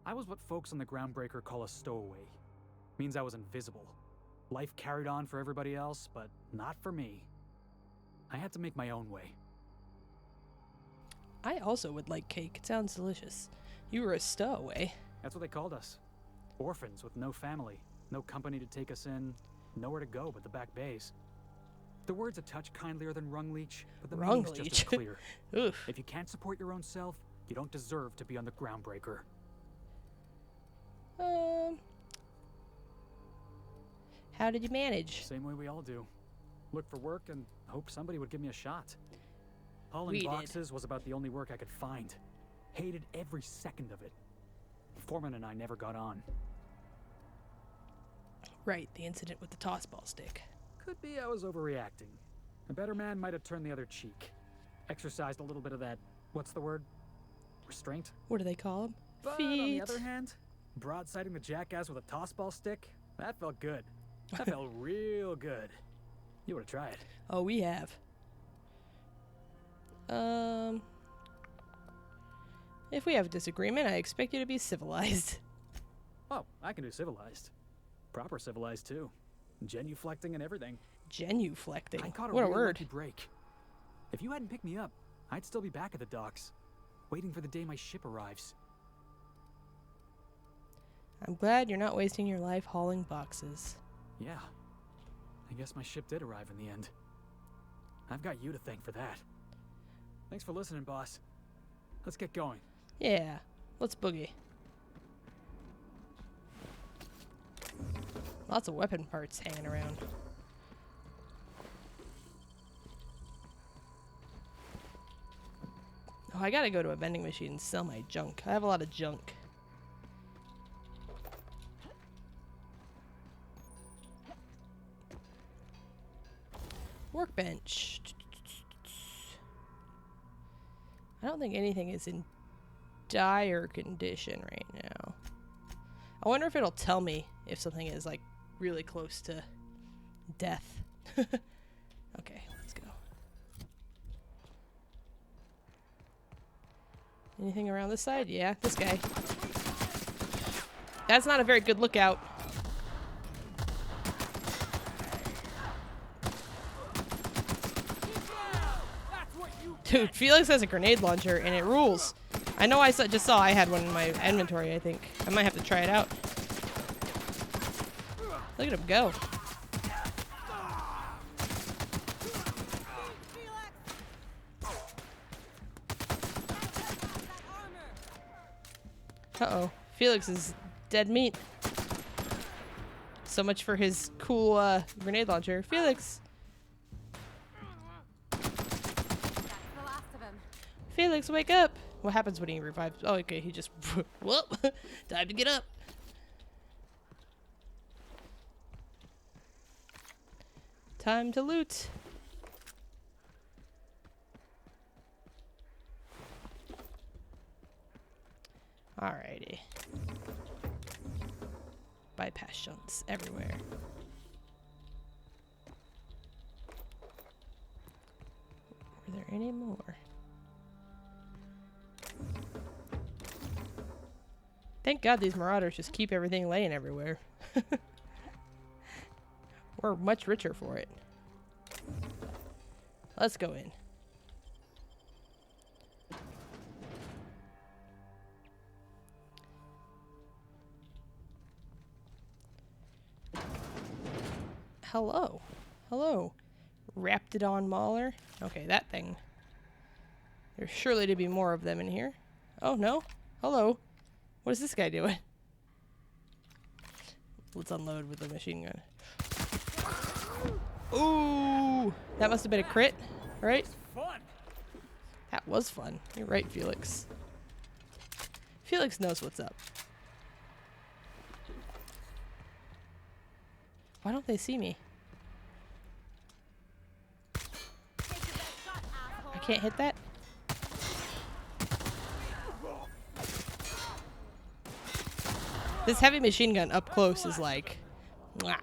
[SPEAKER 19] I was what folks on the Groundbreaker call a stowaway. Means I was invisible. Life carried on for everybody else, but not for me. I had to make my own way.
[SPEAKER 1] I also would like cake. It sounds delicious. You were a stowaway.
[SPEAKER 19] That's what they called us. Orphans with no family, no company to take us in, nowhere to go but the back bays. The word's a touch kindlier than rung leech, but the meaning's just as clear.
[SPEAKER 1] Oof.
[SPEAKER 19] If you can't support your own self, you don't deserve to be on the Groundbreaker.
[SPEAKER 1] How did you manage?
[SPEAKER 19] Same way we all do. look for work, and hope somebody would give me a shot. Hauling
[SPEAKER 1] We did.
[SPEAKER 19] boxes was about the only work I could find. Hated every second of it. Foreman and I never got on.
[SPEAKER 1] Right, the incident with the toss ball stick.
[SPEAKER 19] Could be I was overreacting. A better man might have turned the other cheek. Exercised a little bit of that, what's the word? Restraint?
[SPEAKER 1] What do they call them?
[SPEAKER 19] But
[SPEAKER 1] Feet.
[SPEAKER 19] on the other hand, broadsiding the jackass with a toss ball stick, that felt good. That felt real good. You ought to try it.
[SPEAKER 1] Oh, we have. If we have a disagreement, I expect you to be civilized.
[SPEAKER 19] Oh, I can do civilized. Proper civilized, too. Genuflecting and everything.
[SPEAKER 1] Genuflecting?
[SPEAKER 19] I caught
[SPEAKER 1] What a
[SPEAKER 19] real
[SPEAKER 1] word.
[SPEAKER 19] lucky break. If you hadn't picked me up, I'd still be back at the docks, waiting for the day my ship arrives.
[SPEAKER 1] I'm glad you're not wasting your life hauling boxes.
[SPEAKER 19] Yeah. I guess my ship did arrive in the end. I've got you to thank for that. Thanks for listening, boss. Let's get going.
[SPEAKER 1] Yeah, let's boogie. Lots of weapon parts hanging around. Oh, I gotta go to a vending machine and sell my junk. I have a lot of junk. Workbench. I don't think anything is in dire condition right now. I wonder if it'll tell me if something is like really close to death. Okay, let's go. Anything around this side? Yeah, this guy. That's not a very good lookout. Dude, Felix has a grenade launcher and it rules. I know I just saw I had one in my inventory, I think. I might have to try it out. Look at him go. Uh-oh. Felix is dead meat. So much for his cool grenade launcher. Felix! Felix, wake up! What happens when he revives? Oh, okay, he just... Whoop! Time to get up! Time to loot! Alrighty. Bypass shunts everywhere. Were there any more? Thank God these marauders just keep everything laying everywhere. We're much richer for it. Let's go in. Hello. Hello. Raptidon Mauler. Okay, that thing. There's surely to be more of them in here. Oh, no? Hello. What is this guy doing? Let's unload with the machine gun. Ooh! That must have been a crit, right? That was fun. You're right, Felix. Felix knows what's up. Why don't they see me? I can't hit that? This heavy machine gun up close is like... Mwah.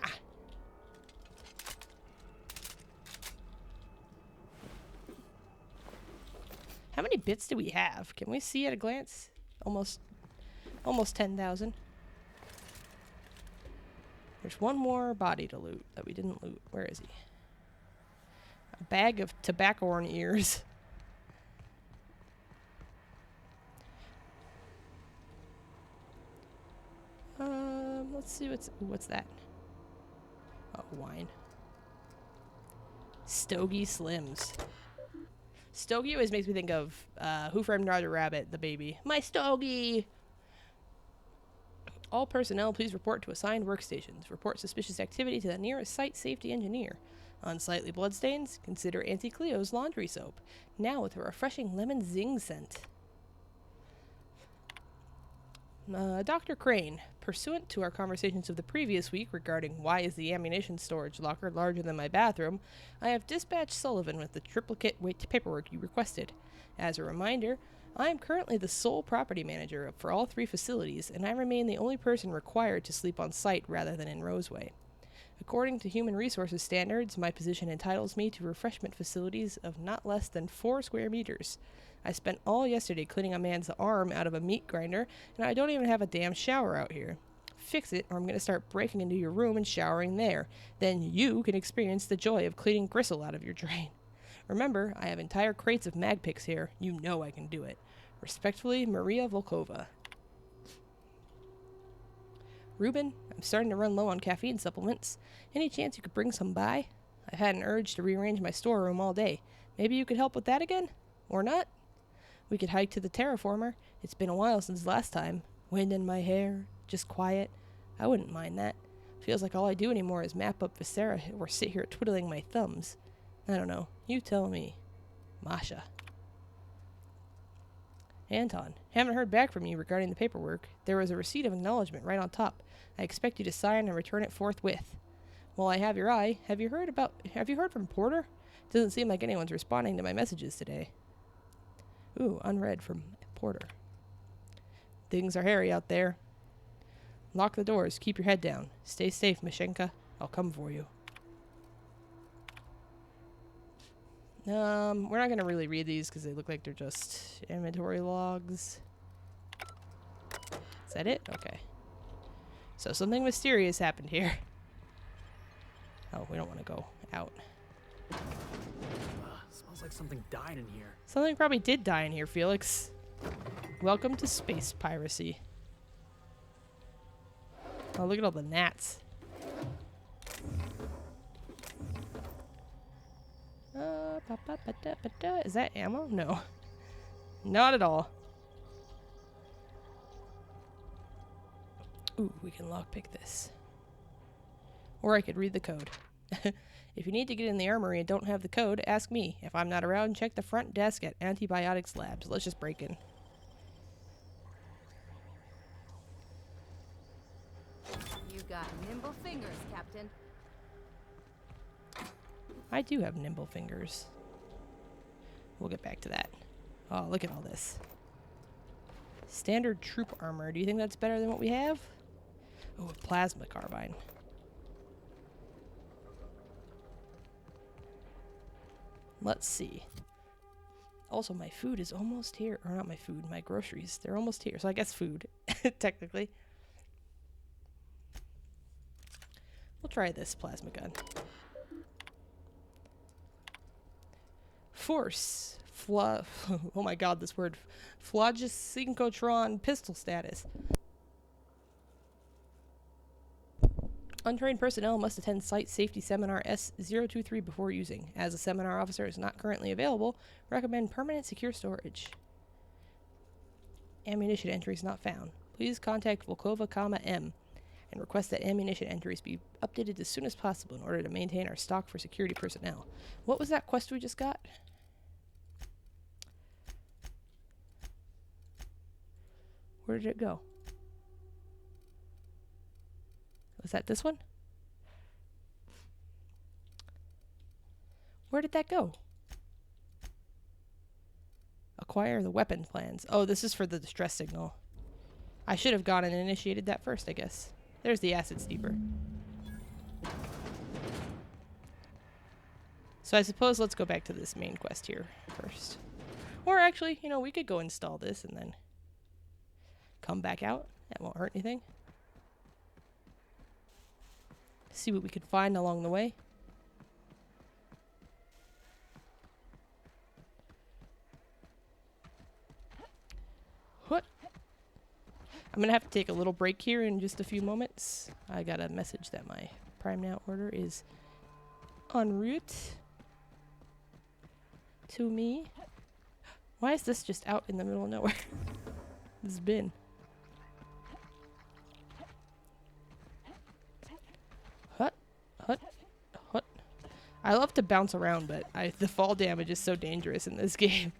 [SPEAKER 1] How many bits do we have? Can we see at a glance? Almost 10,000. There's one more body to loot that we didn't loot. Where is he? A bag of tobacco and ears. Let's see what's that? Oh, wine. Stogie Slims. Stogie always makes me think of Who Framed Roger Rabbit, the baby. My Stogie! All personnel, please report to assigned workstations. Report suspicious activity to the nearest site safety engineer. Unsightly bloodstains? Consider Auntie Cleo's laundry soap. Now with a refreshing lemon zing scent. Dr. Crane, pursuant to our conversations of the previous week regarding why is the ammunition storage locker larger than my bathroom, I have dispatched Sullivan with the triplicate paperwork you requested. As a reminder, I am currently the sole property manager for all 3 facilities, and I remain the only person required to sleep on site rather than in Roseway. According to human resources standards, my position entitles me to refreshment facilities of not less than 4 square meters. I spent all yesterday cleaning a man's arm out of a meat grinder, and I don't even have a damn shower out here. Fix it, or I'm going to start breaking into your room and showering there. Then you can experience the joy of cleaning gristle out of your drain. Remember, I have entire crates of mag picks here. You know I can do it. Respectfully, Maria Volkova. Ruben, I'm starting to run low on caffeine supplements. Any chance you could bring some by? I've had an urge to rearrange my storeroom all day. Maybe you could help with that again? Or not? We could hike to the terraformer. It's been a while since last time. Wind in my hair, just quiet. I wouldn't mind that. Feels like all I do anymore is map up Viscera or sit here twiddling my thumbs. I don't know. You tell me. Masha. Anton, haven't heard back from you regarding the paperwork. There was a receipt of acknowledgement right on top. I expect you to sign and return it forthwith. While I have your eye, have you heard from Porter? Doesn't seem like anyone's responding to my messages today. Ooh, unread from Porter. Things are hairy out there. Lock the doors. Keep your head down. Stay safe, Mashenka. I'll come for you. We're not going to really read these because they look like they're just inventory logs. Is that it? Okay. So something mysterious happened here. Oh, we don't want to go out.
[SPEAKER 19] Smells like something died in here.
[SPEAKER 1] Something probably did die in here, Felix. Welcome to space piracy. Oh, look at all the gnats. Is that ammo? No. Not at all. Ooh, we can lockpick this. Or I could read the code. If you need to get in the armory and don't have the code, ask me. If I'm not around, check the front desk at Antibiotics Labs. Let's just break in.
[SPEAKER 9] You got nimble fingers, Captain.
[SPEAKER 1] I do have nimble fingers. We'll get back to that. Oh, look at all this. Standard troop armor. Do you think that's better than what we have? Oh, a plasma carbine. Let's see. Also, my food is almost here. Or not my food, my groceries. They're almost here. So I guess food, technically. We'll try this plasma gun. Force. Oh my god, this word. Flogsynchrotron pistol status. Untrained personnel must attend Site Safety Seminar S023 before using. As a seminar officer is not currently available, recommend permanent secure storage. Ammunition entries not found. Please contact Volkova, M and request that ammunition entries be updated as soon as possible in order to maintain our stock for security personnel. What was that quest we just got? Where did it go? Was that this one? Where did that go? Acquire the weapon plans. Oh, this is for the distress signal. I should have gone and initiated that first, I guess. There's the acid steeper. So I suppose let's go back to this main quest here first. Or actually, you know, we could go install this and then come back out. That won't hurt anything. See what we could find along the way. What? I'm gonna have to take a little break here in just a few moments. I got a message that my Prime Now order is en route to me. Why is this just out in the middle of nowhere? This bin. I love to bounce around, but the fall damage is so dangerous in this game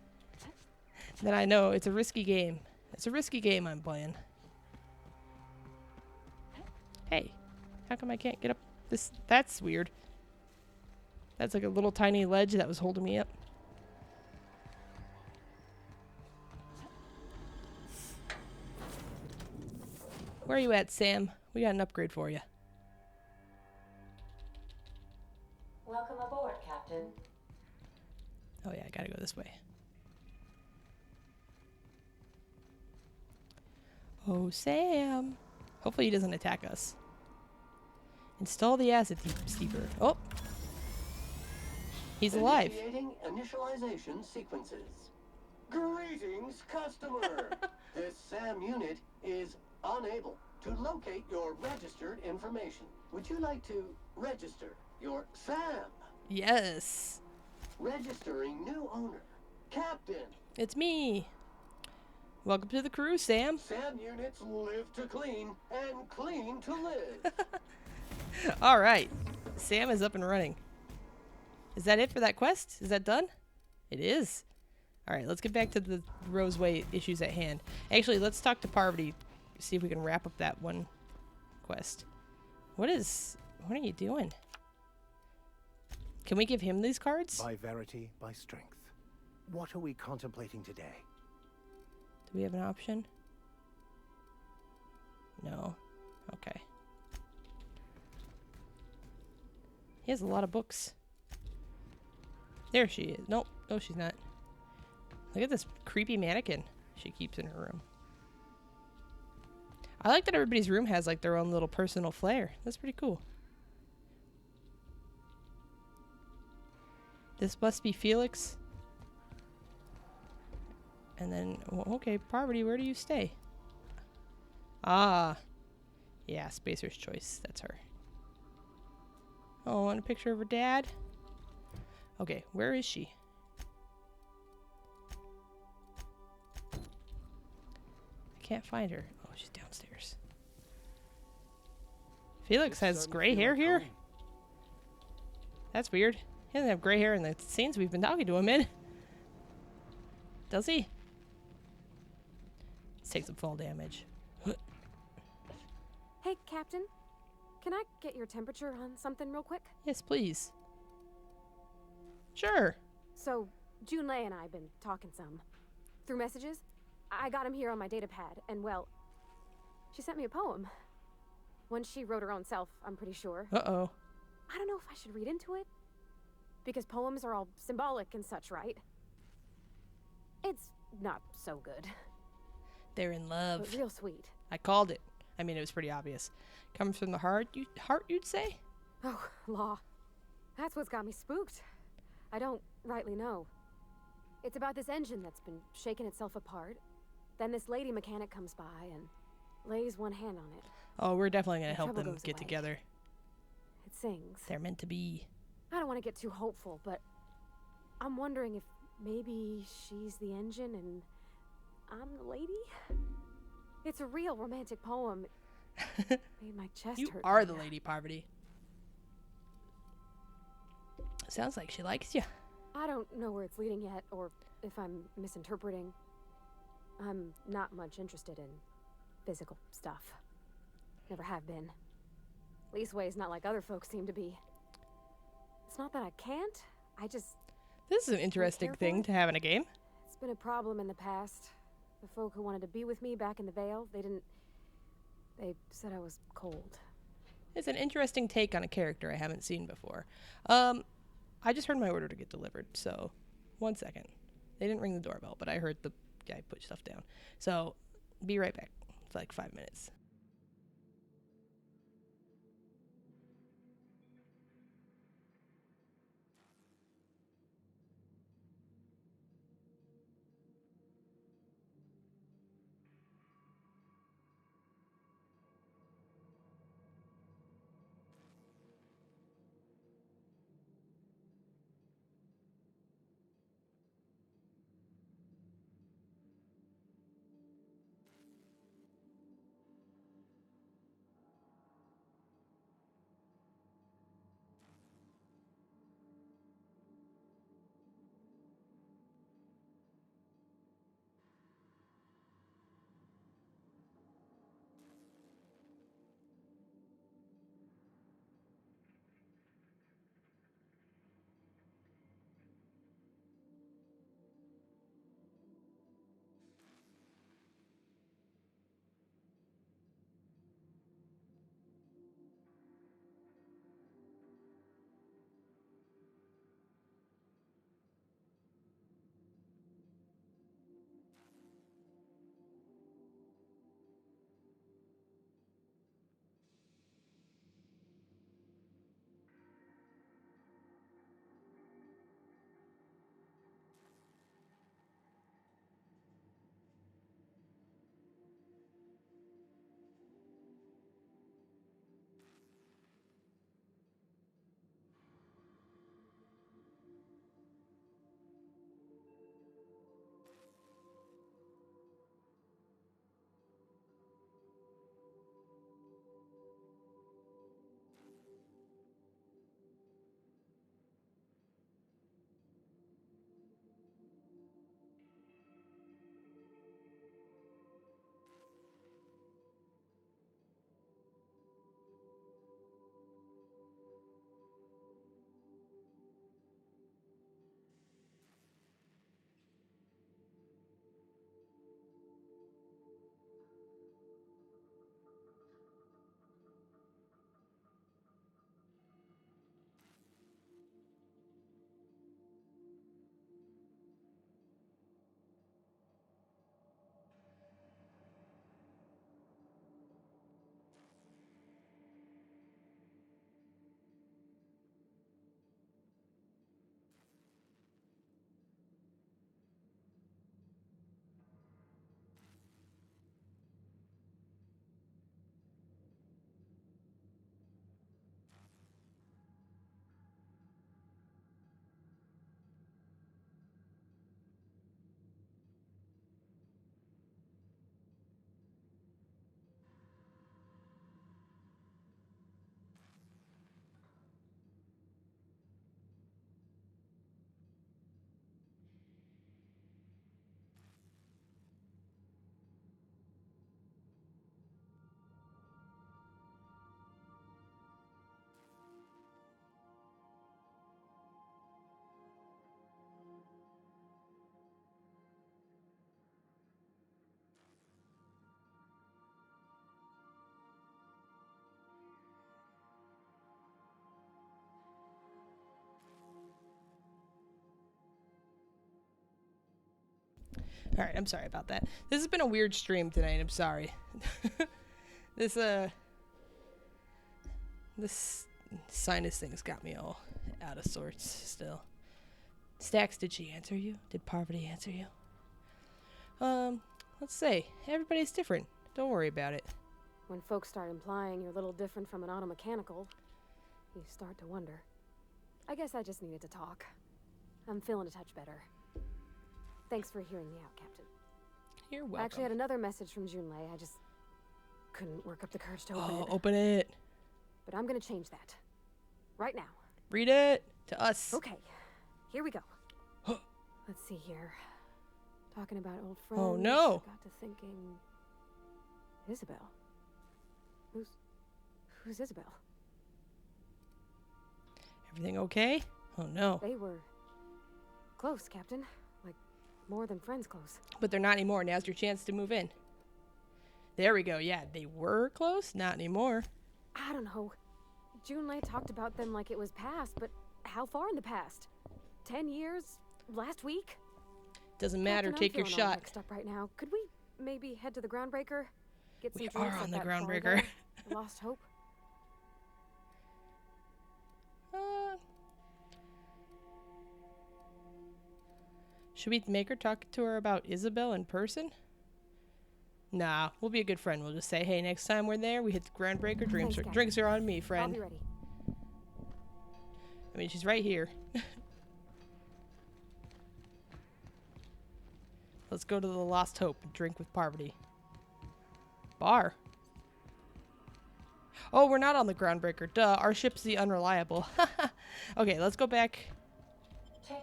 [SPEAKER 1] that I know it's a risky game. It's a risky game I'm playing. Hey, how come I can't get up this? That's weird. That's like a little tiny ledge that was holding me up. Where are you at, Sam? We got an upgrade for you.
[SPEAKER 20] Welcome aboard, Captain.
[SPEAKER 1] Oh yeah, I gotta go this way. Oh, Sam. Hopefully he doesn't attack us. Install the acid steeper. Oh! He's alive.
[SPEAKER 6] Initiating initialization sequences. Greetings, customer! This SAM unit is unable to locate your registered information. Would you like to register your SAM?
[SPEAKER 1] Yes.
[SPEAKER 6] Registering new owner. Captain.
[SPEAKER 1] It's me. Welcome to the crew, Sam.
[SPEAKER 6] SAM units live to clean and clean to live.
[SPEAKER 1] All right. Sam is up and running. Is that it for that quest? Is that done? It is. All right, let's get back to the Roseway issues at hand. Actually, let's talk to Parvati. See if we can wrap up that one quest. What are you doing? Can we give him these cards?
[SPEAKER 14] By verity, by strength. What are we contemplating today?
[SPEAKER 1] Do we have an option? No. Okay. He has a lot of books. There she is. Nope. No, she's not. Look at this creepy mannequin she keeps in her room. I like that everybody's room has like their own little personal flair. That's pretty cool. This must be Felix. And then, well, okay, Parvati, where do you stay? Ah. Yeah, Spacer's Choice. That's her. Oh, and a picture of her dad. Okay, where is she? I can't find her. Oh, she's downstairs. Felix has gray hair here? That's weird. He doesn't have gray hair in the scenes we've been talking to him in. Does he? Let's take some fall damage.
[SPEAKER 15] Hey, Captain. Can I get your temperature on something real quick?
[SPEAKER 1] Yes, please. Sure.
[SPEAKER 15] So, Junlei and I have been talking some. Through messages. I got him here on my data pad, and well, she sent me a poem. One she wrote her own self, I'm pretty sure.
[SPEAKER 1] Uh-oh.
[SPEAKER 15] I don't know if I should read into it. Because poems are all symbolic and such, right? It's not so good.
[SPEAKER 1] They're in love.
[SPEAKER 15] But real sweet.
[SPEAKER 1] I called it. I mean, it was pretty obvious. Comes from the heart, you'd say?
[SPEAKER 15] Oh, law. That's what's got me spooked. I don't rightly know. It's about this engine that's been shaking itself apart. Then this lady mechanic comes by and lays one hand on it.
[SPEAKER 1] Oh, we're definitely going to help
[SPEAKER 15] trouble
[SPEAKER 1] them
[SPEAKER 15] goes
[SPEAKER 1] get
[SPEAKER 15] away.
[SPEAKER 1] together.
[SPEAKER 15] It sings.
[SPEAKER 1] They're meant to be.
[SPEAKER 15] I don't want to get too hopeful, but I'm wondering if maybe she's the engine and I'm the lady? It's a real romantic poem. It made my chest
[SPEAKER 1] You
[SPEAKER 15] hurt.
[SPEAKER 1] are the lady, Parvati. Sounds like she likes you.
[SPEAKER 15] I don't know where it's leading yet, or if I'm misinterpreting. I'm not much interested in physical stuff. Never have been. Leastways not like other folks seem to be. It's not that I can't, I just...
[SPEAKER 1] This is an interesting thing to have in a game.
[SPEAKER 15] It's been a problem in the past. The folk who wanted to be with me back in the Vale, they said I was cold.
[SPEAKER 1] It's an interesting take on a character I haven't seen before. I just heard my order to get delivered, so 1 second. They didn't ring the doorbell, but I heard the guy put stuff down. So, be right back. It's like 5 minutes. Alright, I'm sorry about that. This has been a weird stream tonight, I'm sorry. This sinus thing's got me all out of sorts still. Stax, did she answer you? Did Parvati answer you? Let's say, everybody's different. Don't worry about it.
[SPEAKER 15] When folks start implying you're a little different from an automechanical, you start to wonder. I guess I just needed to talk. I'm feeling a touch better. Thanks for hearing me out, Captain.
[SPEAKER 1] You're welcome.
[SPEAKER 15] I actually had another message from Junlei. I just couldn't work up the courage to open it.
[SPEAKER 1] Open it.
[SPEAKER 15] But I'm gonna change that. Right now.
[SPEAKER 1] Read it to us.
[SPEAKER 15] Okay. Here we go. Let's see here. Talking about old friends.
[SPEAKER 1] Oh no.
[SPEAKER 15] I got to thinking. Isabel. Who's Isabel?
[SPEAKER 1] Everything okay? Oh no.
[SPEAKER 15] They were close, Captain. Like, more than friends close.
[SPEAKER 1] But they're not anymore. Now's your chance to move in. There we go. Yeah, they were close. Not anymore.
[SPEAKER 15] I don't know. Junlei talked about them like it was past, but how far in the past? 10 years? Last week?
[SPEAKER 1] Doesn't matter.
[SPEAKER 15] Captain,
[SPEAKER 1] Take your
[SPEAKER 15] I'm feeling all
[SPEAKER 1] shot.
[SPEAKER 15] mixed up right now. Could we maybe head to the Groundbreaker? Get some
[SPEAKER 1] We
[SPEAKER 15] drinks
[SPEAKER 1] are
[SPEAKER 15] at
[SPEAKER 1] on the
[SPEAKER 15] that bar
[SPEAKER 1] Groundbreaker.
[SPEAKER 15] there? Lost Hope?
[SPEAKER 1] Should we make her talk to her about Isabel in person? Nah, we'll be a good friend. We'll just say, hey, next time we're there, we hit the Groundbreaker. Drinks are on me, friend.
[SPEAKER 15] I'll be ready.
[SPEAKER 1] I mean, she's right here. Let's go to the Lost Hope and drink with Parvati. Bar. Oh, we're not on the Groundbreaker. Duh, our ship's the Unreliable. Okay, let's go back.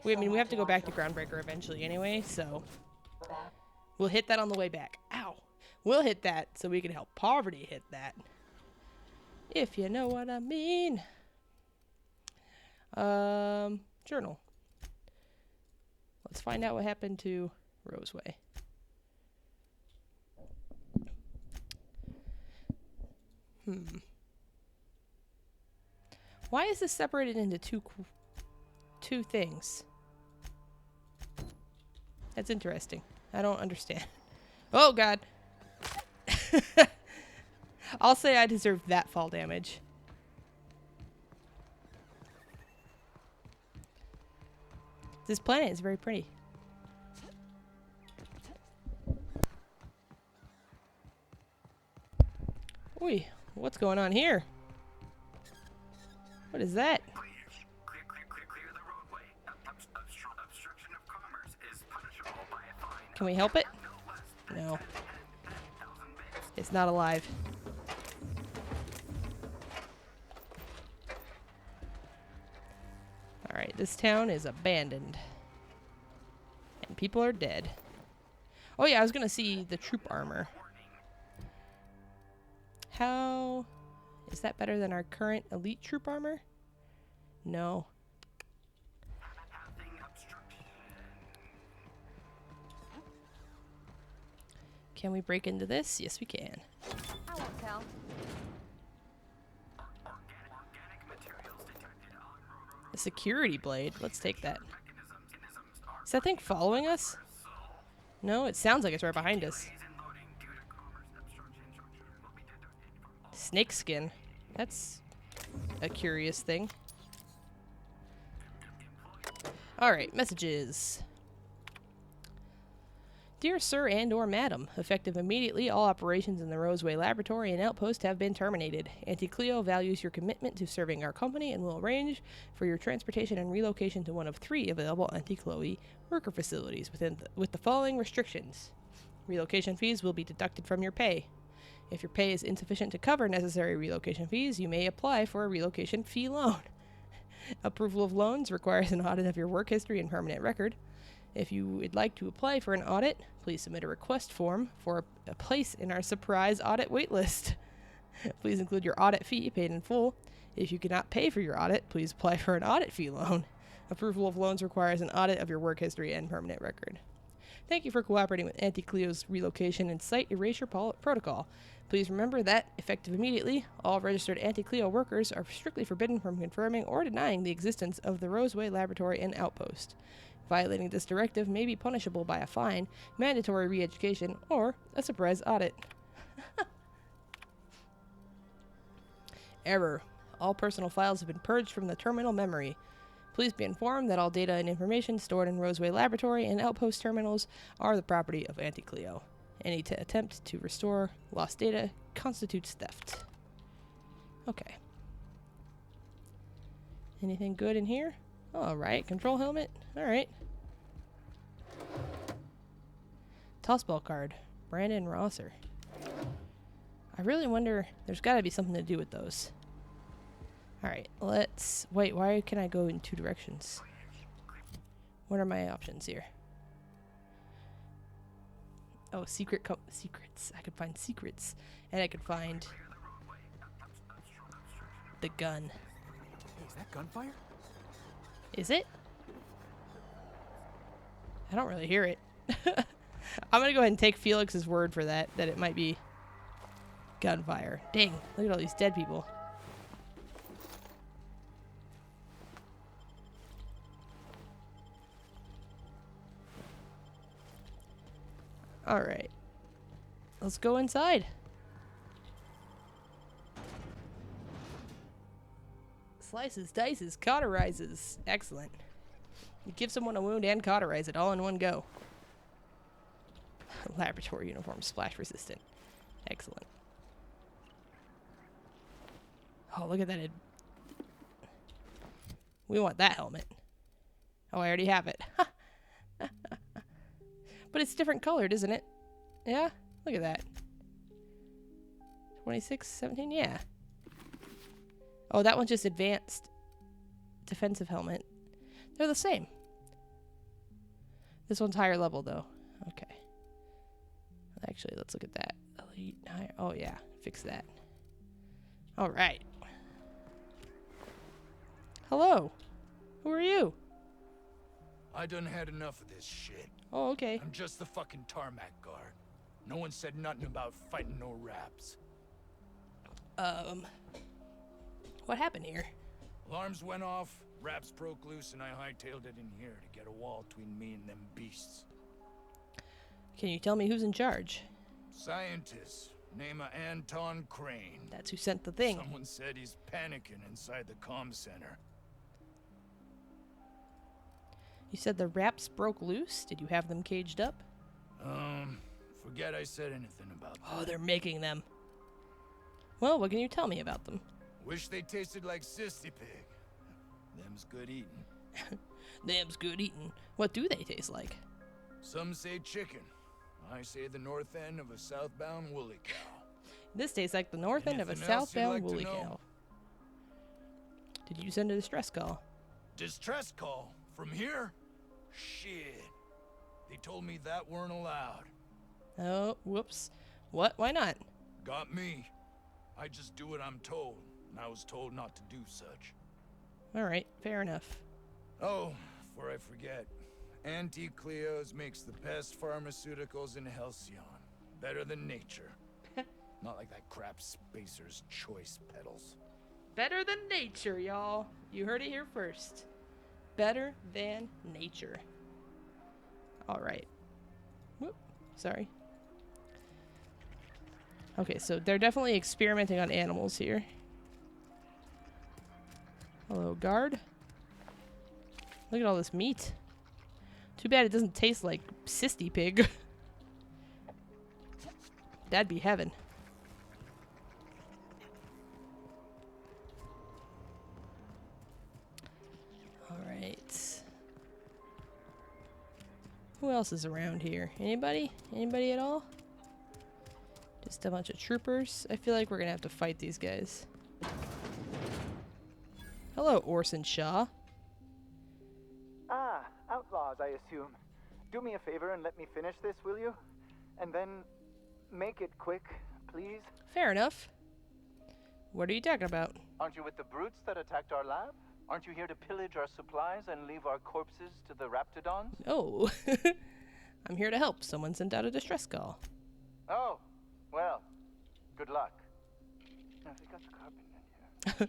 [SPEAKER 1] We have to go back to Groundbreaker eventually anyway, so we'll hit that on the way back. Ow. We'll hit that so we can help Parvati hit that. If you know what I mean. Journal. Let's find out what happened to Roseway. Why is this separated into two things? That's interesting. I don't understand. Oh god. I'll say I deserve that fall damage. This planet is very pretty. Oi, what's going on here? What is that? Can we help it? No. It's not alive. Alright, this town is abandoned. And people are dead. Oh yeah, I was gonna see the troop armor. How... is that better than our current elite troop armor? No. Can we break into this? Yes, we can.
[SPEAKER 2] I won't tell.
[SPEAKER 1] A security blade. Let's take that. Is that thing following us? No, it sounds like it's right behind us. Snake skin. That's a curious thing. Alright, messages. Dear Sir and or Madam, effective immediately, all operations in the Roseway Laboratory and Outpost have been terminated. Auntie Cleo values your commitment to serving our company and will arrange for your transportation and relocation to one of 3 available Auntie Chloe worker facilities with the following restrictions. Relocation fees will be deducted from your pay. If your pay is insufficient to cover necessary relocation fees, you may apply for a relocation fee loan. Approval of loans requires an audit of your work history and permanent record. If you would like to apply for an audit, please submit a request form for a place in our surprise audit waitlist. Please include your audit fee paid in full. If you cannot pay for your audit, please apply for an audit fee loan. Approval of loans requires an audit of your work history and permanent record. Thank you for cooperating with Auntie Cleo's relocation and site erasure protocol. Please remember that, effective immediately, all registered Auntie Cleo workers are strictly forbidden from confirming or denying the existence of the Roseway Laboratory and Outpost. Violating this directive may be punishable by a fine, mandatory re-education, or a surprise audit. Error. All personal files have been purged from the terminal memory. Please be informed that all data and information stored in Roseway Laboratory and Outpost terminals are the property of Auntie Cleo. Any attempt to restore lost data constitutes theft. Okay. Anything good in here? Alright, control helmet. Alright. Tossball card. Brandon Rosser. I really wonder, there's gotta be something to do with those. Alright, let's... Wait, why can I go in two directions? What are my options here? Oh, secrets. I could find secrets. And I could find... the gun.
[SPEAKER 19] Hey, is that gunfire?
[SPEAKER 1] Is it? I don't really hear it. I'm gonna go ahead and take Felix's word for that it might be gunfire. Dang, look at all these dead people. Alright. Let's go inside. Slices, dices, cauterizes. Excellent. You give someone a wound and cauterize it all in one go. Laboratory uniform, splash resistant. Excellent. Oh, look at that. We want that helmet. Oh, I already have it. But it's different colored, isn't it? Yeah? Look at that. 26, 17, yeah. Oh, that one's just advanced defensive helmet. They're the same. This one's higher level, though. Okay. Actually, let's look at that. Elite, higher. Oh, yeah. Fix that. All right. Hello. Who are you?
[SPEAKER 3] I done had enough of this shit.
[SPEAKER 1] Oh, okay.
[SPEAKER 3] I'm just the fucking tarmac guard. No one said nothing about fighting no raps.
[SPEAKER 1] What happened here?
[SPEAKER 3] Alarms went off, raps broke loose, and I hightailed it in here to get a wall between me and them beasts.
[SPEAKER 1] Can you tell me who's in charge?
[SPEAKER 3] Scientist, name of Anton Crane.
[SPEAKER 1] That's who sent the thing.
[SPEAKER 3] Someone said he's panicking inside the comm center.
[SPEAKER 1] You said the raps broke loose? Did you have them caged up?
[SPEAKER 3] Forget I said anything about that.
[SPEAKER 1] Oh, they're making them. Well, what can you tell me about them?
[SPEAKER 3] Wish they tasted like Sissy Pig. Them's good eating.
[SPEAKER 1] Them's good eating. What do they taste like?
[SPEAKER 3] Some say chicken. I say the north end of a southbound woolly cow.
[SPEAKER 1] This tastes like the north end of a
[SPEAKER 3] Anything else you'd
[SPEAKER 1] southbound
[SPEAKER 3] like to
[SPEAKER 1] woolly
[SPEAKER 3] know?
[SPEAKER 1] cow. Did you send a distress call?
[SPEAKER 3] Distress call? From here? Shit. They told me that weren't allowed.
[SPEAKER 1] Oh, whoops. What? Why not?
[SPEAKER 3] Got me. I just do what I'm told, and I was told not to do such.
[SPEAKER 1] Alright, fair enough.
[SPEAKER 3] Oh, before I forget, Auntie Cleo's makes the best pharmaceuticals in Halcyon. Better than nature. Not like that crap Spacer's Choice pedals.
[SPEAKER 1] Better than nature, y'all. You heard it here first. Better than nature. Alright. Whoop. Sorry. Okay, so they're definitely experimenting on animals here. Hello, guard. Look at all this meat. Too bad it doesn't taste like Sissy Pig. That'd be heaven. Alright. Who else is around here? Anybody? Anybody at all? Just a bunch of troopers. I feel like we're gonna have to fight these guys. Hello, Orson Shaw.
[SPEAKER 12] Ah, outlaws, I assume. Do me a favor and let me finish this, will you? And then make it quick, please.
[SPEAKER 1] Fair enough. What are you talking about?
[SPEAKER 12] Aren't you with the brutes that attacked our lab? Aren't you here to pillage our supplies and leave our corpses to the raptidons?
[SPEAKER 1] Oh. I'm here to help. Someone sent out a distress call.
[SPEAKER 12] Oh, well, good luck. Now, they got the carpet in here.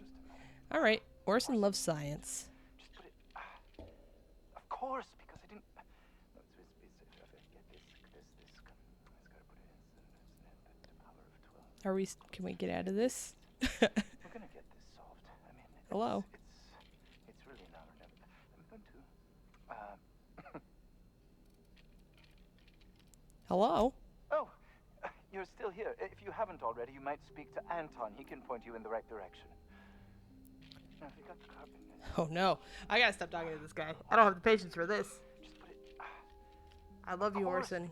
[SPEAKER 1] Alright, Orson loves science.
[SPEAKER 12] Of course, because I
[SPEAKER 1] Are we? Can we get out of this?
[SPEAKER 12] We're gonna get this solved. I mean,
[SPEAKER 1] Hello.
[SPEAKER 12] It's really now or never. I'm going to.
[SPEAKER 1] Hello.
[SPEAKER 12] Oh, you're still here. If you haven't already, you might speak to Anton. He can point you in the right direction. Now, if you got the carpet.
[SPEAKER 1] Oh no! I gotta stop talking to this guy. I don't have the patience for this.
[SPEAKER 12] Just put it.
[SPEAKER 1] I love you, Orson.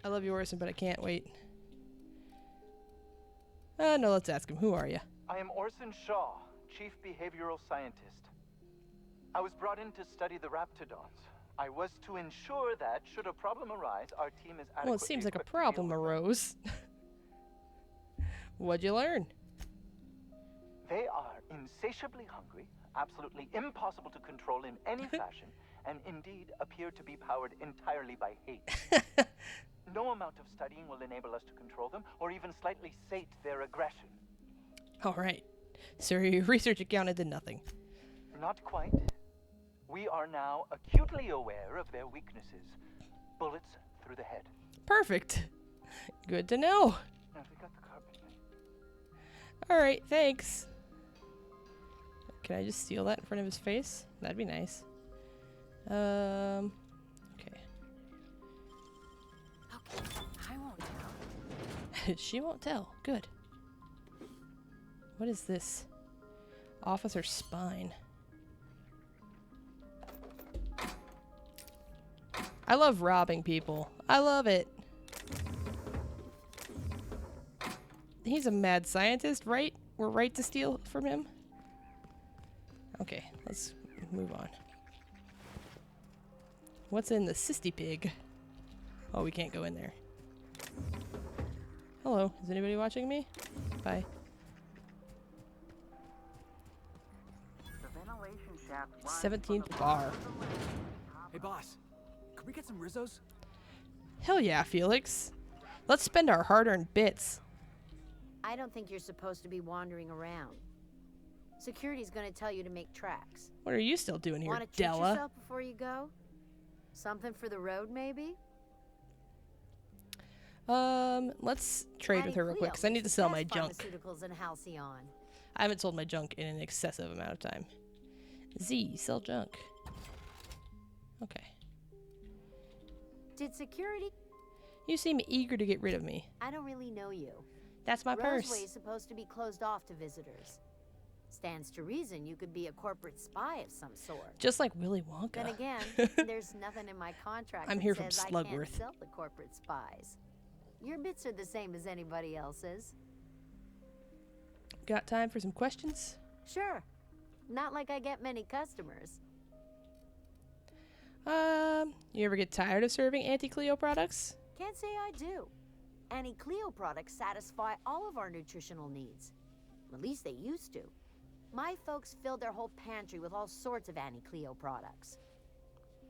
[SPEAKER 1] I love you, Orson, but I can't wait. No, let's ask him. Who are you?
[SPEAKER 12] I am Orson Shaw, Chief Behavioral Scientist. I was brought in to study the Raptidons. I was to ensure that, should a problem arise, our team is adequately
[SPEAKER 1] Well, it seems like a
[SPEAKER 12] equipped to deal
[SPEAKER 1] problem
[SPEAKER 12] with them.
[SPEAKER 1] arose. What'd you learn?
[SPEAKER 12] They are insatiably hungry, absolutely impossible to control in any fashion, and indeed appear to be powered entirely by hate. No amount of studying will enable us to control them, or even slightly sate their aggression.
[SPEAKER 1] All right. So your research accounted to nothing.
[SPEAKER 12] Not quite. We are now acutely aware of their weaknesses. Bullets through the head.
[SPEAKER 1] Perfect. Good to know.
[SPEAKER 12] Now, we got the carpet.
[SPEAKER 1] All right, thanks. Can I just steal that in front of his face? That'd be nice. Okay.
[SPEAKER 2] I won't tell.
[SPEAKER 1] She won't tell. Good. What is this? Officer Spine. I love robbing people. I love it. He's a mad scientist, right? We're right to steal from him? Okay, let's move on. What's in the cysty pig? Oh, we can't go in there. Hello, is anybody watching me? Bye.
[SPEAKER 12] The ventilation shaft
[SPEAKER 1] 17th bar.
[SPEAKER 19] Hey, boss. Could we get some Rizzos?
[SPEAKER 1] Hell yeah, Felix. Let's spend our hard-earned bits.
[SPEAKER 2] I don't think you're supposed to be wandering around. Security's gonna tell you to make tracks.
[SPEAKER 1] What are you still doing here,
[SPEAKER 2] Wanna treat
[SPEAKER 1] Della?
[SPEAKER 2] yourself before you go? Something for the road, maybe?
[SPEAKER 1] Let's trade with her real quick, because I need to sell my junk.
[SPEAKER 2] Pharmaceuticals in Halcyon.
[SPEAKER 1] I haven't sold my junk in an excessive amount of time. Z, sell junk. Okay.
[SPEAKER 2] Did security?
[SPEAKER 1] You seem eager to get rid of me.
[SPEAKER 2] I don't really know you.
[SPEAKER 1] That's my purse.
[SPEAKER 2] Roseway is supposed to be closed off to visitors. Stands to reason you could be a corporate spy of some sort.
[SPEAKER 1] Just like Willy Wonka.
[SPEAKER 2] Then again, there's nothing in my contract
[SPEAKER 1] I'm
[SPEAKER 2] that
[SPEAKER 1] here from
[SPEAKER 2] says I can't
[SPEAKER 1] Slugworth.
[SPEAKER 2] sell the corporate spies. Your bits are the same as anybody else's.
[SPEAKER 1] Got time for some questions?
[SPEAKER 2] Sure. Not like I get many customers.
[SPEAKER 1] You ever get tired of serving anti-Cleo products?
[SPEAKER 2] Can't say I do. Anti-Cleo products satisfy all of our nutritional needs. At least they used to. My folks filled their whole pantry with all sorts of anti-Cleo products.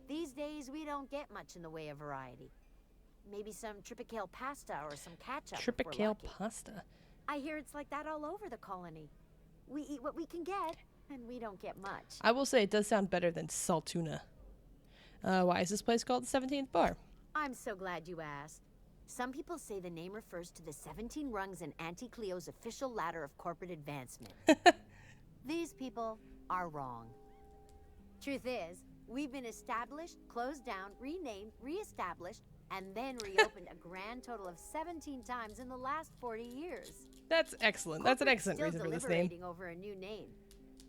[SPEAKER 2] These days, we don't get much in the way of variety. Maybe some tripicale pasta or some ketchup. if we're
[SPEAKER 1] Tripicale
[SPEAKER 2] lucky.
[SPEAKER 1] pasta.
[SPEAKER 2] I hear it's like that all over the colony. We eat what we can get, and we don't get much.
[SPEAKER 1] I will say it does sound better than Saltuna. Why is this place called the 17th Bar?
[SPEAKER 2] I'm so glad you asked. Some people say the name refers to the 17 rungs in Auntie Cleo's official ladder of corporate advancement. These people are wrong. Truth is, we've been established, closed down, renamed, reestablished, and then reopened a grand total of 17 times in the last 40 years.
[SPEAKER 1] That's excellent. That's an
[SPEAKER 2] Corporate's
[SPEAKER 1] excellent
[SPEAKER 2] still
[SPEAKER 1] reason for this name.
[SPEAKER 2] deliberating over a new name.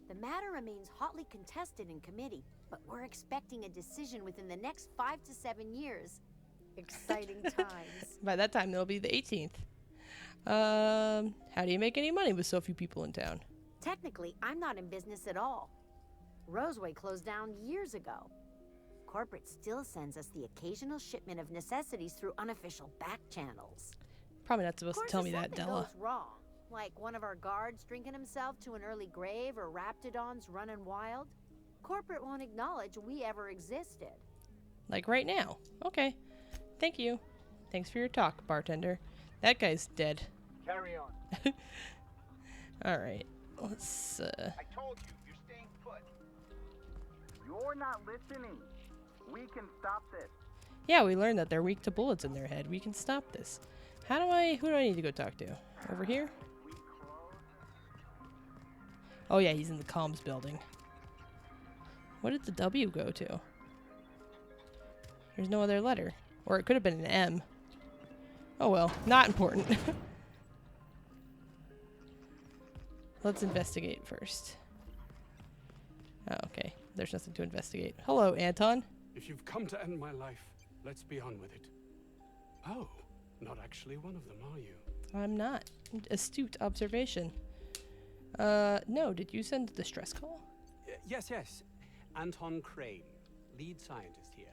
[SPEAKER 2] The matter remains hotly contested in committee, but we're expecting a decision within the next 5 to 7 years. Exciting times.
[SPEAKER 1] By that time, there'll be the 18th. How do you make any money with so few people in town?
[SPEAKER 2] Technically, I'm not in business at all. Roseway closed down years ago. Corporate still sends us the occasional shipment of necessities through unofficial back channels.
[SPEAKER 1] Probably not supposed
[SPEAKER 2] Of
[SPEAKER 1] to tell
[SPEAKER 2] course,
[SPEAKER 1] me
[SPEAKER 2] if
[SPEAKER 1] that,
[SPEAKER 2] something
[SPEAKER 1] Della.
[SPEAKER 2] goes wrong, like one of our guards drinking himself to an early grave or Raptidons running wild, corporate won't acknowledge we ever existed.
[SPEAKER 1] Like right now. Okay. Thank you. Thanks for your talk, bartender. That guy's dead.
[SPEAKER 12] Carry on.
[SPEAKER 1] Alright. Let's,
[SPEAKER 12] I told you, you're staying put. You're not listening. We can stop this.
[SPEAKER 1] Yeah, we learned that they're weak to bullets in their head. We can stop this. Who do I need to go talk to? Over here? Oh yeah, he's in the comms building. What did the W go to? There's no other letter. Or it could have been an M. Oh well, not important. Let's investigate first. Oh, okay. There's nothing to investigate. Hello, Anton.
[SPEAKER 4] If you've come to end my life, let's be on with it. Oh, not actually one of them, are you?
[SPEAKER 1] I'm not. Astute observation. No, did you send the distress call?
[SPEAKER 4] Yes. Anton Crane, lead scientist here.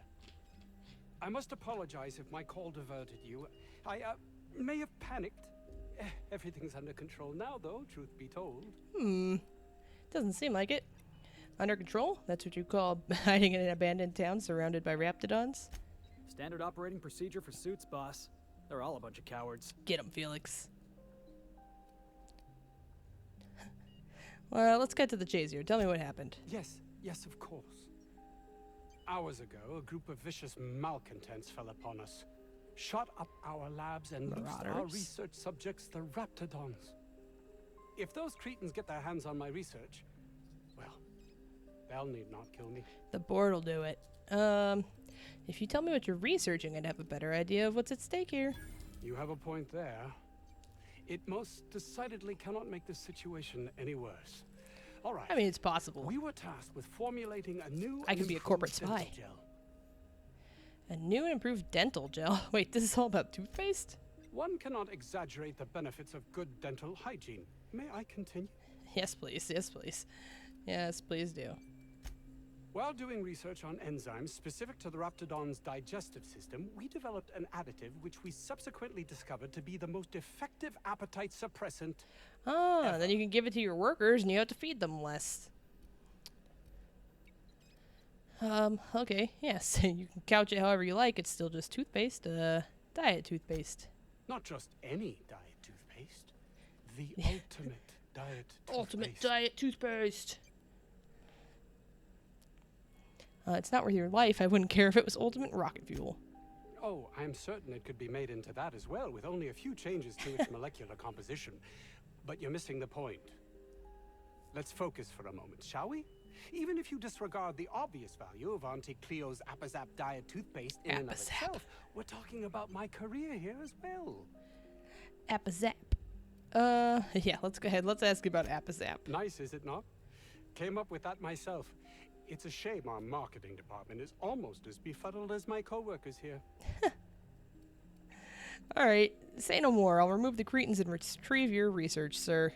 [SPEAKER 4] I must apologize if my call diverted you. I may have panicked. Everything's under control now, though, truth be told.
[SPEAKER 1] Doesn't seem like it. Under control? That's what you call hiding in an abandoned town surrounded by raptidons?
[SPEAKER 19] Standard operating procedure for suits, boss. They're all a bunch of cowards.
[SPEAKER 1] Get 'em, Felix. Well, let's get to the chase here. Tell me what happened.
[SPEAKER 4] Yes, of course. Hours ago, a group of vicious malcontents fell upon us, shot up our labs and loosed our research subjects, the raptidons. If those cretins get their hands on my research, well, they'll need not kill me.
[SPEAKER 1] The board will do it. If you tell me what you're researching, I'd have a better idea of what's at stake here.
[SPEAKER 4] You have a point there. It most decidedly cannot make this situation any worse. All right.
[SPEAKER 1] I mean, it's possible.
[SPEAKER 4] We were tasked with formulating a new
[SPEAKER 1] I could be a corporate spy.
[SPEAKER 4] gel.
[SPEAKER 1] A new and improved dental gel. Wait, this is all about toothpaste?
[SPEAKER 4] One cannot exaggerate the benefits of good dental hygiene. May I continue?
[SPEAKER 1] Yes, please. Yes, please. Yes, please do.
[SPEAKER 4] While doing research on enzymes specific to the raptidon's digestive system, we developed an additive which we subsequently discovered to be the most effective appetite suppressant.
[SPEAKER 1] Ah, then you can give it to your workers and you have to feed them less. Okay, yes. You can couch it however you like. It's still just toothpaste. Diet toothpaste.
[SPEAKER 4] Not just any diet toothpaste. The ultimate diet toothpaste.
[SPEAKER 1] Ultimate diet toothpaste. It's not worth your life. I wouldn't care if it was ultimate rocket fuel.
[SPEAKER 4] Oh, I'm certain it could be made into that as well, with only a few changes to its molecular composition. But you're missing the point. Let's focus for a moment, shall we? Even if you disregard the obvious value of Auntie Cleo's Apazap diet toothpaste in and of itself, we're talking about my career here as well.
[SPEAKER 1] Apazap. Yeah, let's go ahead. Let's ask about Apazap.
[SPEAKER 4] Nice, is it not? Came up with that myself. It's a shame our marketing department is almost as befuddled as my co-workers here.
[SPEAKER 1] Alright, say no more. I'll remove the cretins and retrieve your research, sir.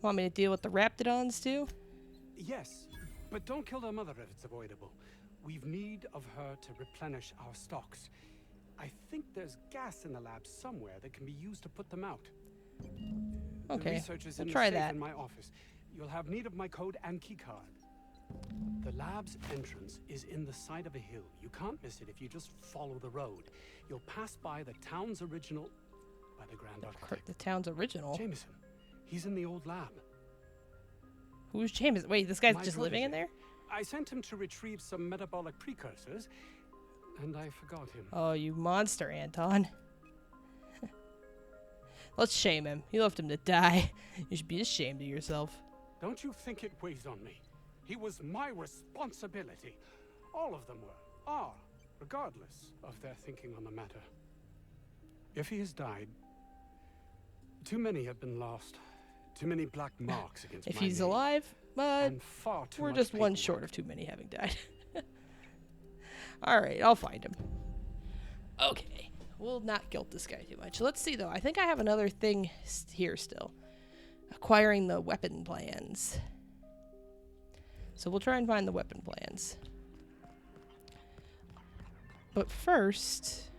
[SPEAKER 1] Want me to deal with the raptidons, too?
[SPEAKER 4] Yes, but don't kill their mother if it's avoidable. We've need of her to replenish our stocks. I think there's gas in the lab somewhere that can be used to put them out.
[SPEAKER 1] Okay,
[SPEAKER 4] The research is
[SPEAKER 1] we'll
[SPEAKER 4] in
[SPEAKER 1] try
[SPEAKER 4] the safe
[SPEAKER 1] that.
[SPEAKER 4] in my office. You'll have need of my code and keycard. The lab's entrance is in the side of a hill. You can't miss it if you just follow the road. You'll pass by the town's original... by the Grand Architect.
[SPEAKER 1] The town's original?
[SPEAKER 4] Jameson. He's in the old lab.
[SPEAKER 1] Who's Jameson? Wait, this guy's
[SPEAKER 4] My
[SPEAKER 1] just living in
[SPEAKER 4] protege.
[SPEAKER 1] there?
[SPEAKER 4] I sent him to retrieve some metabolic precursors, and I forgot him.
[SPEAKER 1] Oh, you monster, Anton. Let's shame him. You left him to die. You should be ashamed of yourself.
[SPEAKER 4] Don't you think it weighs on me? He was my responsibility. All of them are, regardless of their thinking on the matter. If he has died, too many have been lost. Too many black marks against
[SPEAKER 1] If
[SPEAKER 4] my
[SPEAKER 1] he's
[SPEAKER 4] name.
[SPEAKER 1] alive, but
[SPEAKER 4] And far too
[SPEAKER 1] we're
[SPEAKER 4] much
[SPEAKER 1] just one
[SPEAKER 4] paperwork.
[SPEAKER 1] short of too many having died. Alright, I'll find him. Okay, we'll not guilt this guy too much. Let's see, though. I think I have another thing here still. Acquiring the weapon plans. So we'll try and find the weapon plans. But first...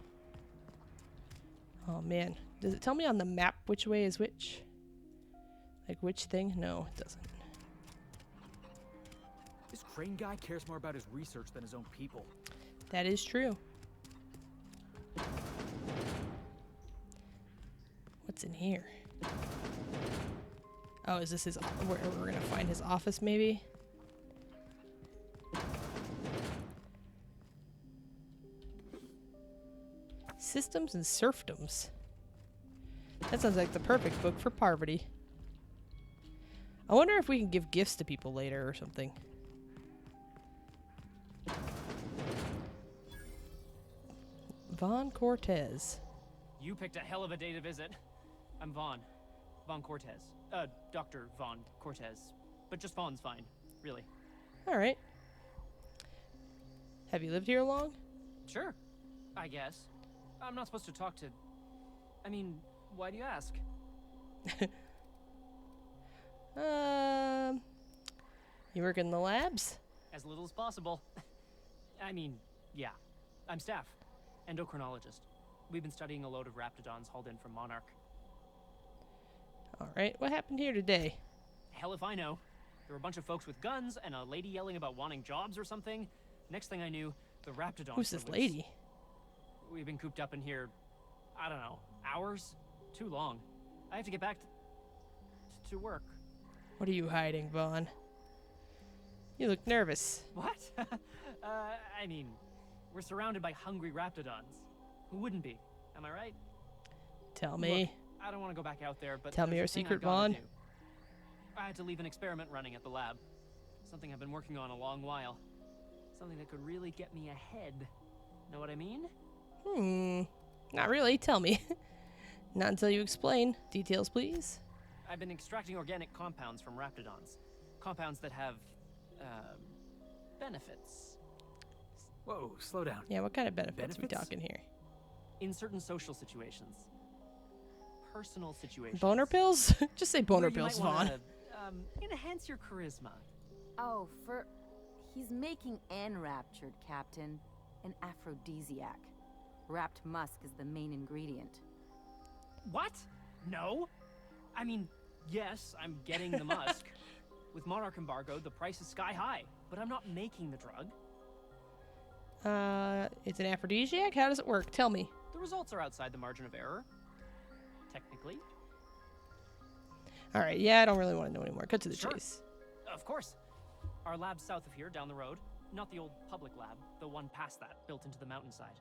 [SPEAKER 1] Oh, man. Does it tell me on the map which way is which? Like, which thing? No, it doesn't.
[SPEAKER 19] This Crane guy cares more about his research than his own people.
[SPEAKER 1] That is true. What's in here? Oh, is this his... Where we're gonna find his office, maybe? Systems and serfdoms. That sounds like the perfect book for Parvati. I wonder if we can give gifts to people later or something. Vaughn Cortez.
[SPEAKER 7] You picked a hell of a day to visit. I'm Vaughn. Vaughn Cortez. Dr. Vaughn Cortez. But just Vaughn's fine, really.
[SPEAKER 1] Alright. Have you lived here long?
[SPEAKER 7] Sure, I guess. I'm not supposed to talk to... I mean, why do you ask?
[SPEAKER 1] You work in the labs?
[SPEAKER 7] As little as possible. I mean, yeah. I'm staff. Endocrinologist. We've been studying a load of raptidons hauled in from Monarch.
[SPEAKER 1] Alright, what happened here today?
[SPEAKER 7] Hell if I know. There were a bunch of folks with guns and a lady yelling about wanting jobs or something. Next thing I knew, the raptidons
[SPEAKER 1] Who's this lady?
[SPEAKER 7] We've been cooped up in here, I don't know, hours? Too long. I have to get back to work.
[SPEAKER 1] What are you hiding, Vaughn? You look nervous.
[SPEAKER 7] What? I mean, we're surrounded by hungry raptidons. Who wouldn't be? Am I right?
[SPEAKER 1] Tell me.
[SPEAKER 7] Look, I don't want to go back out there, but
[SPEAKER 1] Tell me your
[SPEAKER 7] there's a thing
[SPEAKER 1] secret,
[SPEAKER 7] I've gotta
[SPEAKER 1] Vaughn.
[SPEAKER 7] do. I had to leave an experiment running at the lab. Something I've been working on a long while. Something that could really get me ahead. Know what I mean?
[SPEAKER 1] Not really. Tell me. Not until you explain. Details, please.
[SPEAKER 7] I've been extracting organic compounds from raptidons. Compounds that have, benefits.
[SPEAKER 19] Whoa, slow down.
[SPEAKER 1] Yeah, what kind of benefits are we talking here?
[SPEAKER 7] In certain social situations. Personal situations.
[SPEAKER 1] Boner pills? Just say boner
[SPEAKER 7] Where you
[SPEAKER 1] pills,
[SPEAKER 7] might
[SPEAKER 1] Vaughn.
[SPEAKER 7] wanna, enhance your charisma.
[SPEAKER 9] Oh, he's making enraptured, Captain. An aphrodisiac. Wrapped musk is the main ingredient.
[SPEAKER 7] What? No? I mean, yes, I'm getting the musk. With Monarch embargo, the price is sky high, but I'm not making the drug.
[SPEAKER 1] It's an aphrodisiac? How does it work? Tell me.
[SPEAKER 7] The results are outside the margin of error. Technically.
[SPEAKER 1] Alright, yeah, I don't really want to know anymore. Cut to the
[SPEAKER 7] Sure.
[SPEAKER 1] chase.
[SPEAKER 7] Of course. Our lab's south of here, down the road. Not the old public lab, the one past that, built into the mountainside.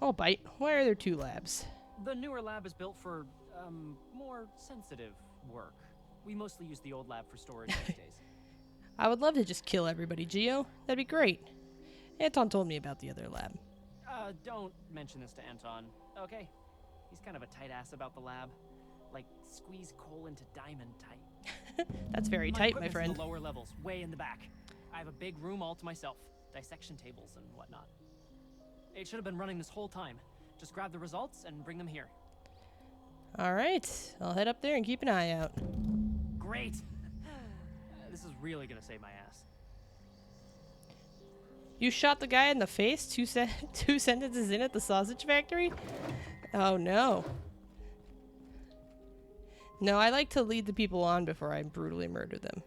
[SPEAKER 1] Oh, bite. Why are there two labs?
[SPEAKER 7] The newer lab is built for, more sensitive work. We mostly use the old lab for storage these days.
[SPEAKER 1] I would love to just kill everybody, Geo. That'd be great. Anton told me about the other lab.
[SPEAKER 7] Don't mention this to Anton, okay? He's kind of a tight ass about the lab. Like, squeeze coal into diamond tight.
[SPEAKER 1] That's very tight, my
[SPEAKER 7] equipment's in
[SPEAKER 1] friend.
[SPEAKER 7] the lower levels, way in the back. I have a big room all to myself. Dissection tables and whatnot. It should have been running this whole time. Just grab the results and bring them here.
[SPEAKER 1] Alright, I'll head up there and keep an eye out.
[SPEAKER 7] Great! This is really gonna save my ass.
[SPEAKER 1] You shot the guy in the face two sentences in at the sausage factory? Oh no. No, I like to lead the people on before I brutally murder them.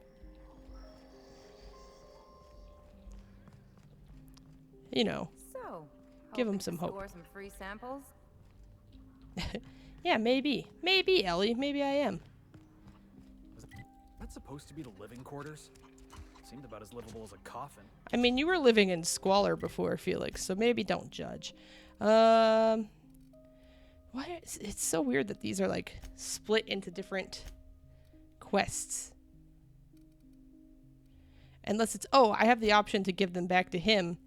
[SPEAKER 1] You know.
[SPEAKER 9] So,
[SPEAKER 1] give them
[SPEAKER 9] hoping
[SPEAKER 1] some
[SPEAKER 9] to
[SPEAKER 1] hope.
[SPEAKER 9] Score some free samples.
[SPEAKER 1] Yeah, maybe. Maybe, Ellie. Maybe I am.
[SPEAKER 19] Was that supposed to be the living quarters? Seemed about as livable as a coffin.
[SPEAKER 1] I mean, you were living in squalor before, Felix, so maybe don't judge. Why? It's so weird that these are, like, split into different quests. Unless it's... Oh, I have the option to give them back to him.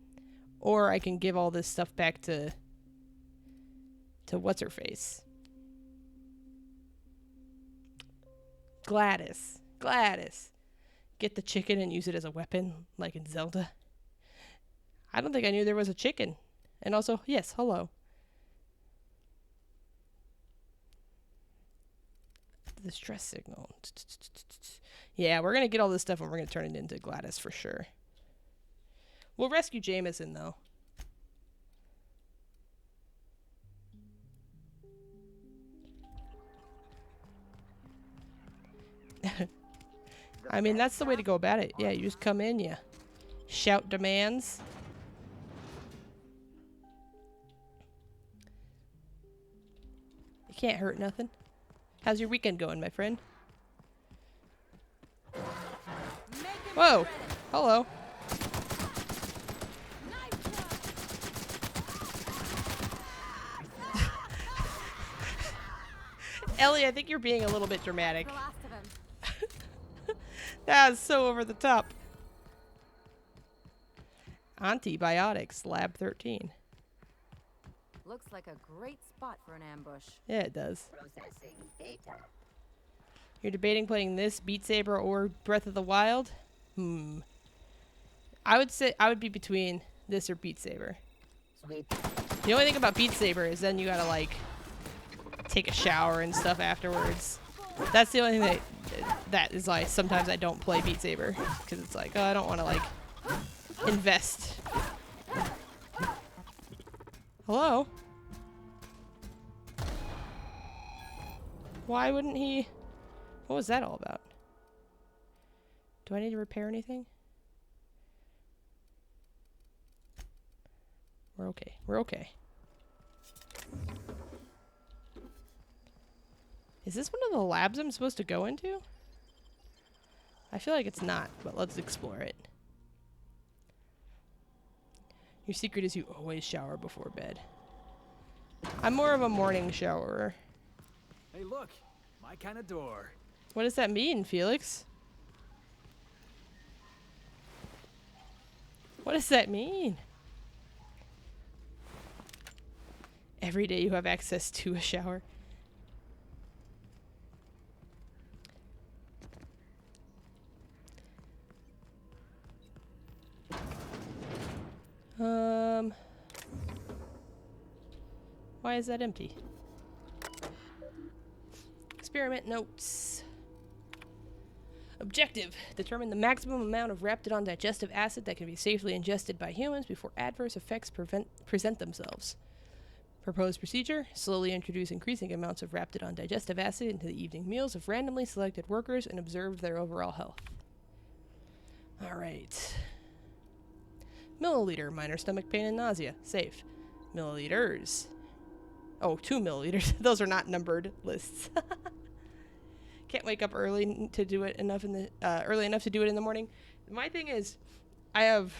[SPEAKER 1] Or I can give all this stuff back to what's-her-face? Gladys. Get the chicken and use it as a weapon, like in Zelda. I don't think I knew there was a chicken. And also, yes, hello. The distress signal. Yeah, we're going to get all this stuff and we're going to turn it into Gladys for sure. We'll rescue Jameson, though. I mean, that's the way to go about it. Yeah, you just come in, you shout demands. You can't hurt nothing. How's your weekend going, my friend? Whoa! Hello. Ellie, I think you're being a little bit dramatic.
[SPEAKER 15] The last of him.
[SPEAKER 1] That is so over the top. Antibiotics, Lab 13.
[SPEAKER 9] Looks like a great spot for an ambush.
[SPEAKER 1] Yeah, it does.
[SPEAKER 2] Processing data.
[SPEAKER 1] You're debating playing this, Beat Saber, or Breath of the Wild? I would say I would be between this or Beat Saber.
[SPEAKER 2] Sweet.
[SPEAKER 1] The only thing about Beat Saber is then you gotta, like, take a shower and stuff afterwards. That's the only thing that is, like, sometimes I don't play Beat Saber. Because it's like, oh, I don't want to, like, invest. Hello? Why wouldn't he... What was that all about? Do I need to repair anything? We're okay. We're okay. Is this one of the labs I'm supposed to go into? I feel like it's not, but let's explore it. Your secret is you always shower before bed. I'm more of a morning showerer.
[SPEAKER 19] Hey, look, my kind of door.
[SPEAKER 1] What does that mean, Felix? What does that mean? Every day you have access to a shower. Why is that empty? Experiment notes. Objective: determine the maximum amount of Raptidon digestive acid that can be safely ingested by humans before adverse effects present themselves. Proposed procedure: slowly introduce increasing amounts of Raptidon digestive acid into the evening meals of randomly selected workers and observe their overall health. Alright. Milliliter, minor stomach pain and nausea. Safe. Milliliters. Oh, 2 milliliters. Those are not numbered lists. Can't wake up early to do it enough in the early enough to do it in the morning. My thing is, I have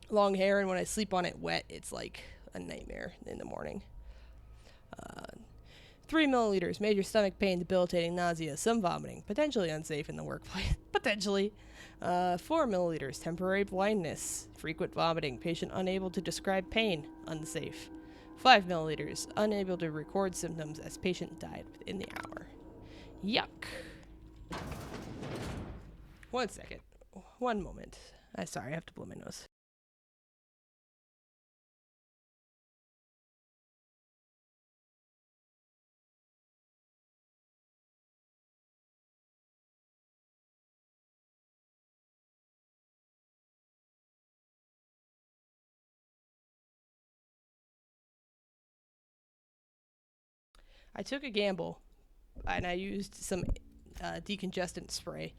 [SPEAKER 1] long hair, and when I sleep on it wet, it's like a nightmare in the morning. 3 milliliters, major stomach pain, debilitating nausea, some vomiting, potentially unsafe in the workplace. Potentially. 4 milliliters, temporary blindness, frequent vomiting, patient unable to describe pain, unsafe. 5 milliliters, unable to record symptoms as patient died within the hour. Yuck. 1 second. 1 moment. Sorry, I have to blow my nose. I took a gamble, and I used some decongestant spray,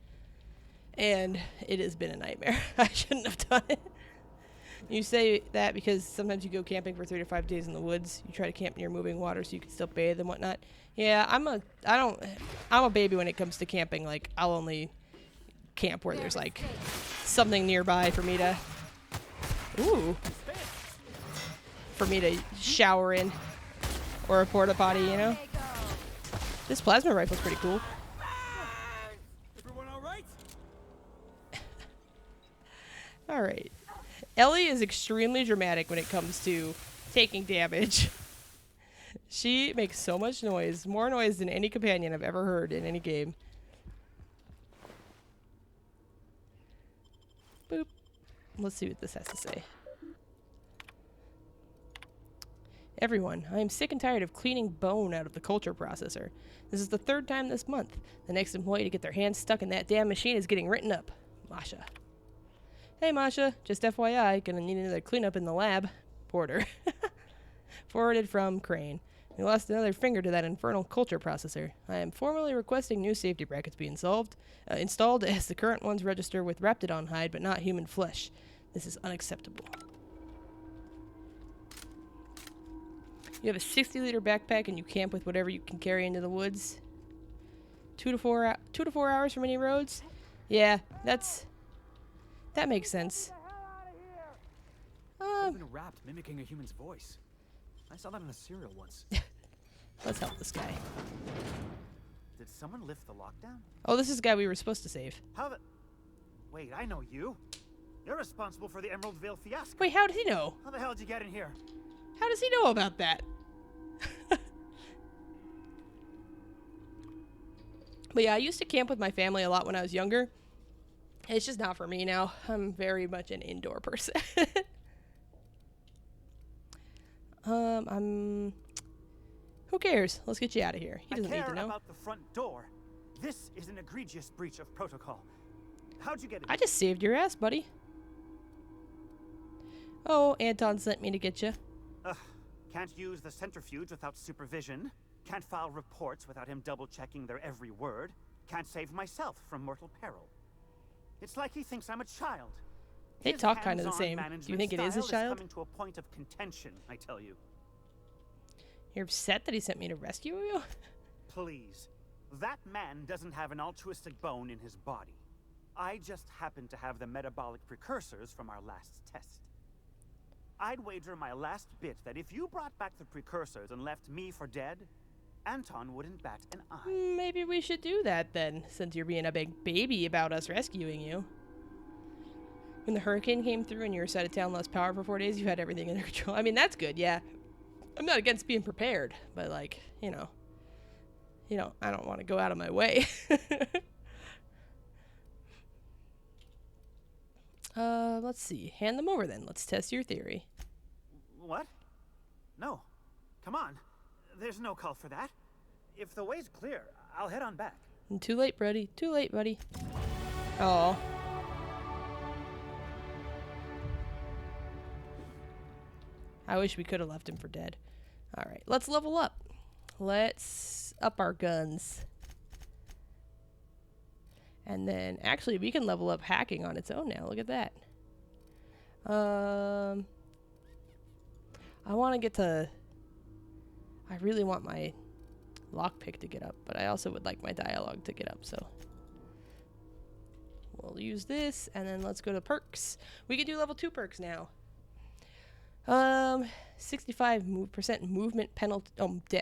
[SPEAKER 1] and it has been a nightmare. I shouldn't have done it. You say that because sometimes you go camping for 3 to 5 days in the woods. You try to camp near moving water so you can still bathe and whatnot. Yeah, I'm a baby when it comes to camping. Like, I'll only camp where there's like something nearby for me to shower in, or a porta potty, you know. This plasma rifle's pretty cool.
[SPEAKER 19] Everyone all right?
[SPEAKER 1] All right. Ellie is extremely dramatic when it comes to taking damage. She makes so much noise, more noise than any companion I've ever heard in any game. Boop. Let's see what this has to say. Everyone, I am sick and tired of cleaning bone out of the culture processor. This is the 3rd time this month. The next employee to get their hands stuck in that damn machine is getting written up. Masha. Hey, Masha. Just FYI, gonna need another cleanup in the lab. Porter. Forwarded from Crane. We lost another finger to that infernal culture processor. I am formally requesting new safety brackets be installed as the current ones register with Raptidon hide but not human flesh. This is unacceptable. You have a 60-liter backpack and you camp with whatever you can carry into the woods. 2 to 4 hours from any roads? Yeah, that makes sense.
[SPEAKER 19] Even wrapped, mimicking a human's voice. I saw that in a cereal once.
[SPEAKER 1] Let's help this guy.
[SPEAKER 17] Did someone lift the lockdown?
[SPEAKER 1] Oh, this is the guy we were supposed to save.
[SPEAKER 17] How the... Wait, I know you. You're responsible for the Emerald Vale fiasco.
[SPEAKER 1] Wait, how did he know?
[SPEAKER 17] How the hell did you get in here?
[SPEAKER 1] How does he know about that? But yeah, I used to camp with my family a lot when I was younger. It's just not for me now. I'm very much an indoor person. Who cares? Let's get you out of here. He doesn't need to know.
[SPEAKER 17] About the front door. This is an egregious breach of protocol. How'd you get in?
[SPEAKER 1] I just saved your ass, buddy. Oh, Anton sent me to get you.
[SPEAKER 17] Ugh. Can't use the centrifuge without supervision. Can't file reports without him double-checking their every word. Can't save myself from mortal peril. It's like he thinks I'm a child.
[SPEAKER 1] They
[SPEAKER 17] His
[SPEAKER 1] talk kind of the
[SPEAKER 17] hands-on
[SPEAKER 1] same. Do you think it is a
[SPEAKER 17] management
[SPEAKER 1] child?
[SPEAKER 17] coming to a point of contention, I tell you.
[SPEAKER 1] You're upset that he sent me to rescue you?
[SPEAKER 17] Please. That man doesn't have an altruistic bone in his body. I just happen to have the metabolic precursors from our last test. I'd wager my last bit that if you brought back the precursors and left me for dead, Anton wouldn't bat an eye.
[SPEAKER 1] Maybe we should do that then, since you're being a big baby about us rescuing you. When the hurricane came through and your side of town lost power for 4 days, you had everything under control. I mean, that's good, yeah. I'm not against being prepared, but like, you know, I don't want to go out of my way. Let's see. Hand them over then. Let's test your theory.
[SPEAKER 17] What? No. Come on. There's no call for that. If the way's clear, I'll head on back.
[SPEAKER 1] Too late, buddy. Too late, buddy. Oh. I wish we could have left him for dead. Alright, let's level up. Let's up our guns. And then, actually, we can level up hacking on its own now. Look at that. I want to get to... I really want my lockpick to get up, but I also would like my dialogue to get up, so... We'll use this, and then let's go to perks. We can do level 2 perks now. 65% movement penalty.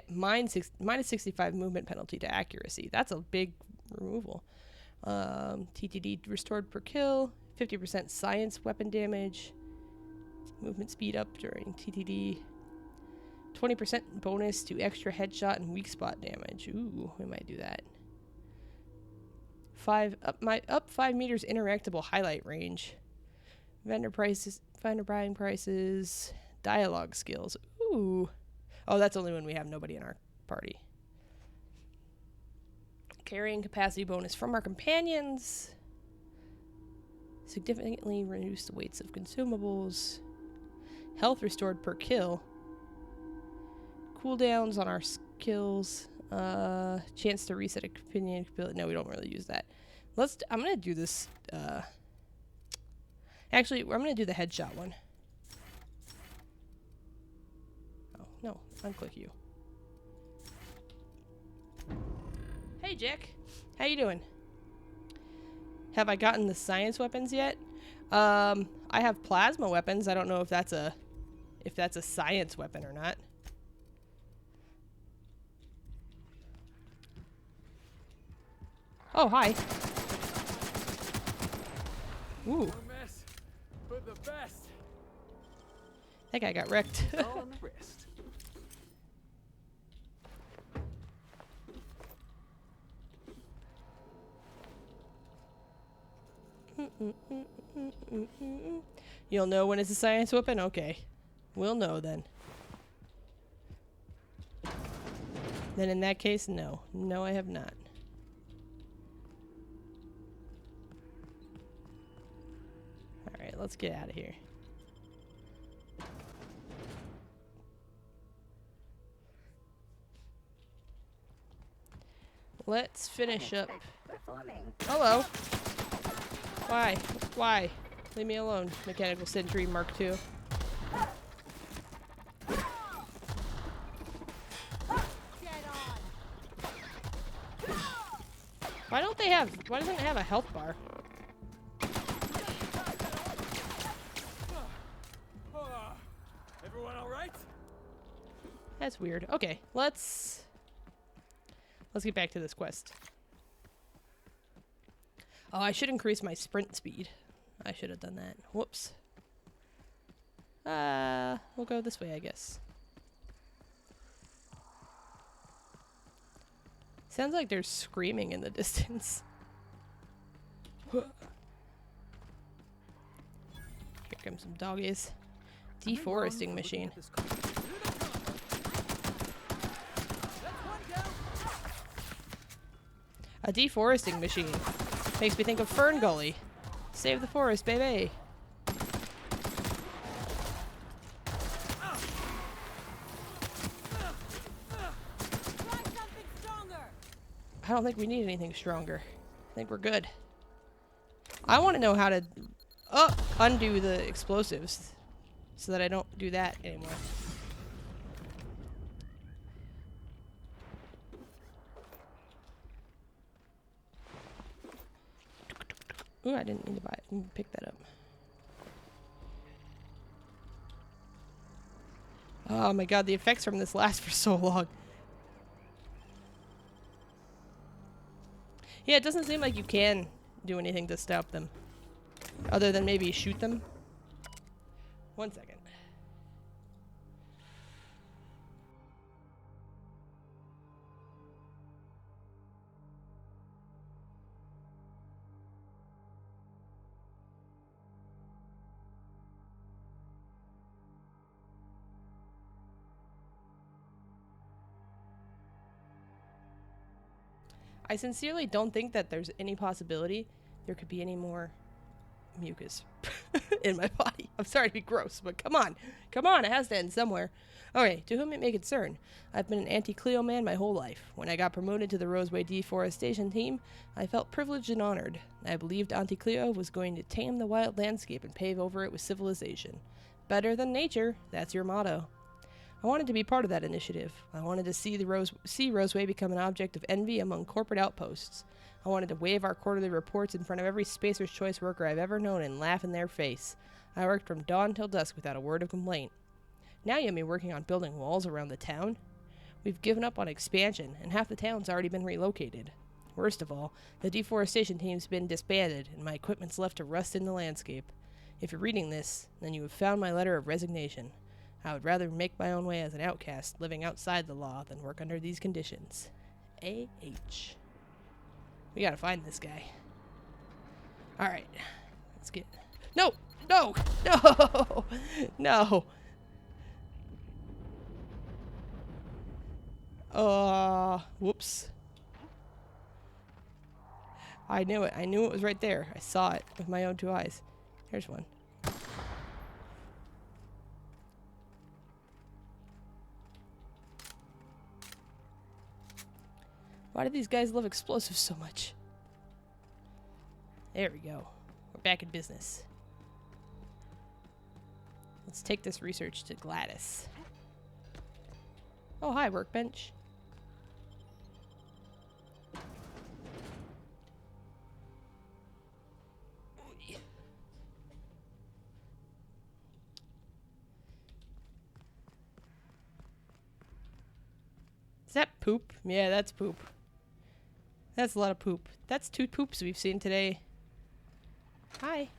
[SPEAKER 1] Minus 65 movement penalty to accuracy. That's a big removal. TTD restored per kill. 50% science weapon damage. Movement speed up during TTD. 20% bonus to extra headshot and weak spot damage. Ooh, we might do that. 5 meters interactable highlight range. Vendor buying prices, dialogue skills. Ooh. Oh, that's only when we have nobody in our party. Carrying capacity bonus from our companions. Significantly reduce the weights of consumables. Health restored per kill. Cooldowns on our skills. Chance to reset a companion. No, we don't really use that. I'm gonna do this. Actually, I'm gonna do the headshot one. Oh no, unclick you. Hey Jack, how you doing? Have I gotten the science weapons yet? I have plasma weapons. I don't know if that's a science weapon or not. Oh, hi. Ooh.
[SPEAKER 11] But the best.
[SPEAKER 1] That guy got wrecked.
[SPEAKER 11] All on the wrist.
[SPEAKER 1] You'll know when it's a science weapon? Okay. We'll know then. Then in that case, no. No, I have not. Alright, let's get out of here. Let's finish up. Hello. Why? Why? Leave me alone, Mechanical Sentry Mark II. Why doesn't it have a health bar?
[SPEAKER 11] Everyone all right?
[SPEAKER 1] That's weird. Okay, let's Let's get back to this quest. Oh, I should increase my sprint speed. I should have done that. Whoops. We'll go this way, I guess. Sounds like there's screaming in the distance. Here comes some doggies. Deforesting machine. A deforesting machine. Makes me think of Fern Gully. Save the forest, baby. I don't think we need anything stronger. I think we're good. I want to know how to undo the explosives so that I don't do that anymore. Ooh, I didn't mean to buy it. Pick that up. Oh my god, the effects from this last for so long. Yeah, it doesn't seem like you can do anything to stop them. Other than maybe shoot them. 1 second. I sincerely don't think that there's any possibility there could be any more mucus in my body. I'm sorry to be gross, but come on. Come on, it has to end somewhere. Okay, to whom it may concern, I've been an anti-Cleo man my whole life. When I got promoted to the Roseway deforestation team, I felt privileged and honored. I believed Auntie-Cleo was going to tame the wild landscape and pave over it with civilization. Better than nature, that's your motto. I wanted to be part of that initiative. I wanted to see Roseway become an object of envy among corporate outposts. I wanted to wave our quarterly reports in front of every Spacer's Choice worker I've ever known and laugh in their face. I worked from dawn till dusk without a word of complaint. Now you have me working on building walls around the town? We've given up on expansion, and half the town's already been relocated. Worst of all, the deforestation team's been disbanded, and my equipment's left to rust in the landscape. If you're reading this, then you have found my letter of resignation. I would rather make my own way as an outcast, living outside the law, than work under these conditions. A.H. We gotta find this guy. Alright. Let's get... No! No! No! No! Whoops. I knew it. I knew it was right there. I saw it with my own 2 eyes. Here's one. Why do these guys love explosives so much? There we go. We're back in business. Let's take this research to Gladys. Oh, hi, workbench. Is that poop? Yeah, that's poop. That's a lot of poop. That's 2 poops we've seen today. Hi.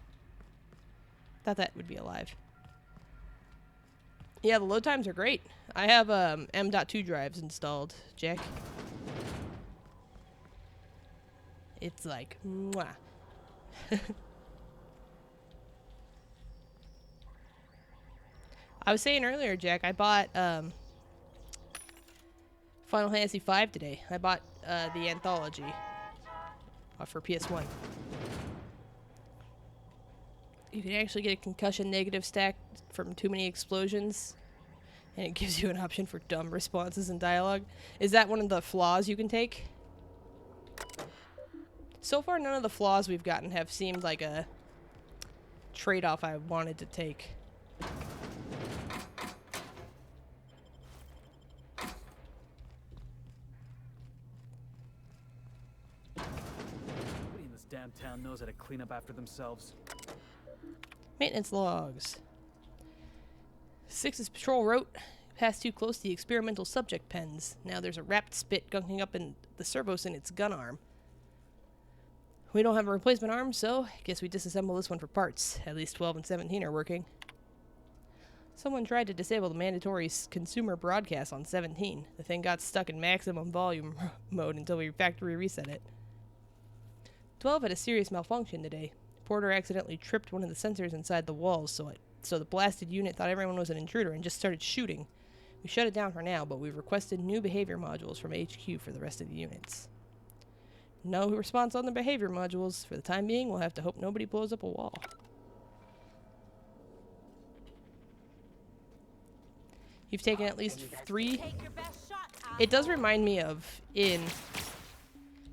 [SPEAKER 1] Thought that would be alive. Yeah, the load times are great. I have M.2 drives installed, Jack. It's like, mwah. I was saying earlier, Jack, I bought Final Fantasy V today. I bought the anthology for PS1. You can actually get a concussion negative stack from too many explosions, and it gives you an option for dumb responses and dialogue. Is that one of the flaws you can take? So far, none of the flaws we've gotten have seemed like a trade-off I wanted to take.
[SPEAKER 19] Nobody in this damn town knows how to clean up after themselves.
[SPEAKER 1] Maintenance logs. 6's patrol route passed too close to the experimental subject pens. Now there's a wrapped spit gunking up in the servos in its gun arm. We don't have a replacement arm, so I guess we disassemble this one for parts. At least 12 and 17 are working. Someone tried to disable the mandatory consumer broadcast on 17. The thing got stuck in maximum volume mode until we factory reset it. 12 had a serious malfunction today. Porter accidentally tripped one of the sensors inside the walls, so the blasted unit thought everyone was an intruder and just started shooting. We shut it down for now, but we've requested new behavior modules from HQ for the rest of the units. No response on the behavior modules. For the time being, we'll have to hope nobody blows up a wall. You've taken at least 3. It does remind me of in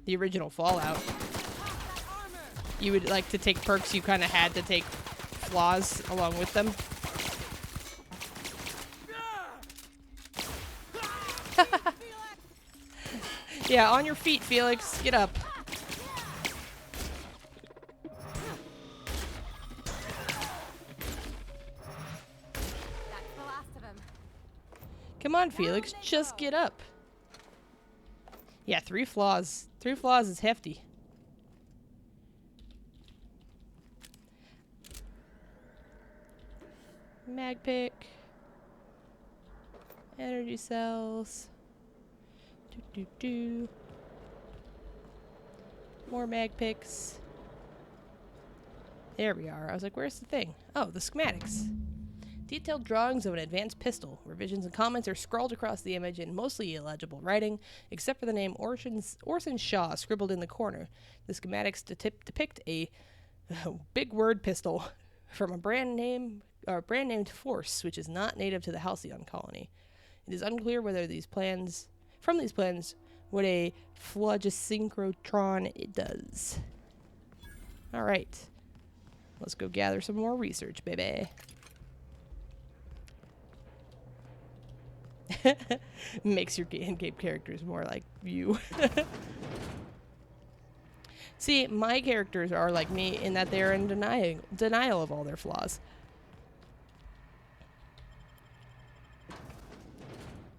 [SPEAKER 1] the original Fallout. You would like to take perks, you kind of had to take flaws along with them. Yeah, on your feet, Felix. Get up. Come on, Felix. Just get up. Yeah, 3 flaws. 3 flaws is hefty. Mag pick. Energy cells. More mag picks. There we are. I was like, where's the thing? Oh, the schematics. Detailed drawings of an advanced pistol. Revisions and comments are scrawled across the image in mostly illegible writing, except for the name Orson Shaw scribbled in the corner. The schematics depict a big word pistol from a brand named Force, which is not native to the Halcyon colony. It is unclear whether from these plans what a phlogisynchrotron it does. Alright. Let's go gather some more research, baby. Makes your in-game characters more like you. See, my characters are like me in that they're in denial of all their flaws.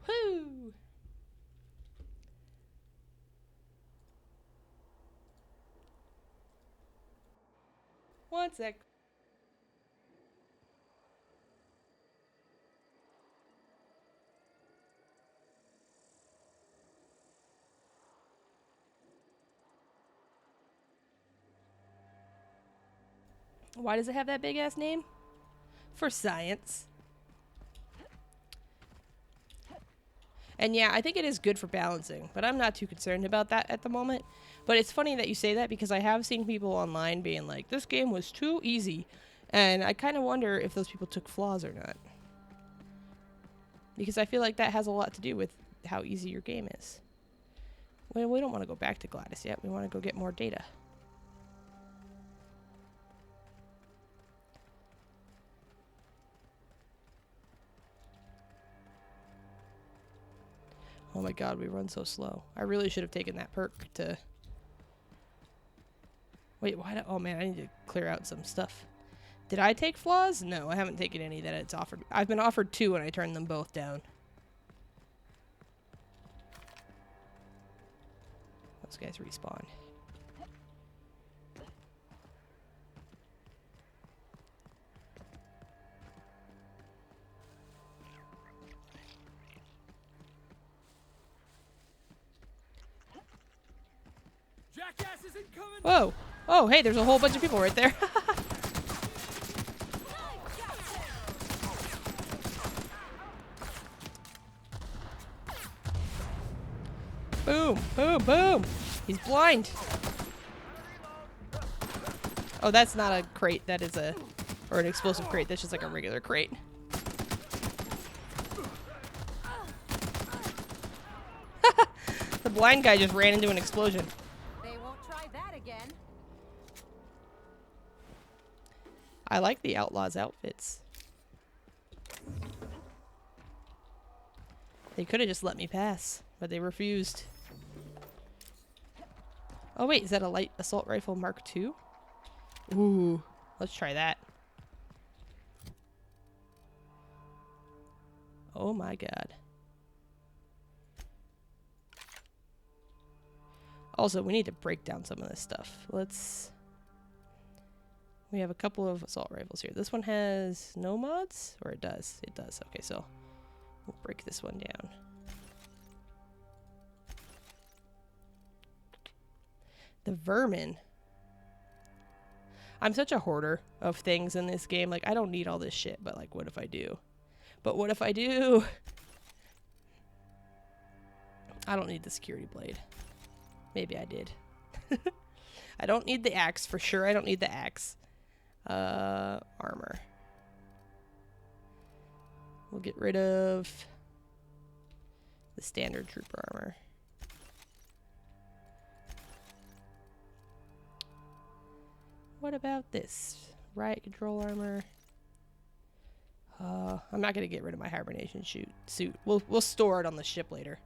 [SPEAKER 1] Woo! One sec. Why does it have that big ass name? For science. And yeah, I think it is good for balancing, but I'm not too concerned about that at the moment. But it's funny that you say that because I have seen people online being like, this game was too easy. And I kind of wonder if those people took flaws or not. Because I feel like that has a lot to do with how easy your game is. Well, we don't want to go back to Gladys yet. We want to go get more data. Oh my god, we run so slow. I really should have taken that perk to... Wait, why? Oh man, I need to clear out some stuff. Did I take flaws? No, I haven't taken any that it's offered. I've been offered 2 and I turned them both down. Those guys respawn. Whoa! Oh, hey, there's a whole bunch of people right there. Boom! Boom! Boom! He's blind! Oh, that's not a crate. That is a... Or an explosive crate. That's just like a regular crate. The blind guy just ran into an explosion. I like the Outlaws' outfits. They could have just let me pass, but they refused. Oh wait, is that a light assault rifle Mark II? Ooh, let's try that. Oh my god. Also, we need to break down some of this stuff. We have a couple of assault rifles here. This one has no mods? Or it does? It does. Okay, so we'll break this one down. The vermin. I'm such a hoarder of things in this game. Like, I don't need all this shit, but like, what if I do? But what if I do? I don't need the security blade. Maybe I did. I don't need the axe. For sure, I don't need the axe. Armor. We'll get rid of the standard trooper armor. What about this? Riot control armor. I'm not gonna get rid of my hibernation suit. We'll store it on the ship later.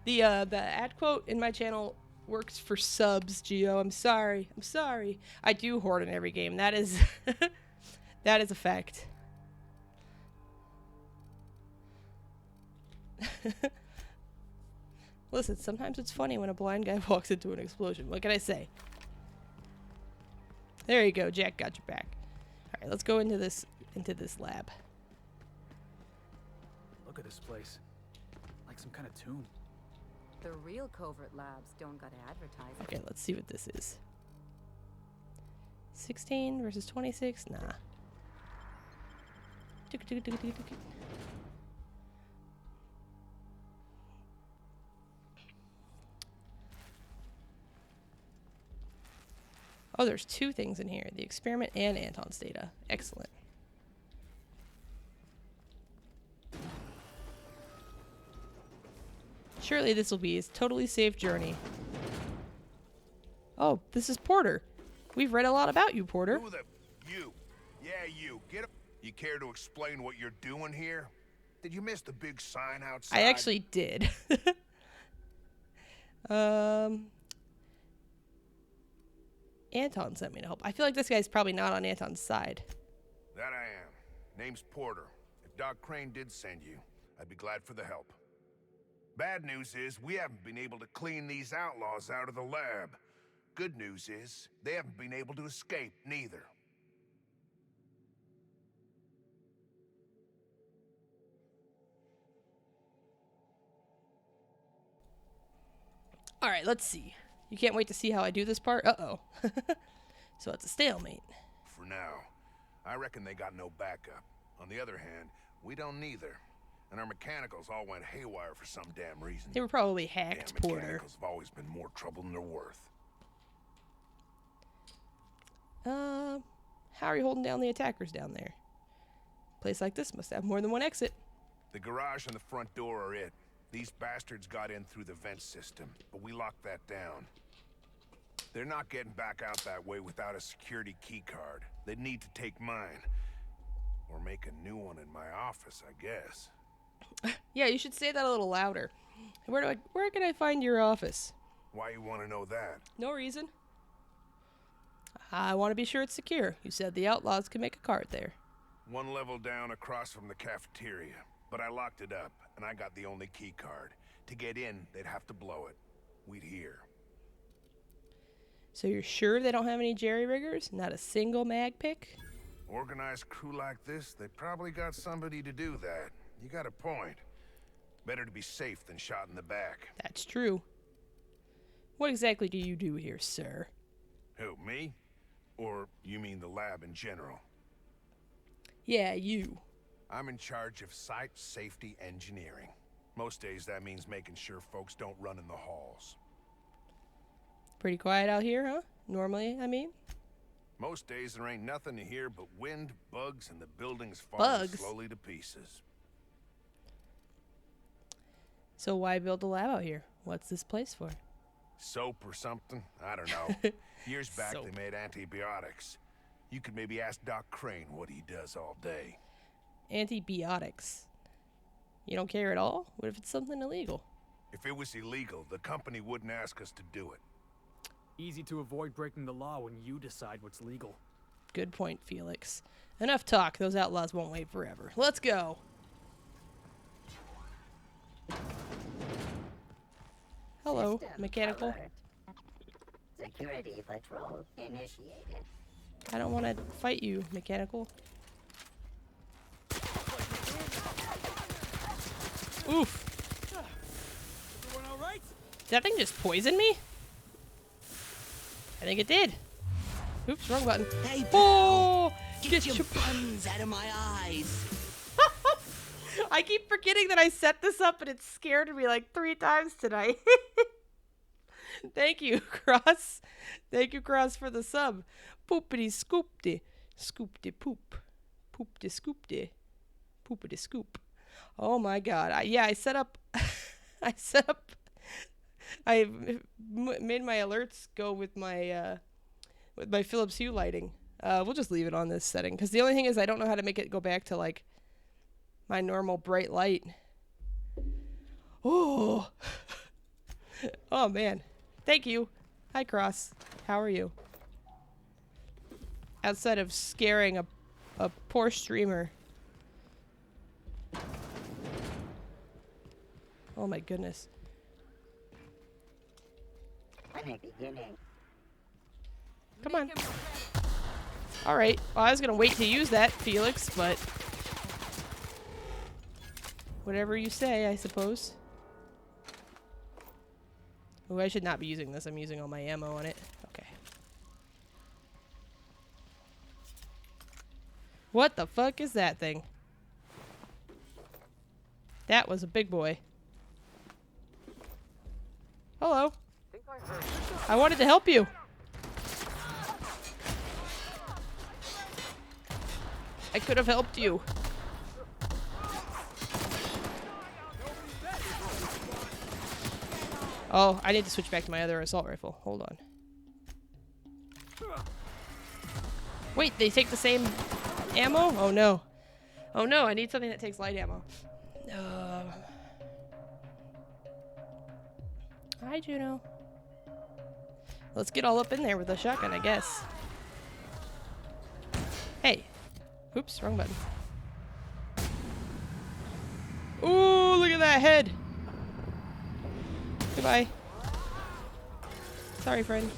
[SPEAKER 1] The ad quote in my channel works for subs, Geo. I'm sorry. I'm sorry. I do hoard in every game. That is that is a fact. Listen, sometimes it's funny when a blind guy walks into an explosion. What can I say? There you go. Jack got your back. All right, let's go into this lab.
[SPEAKER 19] Look at this place. Like some kind of tomb.
[SPEAKER 9] The real covert labs don't gotta advertise it.
[SPEAKER 1] Okay, let's see what this is. 16 versus 26? Nah. Oh, there's two things in here. The experiment and Anton's data. Excellent. Surely this will be a totally safe journey. Oh, this is Porter. We've read a lot about you, Porter.
[SPEAKER 10] Who the... You. Yeah, you. Get up. You care to explain what you're doing here? Did you miss the big sign outside?
[SPEAKER 1] I actually did. Anton sent me to help. I feel like this guy's probably not on Anton's side.
[SPEAKER 10] That I am. Name's Porter. If Doc Crane did send you, I'd be glad for the help. Bad news is, we haven't been able to clean these outlaws out of the lab. Good news is, they haven't been able to escape, neither.
[SPEAKER 1] Alright, let's see. You can't wait to see how I do this part? Uh-oh. So it's a stalemate.
[SPEAKER 10] For now. I reckon they got no backup. On the other hand, we don't neither. And our mechanicals all went haywire for some damn reason.
[SPEAKER 1] They were probably hacked,
[SPEAKER 10] Damn,
[SPEAKER 1] Porter.
[SPEAKER 10] mechanicals have always been more trouble than they're worth.
[SPEAKER 1] How are you holding down the attackers down there? Place like this must have more than one exit.
[SPEAKER 10] The garage and the front door are it. These bastards got in through the vent system, but we locked that down. They're not getting back out that way without a security key card. They'd need to take mine. Or make a new one in my office, I guess.
[SPEAKER 1] Yeah, you should say that a little louder. Where can I find your office?
[SPEAKER 10] Why you want to know that?
[SPEAKER 1] No reason. I want to be sure it's secure. You said the outlaws can make a card there.
[SPEAKER 10] One level down across from the cafeteria. But I locked it up, and I got the only key card. To get in, they'd have to blow it. We'd hear.
[SPEAKER 1] So you're sure they don't have any jerry-riggers? Not a single mag pick?
[SPEAKER 10] Organized crew like this, they probably got somebody to do that. You got a point. Better to be safe than shot in the back.
[SPEAKER 1] That's true. What exactly do you do here, sir?
[SPEAKER 10] Who, me? Or you mean the lab in general?
[SPEAKER 1] Yeah, you.
[SPEAKER 10] I'm in charge of site safety engineering. Most days that means making sure folks don't run in the halls.
[SPEAKER 1] Pretty quiet out here, huh? Normally, I mean.
[SPEAKER 10] Most days there ain't nothing to hear but wind, bugs, and the buildings falling slowly to pieces.
[SPEAKER 1] So why build a lab out here? What's this place for?
[SPEAKER 10] Soap or something? I don't know. Years back
[SPEAKER 1] Soap.
[SPEAKER 10] they made antibiotics. You could maybe ask Doc Crane what he does all day.
[SPEAKER 1] Antibiotics. You don't care at all? What if it's something illegal?
[SPEAKER 10] If it was illegal, the company wouldn't ask us to do it.
[SPEAKER 19] Easy to avoid breaking the law when you decide what's legal.
[SPEAKER 1] Good point, Felix. Enough talk. Those outlaws won't wait forever. Let's go. Hello,
[SPEAKER 8] System
[SPEAKER 1] mechanical.
[SPEAKER 8] alert. Security patrol initiated.
[SPEAKER 1] I don't want to fight you, mechanical. Oof.
[SPEAKER 11] Everyone all right?
[SPEAKER 1] Did that thing just poison me? I think it did. Oops, wrong button.
[SPEAKER 16] Hey,
[SPEAKER 1] oh,
[SPEAKER 16] get your buns out of my eyes.
[SPEAKER 1] I keep forgetting that I set this up and it scared me like 3 times tonight. Thank you, Cross. Thank you, Cross, for the sub. Poopity scoopty. Scoopty poop. Poopty scoopty. Poopity scoop. Oh my god. I set up I made my alerts go with my Philips Hue lighting. We'll just leave it on this setting because the only thing is I don't know how to make it go back to like my normal bright light. Oh. Oh man. Thank you. Hi, Cross. How are you? Outside of scaring a poor streamer. Oh my goodness. Come on. Alright. Well, I was gonna wait to use that, Felix, but whatever you say, I suppose. Oh, I should not be using this. I'm using all my ammo on it. Okay. What the fuck is that thing? That was a big boy. Hello. I wanted to help you. I could have helped you. Oh, I need to switch back to my other assault rifle. Hold on. Wait, they take the same ammo? Oh no. Oh no, I need something that takes light ammo. Hi, Juno. Let's get all up in there with a shotgun, I guess. Hey. Oops, wrong button. Ooh, look at that head. Goodbye. Sorry, friend.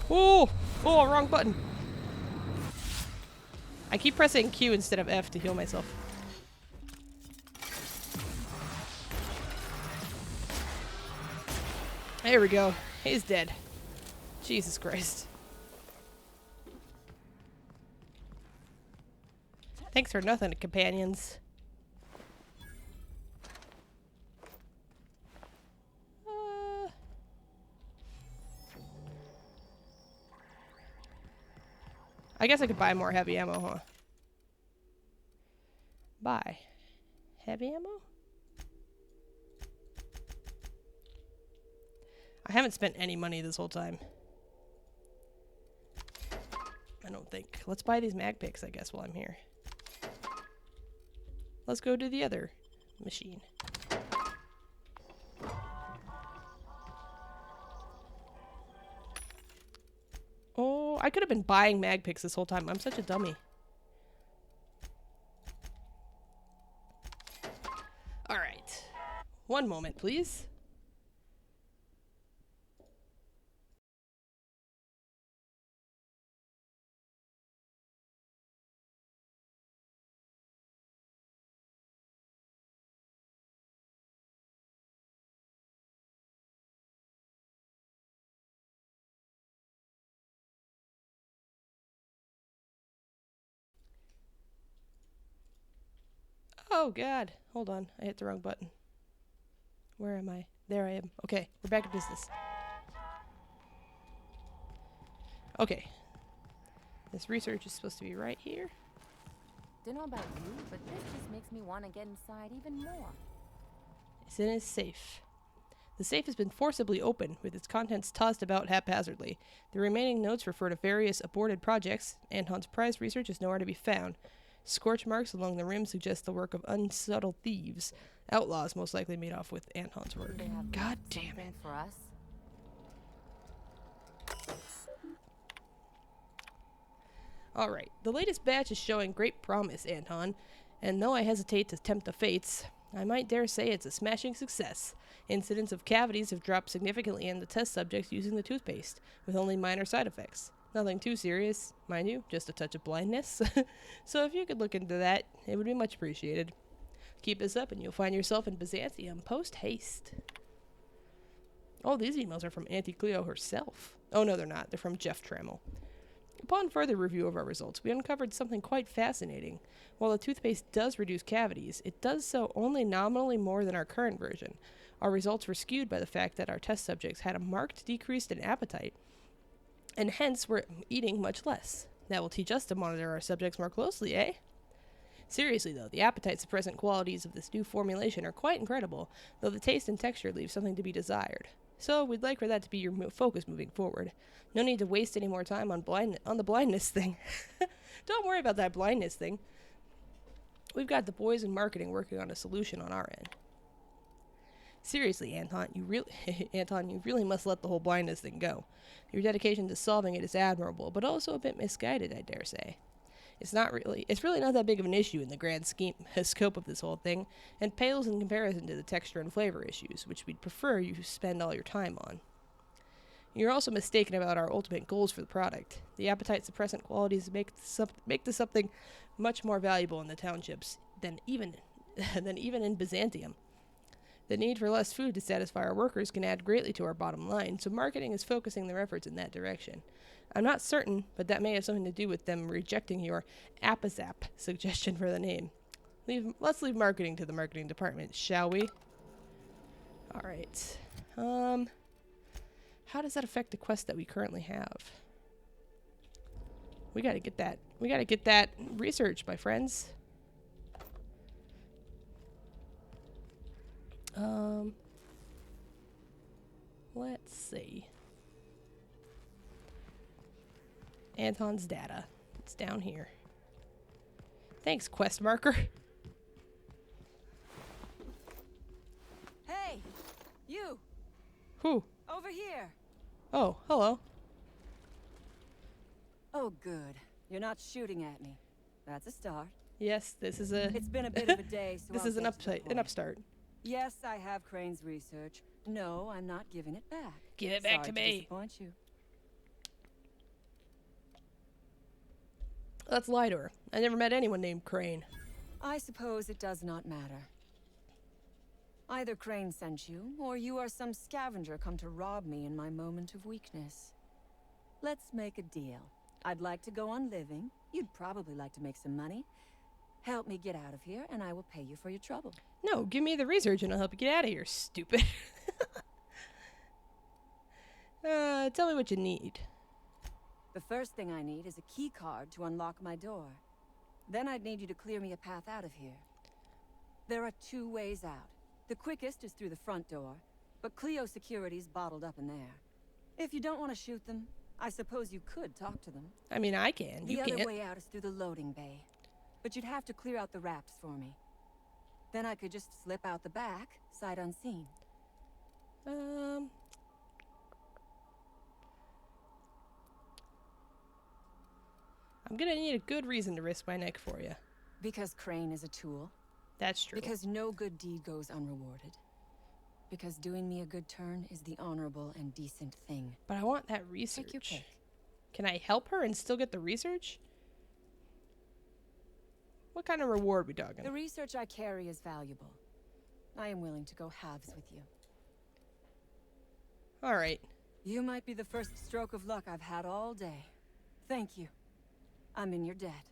[SPEAKER 1] Oh, oh, wrong button. I keep pressing Q instead of F to heal myself. There we go. He's dead. Jesus Christ. Thanks for nothing, companions. I guess I could buy more heavy ammo, huh? Buy. Heavy ammo? I haven't spent any money this whole time. I don't think. Let's buy these mag picks, I guess, while I'm here. Let's go to the other machine. Oh, I could have been buying mag picks this whole time. I'm such a dummy. All right. One moment, please. Oh god, hold on, I hit the wrong button. Where am I? There I am. Okay, we're back in business. Okay. This research is supposed to be right here.
[SPEAKER 9] Don't know about you, but this just makes me want to get inside even more.
[SPEAKER 1] It's in his safe. The safe has been forcibly opened, with its contents tossed about haphazardly. The remaining notes refer to various aborted projects. Anton's prized research is nowhere to be found. Scorch marks along the rim suggest the work of unsubtle thieves. Outlaws most likely made off with Anton's work.
[SPEAKER 9] They have
[SPEAKER 1] God damn
[SPEAKER 9] something
[SPEAKER 1] it.
[SPEAKER 9] for us.
[SPEAKER 1] Alright, the latest batch is showing great promise, Anton, and though I hesitate to tempt the fates, I might dare say it's a smashing success. Incidents of cavities have dropped significantly in the test subjects using the toothpaste, with only minor side effects. Nothing too serious, mind you, just a touch of blindness. So if you could look into that, it would be much appreciated. Keep this up and you'll find yourself in Byzantium post-haste. Oh, these emails are from Auntie Cleo herself. Oh no, they're not. They're from Jeff Trammell. Upon further review of our results, we uncovered something quite fascinating. While the toothpaste does reduce cavities, it does so only nominally more than our current version. Our results were skewed by the fact that our test subjects had a marked decrease in appetite, and hence were eating much less. That will teach us to monitor our subjects more closely, eh? Seriously though, the appetite-suppressant qualities of this new formulation are quite incredible, though the taste and texture leave something to be desired. So we'd like for that to be your focus moving forward. No need to waste any more time on the blindness thing. Don't worry about that blindness thing. We've got the boys in marketing working on a solution on our end. Seriously, Anton, you really must let the whole blindness thing go. Your dedication to solving it is admirable, but also a bit misguided, I dare say. It's really not that big of an issue in the grand scope of this whole thing, and pales in comparison to the texture and flavor issues, which we'd prefer you spend all your time on. You're also mistaken about our ultimate goals for the product. The appetite-suppressant qualities make this something much more valuable in the townships than even in Byzantium. The need for less food to satisfy our workers can add greatly to our bottom line, so marketing is focusing their efforts in that direction. I'm not certain, but that may have something to do with them rejecting your Appazap suggestion for the name. Let's leave marketing to the marketing department, shall we? Alright. How does that affect the quest that we currently have? We gotta get that research, my friends. Let's see. Anton's data. It's down here. Thanks, quest marker.
[SPEAKER 9] Hey! You!
[SPEAKER 1] Who?
[SPEAKER 9] Over here!
[SPEAKER 1] Oh, hello.
[SPEAKER 9] Oh, good. You're not shooting at me. That's a start.
[SPEAKER 1] Yes, this is a...
[SPEAKER 9] It's been a bit of a day, so
[SPEAKER 1] this
[SPEAKER 9] I'll
[SPEAKER 1] is an
[SPEAKER 9] get to the point.
[SPEAKER 1] upstart.
[SPEAKER 9] Yes, I have Crane's research. No, I'm not giving it back.
[SPEAKER 1] Give it back
[SPEAKER 9] Sorry
[SPEAKER 1] to me.
[SPEAKER 9] Disappoint you.
[SPEAKER 1] Let's lie to her. I never met anyone named Crane.
[SPEAKER 9] I suppose it does not matter. Either Crane sent you, or you are some scavenger come to rob me in my moment of weakness. Let's make a deal. I'd like to go on living. You'd probably like to make some money. Help me get out of here, and I will pay you for your trouble.
[SPEAKER 1] No, give me the research and I'll help you get out of here, stupid. Tell me what you need.
[SPEAKER 9] The first thing I need is a key card to unlock my door. Then I'd need you to clear me a path out of here. There are 2 ways out. The quickest is through the front door, but Cleo security's bottled up in there. If you don't want to shoot them, I suppose you could talk to them.
[SPEAKER 1] I mean, I can. You
[SPEAKER 9] The
[SPEAKER 1] can't.
[SPEAKER 9] other way out is through the loading bay. But you'd have to clear out the wraps for me. Then I could just slip out the back, sight unseen.
[SPEAKER 1] I'm gonna need a good reason to risk my neck for you.
[SPEAKER 9] Because Crane is a tool.
[SPEAKER 1] That's true.
[SPEAKER 9] Because no good deed goes unrewarded. Because doing me a good turn is the honorable and decent thing.
[SPEAKER 1] But I want that research.
[SPEAKER 9] Take your pick.
[SPEAKER 1] Can I help her and still get the research? What kind of reward we talking?
[SPEAKER 9] The research I carry is valuable. I am willing to go halves with you.
[SPEAKER 1] All right.
[SPEAKER 9] You might be the first stroke of luck I've had all day. Thank you. I'm in your debt.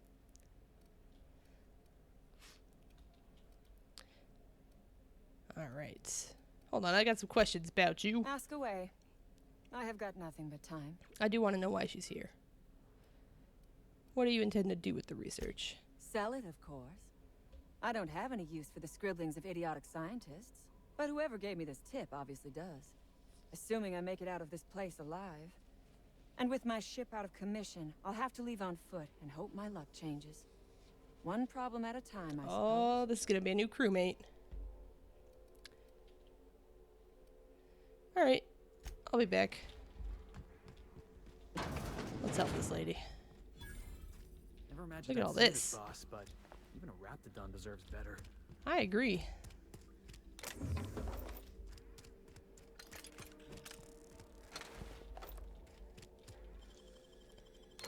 [SPEAKER 1] All right. Hold on, I got some questions about you.
[SPEAKER 9] Ask away. I have got nothing but time.
[SPEAKER 1] I do want to know why she's here. What do you intend to do with the research?
[SPEAKER 9] Sell it, of course. I don't have any use for the scribblings of idiotic scientists, but whoever gave me this tip obviously does. Assuming I make it out of this place alive. And with my ship out of commission, I'll have to leave on foot and hope my luck changes. One problem at a time, I suppose.
[SPEAKER 1] Oh, this is gonna be a new crewmate. Alright. I'll be back. Let's help this lady.
[SPEAKER 19] Never imagined
[SPEAKER 1] Look at
[SPEAKER 19] I'd
[SPEAKER 1] all
[SPEAKER 19] see
[SPEAKER 1] this.
[SPEAKER 19] boss, but even a Raptidon deserves better.
[SPEAKER 1] I agree.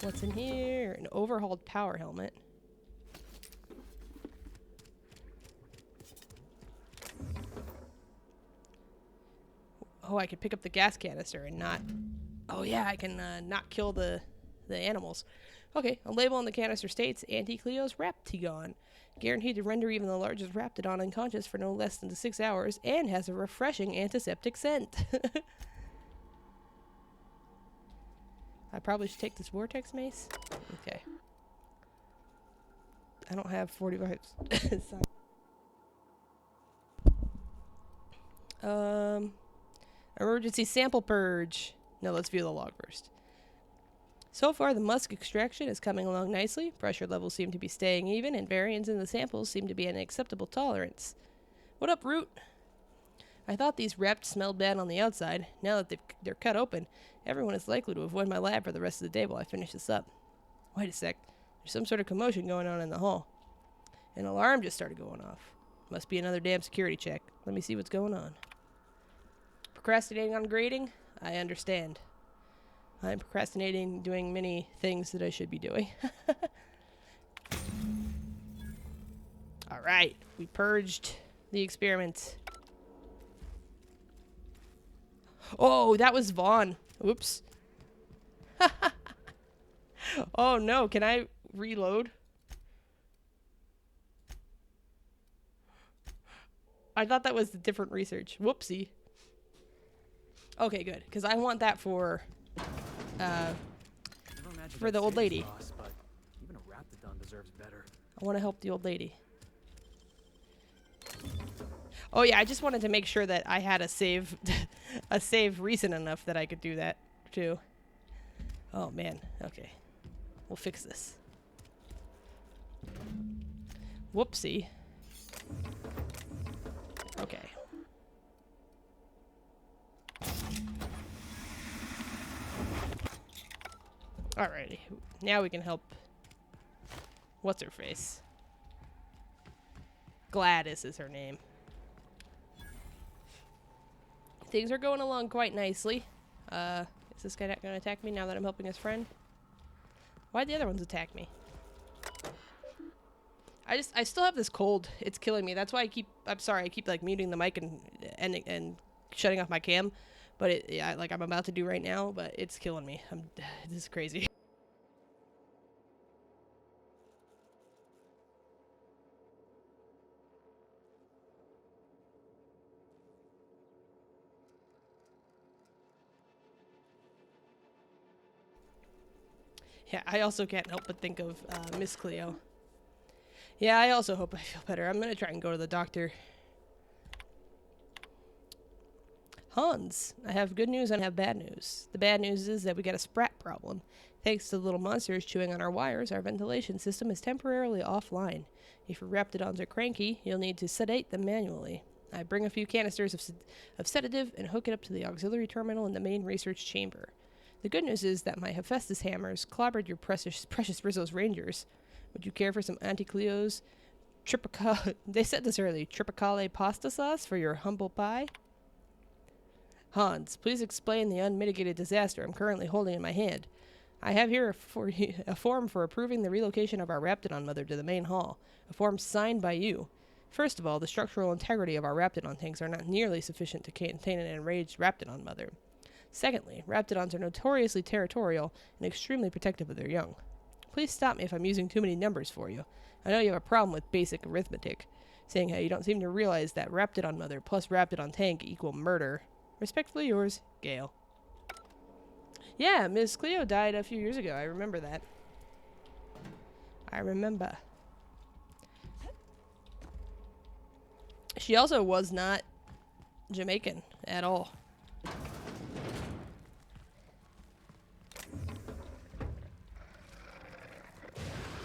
[SPEAKER 1] What's in here? An overhauled power helmet. Oh, I can pick up the gas canister and not... Oh yeah, I can not kill the animals. Okay, a label on the canister states, Anti-Cleo's Raptigon. Guaranteed to render even the largest Raptidon unconscious for no less than 6 hours, and has a refreshing antiseptic scent. I probably should take this vortex mace. Okay. I don't have 45. Emergency sample purge. No, let's view the log first. So far, the musk extraction is coming along nicely. Pressure levels seem to be staying even, and variance in the samples seem to be an acceptable tolerance. What up, Root? I thought these wrapped smelled bad on the outside. Now that they're cut open, everyone is likely to avoid my lab for the rest of the day while I finish this up. Wait a sec. There's some sort of commotion going on in the hall. An alarm just started going off. Must be another damn security check. Let me see what's going on. Procrastinating on grading? I understand. I'm procrastinating doing many things that I should be doing. Alright, we purged the experiment. Oh, that was Vaughn. Oops. Oh no, can I reload? I thought that was a different research. Whoopsie. Okay, good, because I want that for the old lady.
[SPEAKER 19] Boss, but even a Raptidon deserves better.
[SPEAKER 1] I want to help the old lady. Oh yeah, I just wanted to make sure that I had a save, a save recent enough that I could do that too. Oh man, okay, we'll fix this. Whoopsie. Okay. Alrighty, now we can help. What's her face? Gladys is her name. Things are going along quite nicely. Is this guy not gonna attack me now that I'm helping his friend? Why'd the other ones attack me? I still have this cold. It's killing me. That's why I'm sorry, I keep like muting the mic and shutting off my cam. But like I'm about to do right now, but it's killing me. This is crazy. Yeah, I also can't help but think of Miss Cleo. Yeah, I also hope I feel better. I'm gonna try and go to the doctor. Hans, I have good news and I have bad news. The bad news is that we got a sprat problem. Thanks to the little monsters chewing on our wires, our ventilation system is temporarily offline. If your Raptidons are cranky, you'll need to sedate them manually. I bring a few canisters of sedative and hook it up to the auxiliary terminal in the main research chamber. The good news is that my Hephaestus hammers clobbered your precious Rizzo's Rangers. Would you care for some Anti-Cleo's they said this early, tripicale pasta sauce for your humble pie? Hans, please explain the unmitigated disaster I'm currently holding in my hand. I have here a form for approving the relocation of our Raptidon mother to the main hall, a form signed by you. First of all, the structural integrity of our Raptidon tanks are not nearly sufficient to contain an enraged Raptidon mother. Secondly, Raptidons are notoriously territorial and extremely protective of their young. Please stop me if I'm using too many numbers for you. I know you have a problem with basic arithmetic, saying how you don't seem to realize that Raptidon mother plus Raptidon tank equal murder. Respectfully yours, Gale. Yeah, Miss Cleo died a few years ago. I remember that. I remember. She also was not Jamaican at all.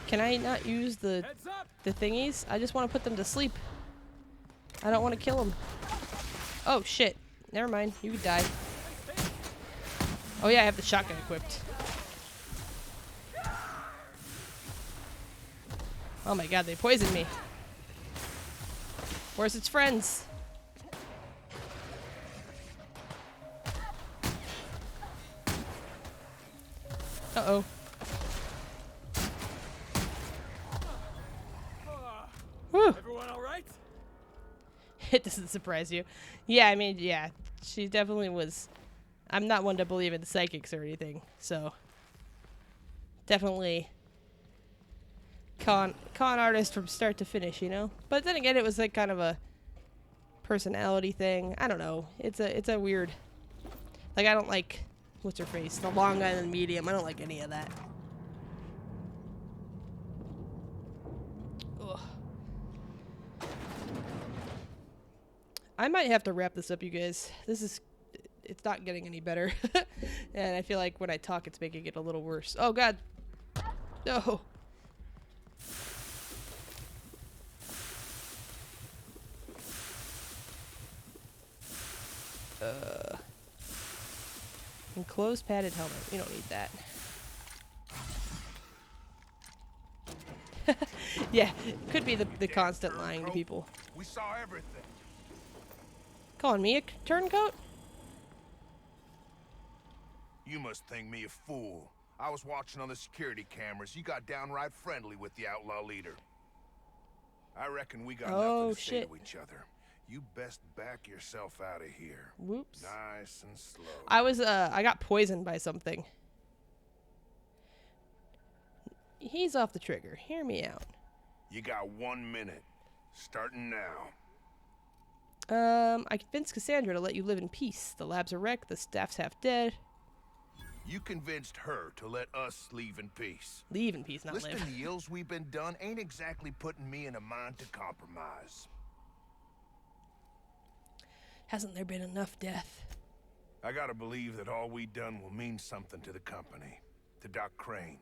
[SPEAKER 1] Can I not use the thingies? I just want to put them to sleep. I don't want to kill them. Oh, shit. Never mind. You could die. Oh yeah, I have the shotgun equipped. Oh my god, they poisoned me. Where's its friends? Uh-oh. Whew.
[SPEAKER 19] Everyone all right?
[SPEAKER 1] It doesn't surprise you. Yeah, I mean, yeah. She definitely was... I'm not one to believe in psychics or anything, so... Definitely... Con artist from start to finish, you know? But then again, it was like kind of a... personality thing. I don't know. It's a weird... Like, I don't like... What's her face? The Long Island Medium. I don't like any of that. Ugh. I might have to wrap this up, you guys. This is... It's not getting any better. And I feel like when I talk, it's making it a little worse. Oh, God. No. Enclosed padded helmet. We don't need that. Yeah, could be the constant lying to people.
[SPEAKER 10] We saw everything.
[SPEAKER 1] Calling me a turncoat?
[SPEAKER 10] You must think me a fool. I was watching on the security cameras. You got downright friendly with the outlaw leader. I reckon we got nothing to say to each other. You best back yourself out of here.
[SPEAKER 1] Whoops.
[SPEAKER 10] Nice and slow.
[SPEAKER 1] I got poisoned by something. He's off the trigger. Hear me out.
[SPEAKER 10] You got 1 minute. Starting now.
[SPEAKER 1] I convinced Cassandra to let you live in peace. The lab's a wreck, the staff's half dead.
[SPEAKER 10] You convinced her to let us leave in peace.
[SPEAKER 1] Leave in peace, not live.
[SPEAKER 10] Listing the ills we've been done ain't exactly putting me in a mind to compromise.
[SPEAKER 1] Hasn't there been enough death?
[SPEAKER 10] I gotta believe that all we done will mean something to the company. To Doc Crane.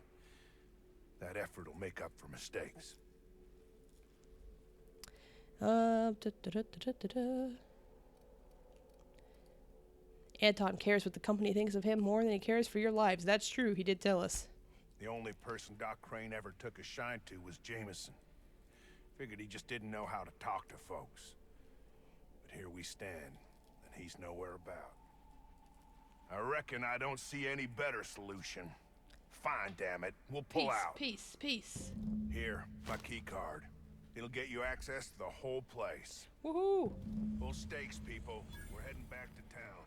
[SPEAKER 10] That effort will make up for mistakes.
[SPEAKER 1] Anton cares what the company thinks of him more than he cares for your lives. That's true, he did tell us.
[SPEAKER 10] The only person Doc Crane ever took a shine to was Jameson. Figured he just didn't know how to talk to folks. But here we stand, and he's nowhere about. I reckon I don't see any better solution. Fine, damn it. We'll pull out.
[SPEAKER 1] Peace.
[SPEAKER 10] Here, my key card. It'll get you access to the whole place.
[SPEAKER 1] Woohoo!
[SPEAKER 10] Full stakes, people. We're heading back to town.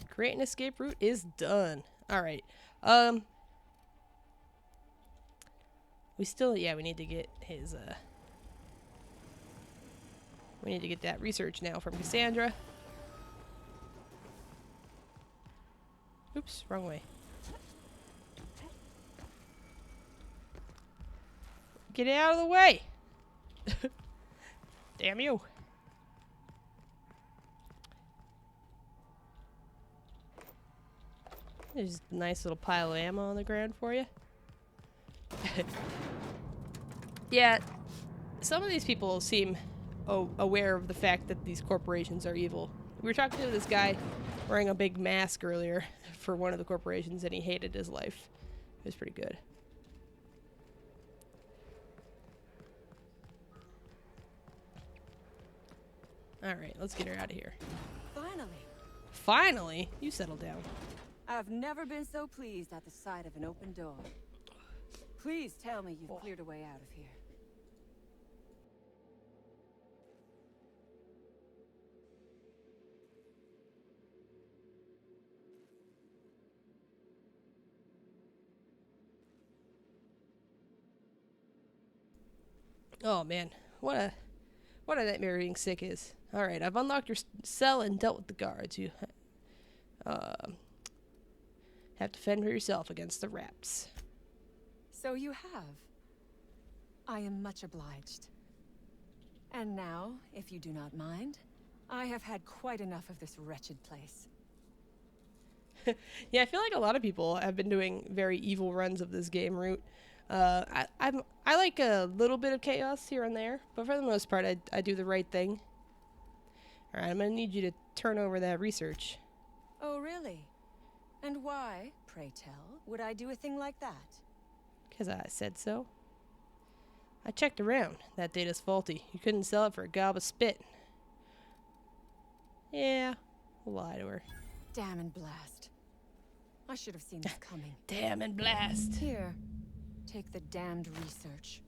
[SPEAKER 1] Create an escape route is done. Alright. We need to get his, we need to get that research now from Cassandra. Oops, wrong way. Get out of the way! Damn you. There's a nice little pile of ammo on the ground for you. Yeah, some of these people seem aware of the fact that these corporations are evil. We were talking to this guy wearing a big mask earlier for one of the corporations, and he hated his life. It was pretty good. Alright, let's get her out of here.
[SPEAKER 9] Finally.
[SPEAKER 1] Finally? You settle down.
[SPEAKER 9] I've never been so pleased at the sight of an open door. Please tell me you've cleared a way out of here.
[SPEAKER 1] Oh man, what a nightmare being sick is. Alright, I've unlocked your cell and dealt with the guards. You have to fend for yourself against the rats.
[SPEAKER 9] So you have. I am much obliged. And now, if you do not mind, I have had quite enough of this wretched place.
[SPEAKER 1] Yeah, I feel like a lot of people have been doing very evil runs of this game route. I like a little bit of chaos here and there, but for the most part, I do the right thing. Alright, I'm gonna need you to turn over that research.
[SPEAKER 9] Oh, really? And why, pray tell, would I do a thing like that?
[SPEAKER 1] 'Cause I said so. I checked around. That data's faulty. You couldn't sell it for a gob of spit. Yeah, we'll lie to her.
[SPEAKER 9] Damn and blast. I should have seen this coming.
[SPEAKER 1] Damn and blast.
[SPEAKER 9] Here, take the damned research.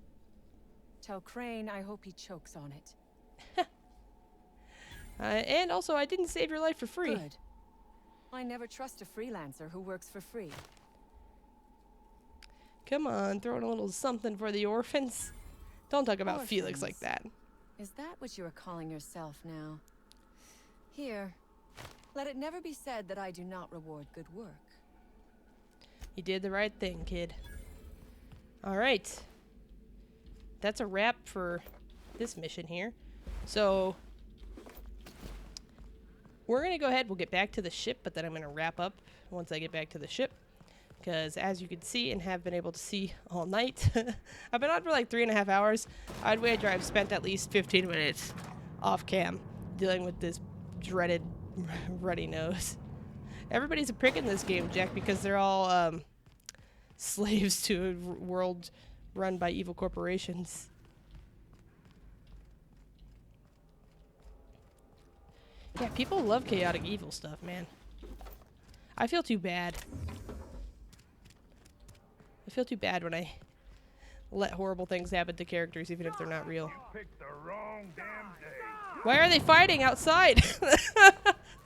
[SPEAKER 9] Tell Crane I hope he chokes on it.
[SPEAKER 1] And also, I didn't save your life for free.
[SPEAKER 9] Good. I never trust a freelancer who works for free.
[SPEAKER 1] Come on, throw in a little something for the orphans. Don't talk about Felix like that.
[SPEAKER 9] Is that what you are calling yourself now? Here, let it never be said that I do not reward good work.
[SPEAKER 1] You did the right thing, kid. Alright. That's a wrap for this mission here. So, we're going to go ahead, we'll get back to the ship, but then I'm going to wrap up once I get back to the ship. Because as you can see and have been able to see all night, I've been on for like 3.5 hours. I'd wager I've spent at least 15 minutes off cam dealing with this dreaded runny nose. Everybody's a prick in this game, Jack, because they're all slaves to a world run by evil corporations. Yeah, people love chaotic evil stuff, man. I feel too bad. I feel too bad when I let horrible things happen to characters, even if they're not real.
[SPEAKER 10] Picked the wrong damn day.
[SPEAKER 1] Why are they fighting outside?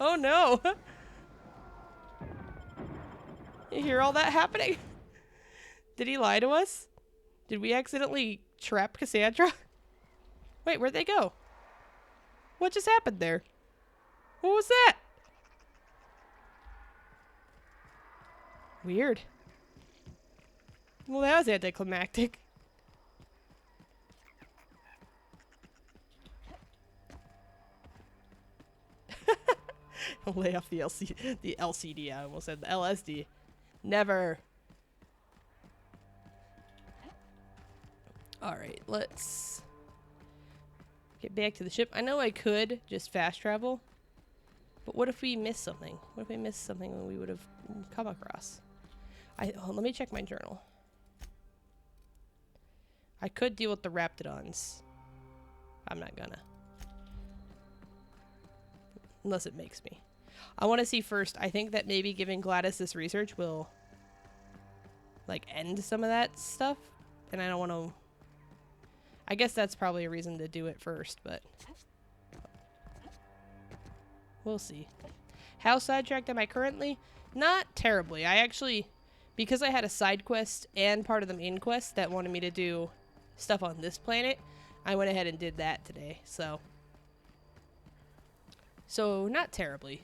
[SPEAKER 1] Oh no. You hear all that happening? Did he lie to us? Did we accidentally trap Cassandra? Wait, where'd they go? What just happened there? What was that? Weird. Well, that was anticlimactic. Lay off the LCD. I almost said the LSD. Never. Alright, let's get back to the ship. I know I could just fast travel, but what if we missed something? What if we missed something that we would have come across? Let me check my journal. I could deal with the Raptidons. I'm not gonna. Unless it makes me. I want to see first. I think that maybe giving Gladys this research will like end some of that stuff. And I don't want to. I guess that's probably a reason to do it first, but we'll see. How sidetracked am I currently? Not terribly. I actually, because I had a side quest and part of the main quest that wanted me to do stuff on this planet, I went ahead and did that today. So not terribly.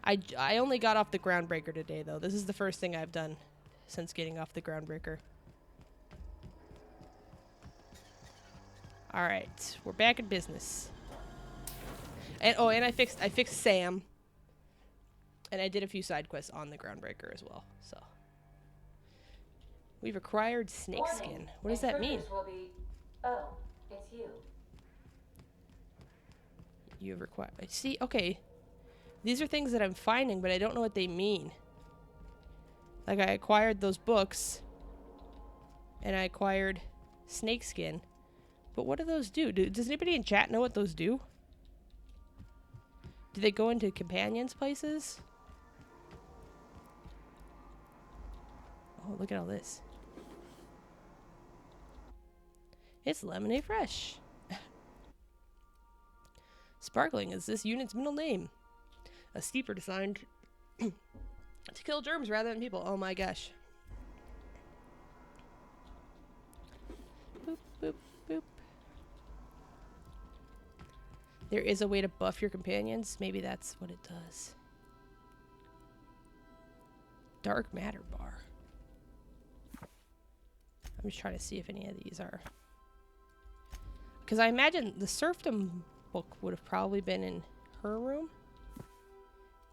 [SPEAKER 1] I only got off the Groundbreaker today, though. This is the first thing I've done since getting off the Groundbreaker. Alright, we're back in business. And oh, and I fixed Sam. And I did a few side quests on the Groundbreaker as well. So we've acquired snakeskin. What does that mean?
[SPEAKER 20] Oh, it's you.
[SPEAKER 1] You have required. See, okay. These are things that I'm finding, but I don't know what they mean. Like, I acquired those books. And I acquired snakeskin. But what do those do? Does anybody in chat know what those do? Do they go into companions' places? Oh, look at all this. It's Lemonade Fresh. Sparkling is this unit's middle name. A steeper designed to kill germs rather than people. Oh my gosh. Boop, boop, boop. There is a way to buff your companions. Maybe that's what it does. Dark matter bar. I'm just trying to see if any of these are. Because I imagine the serfdom book would have probably been in her room.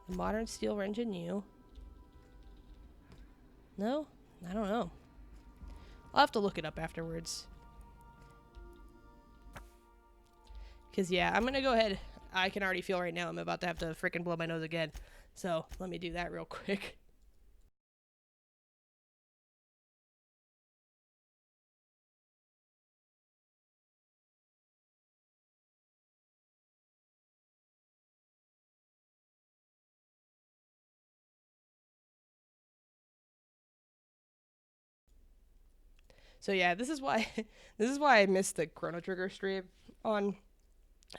[SPEAKER 1] The modern steel wrench in you. No? I don't know. I'll have to look it up afterwards. Because, yeah, I'm going to go ahead. I can already feel right now I'm about to have to freaking blow my nose again. So let me do that real quick. So yeah, this is why I missed the Chrono Trigger stream on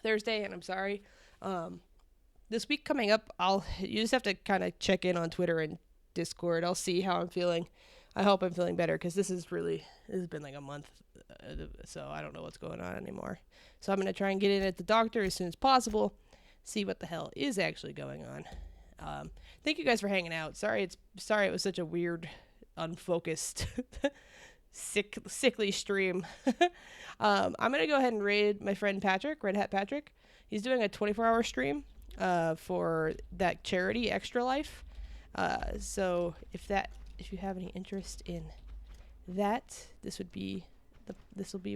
[SPEAKER 1] Thursday, and I'm sorry. This week coming up, you just have to kind of check in on Twitter and Discord. I'll see how I'm feeling. I hope I'm feeling better, because this has been like a month, so I don't know what's going on anymore. So I'm gonna try and get in at the doctor as soon as possible, see what the hell is actually going on. Thank you guys for hanging out. Sorry it was such a weird, unfocused sickly stream. I'm gonna go ahead and raid my friend Patrick, Red Hat Patrick. He's doing a 24-hour stream for that charity Extra Life. So if you have any interest in that, this will be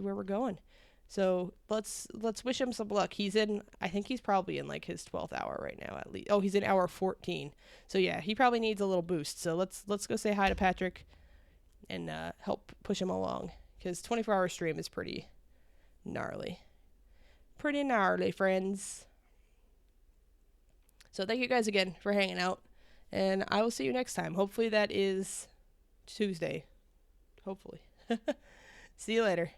[SPEAKER 1] where we're going. So let's wish him some luck. I think he's probably in like his 12th hour right now at least. Oh, he's in hour 14. So yeah, he probably needs a little boost. So let's go say hi to Patrick and help push him along, because 24-hour stream is pretty gnarly. Pretty gnarly, friends. So thank you guys again for hanging out, and I will see you next time. Hopefully that is Tuesday. Hopefully. See you later.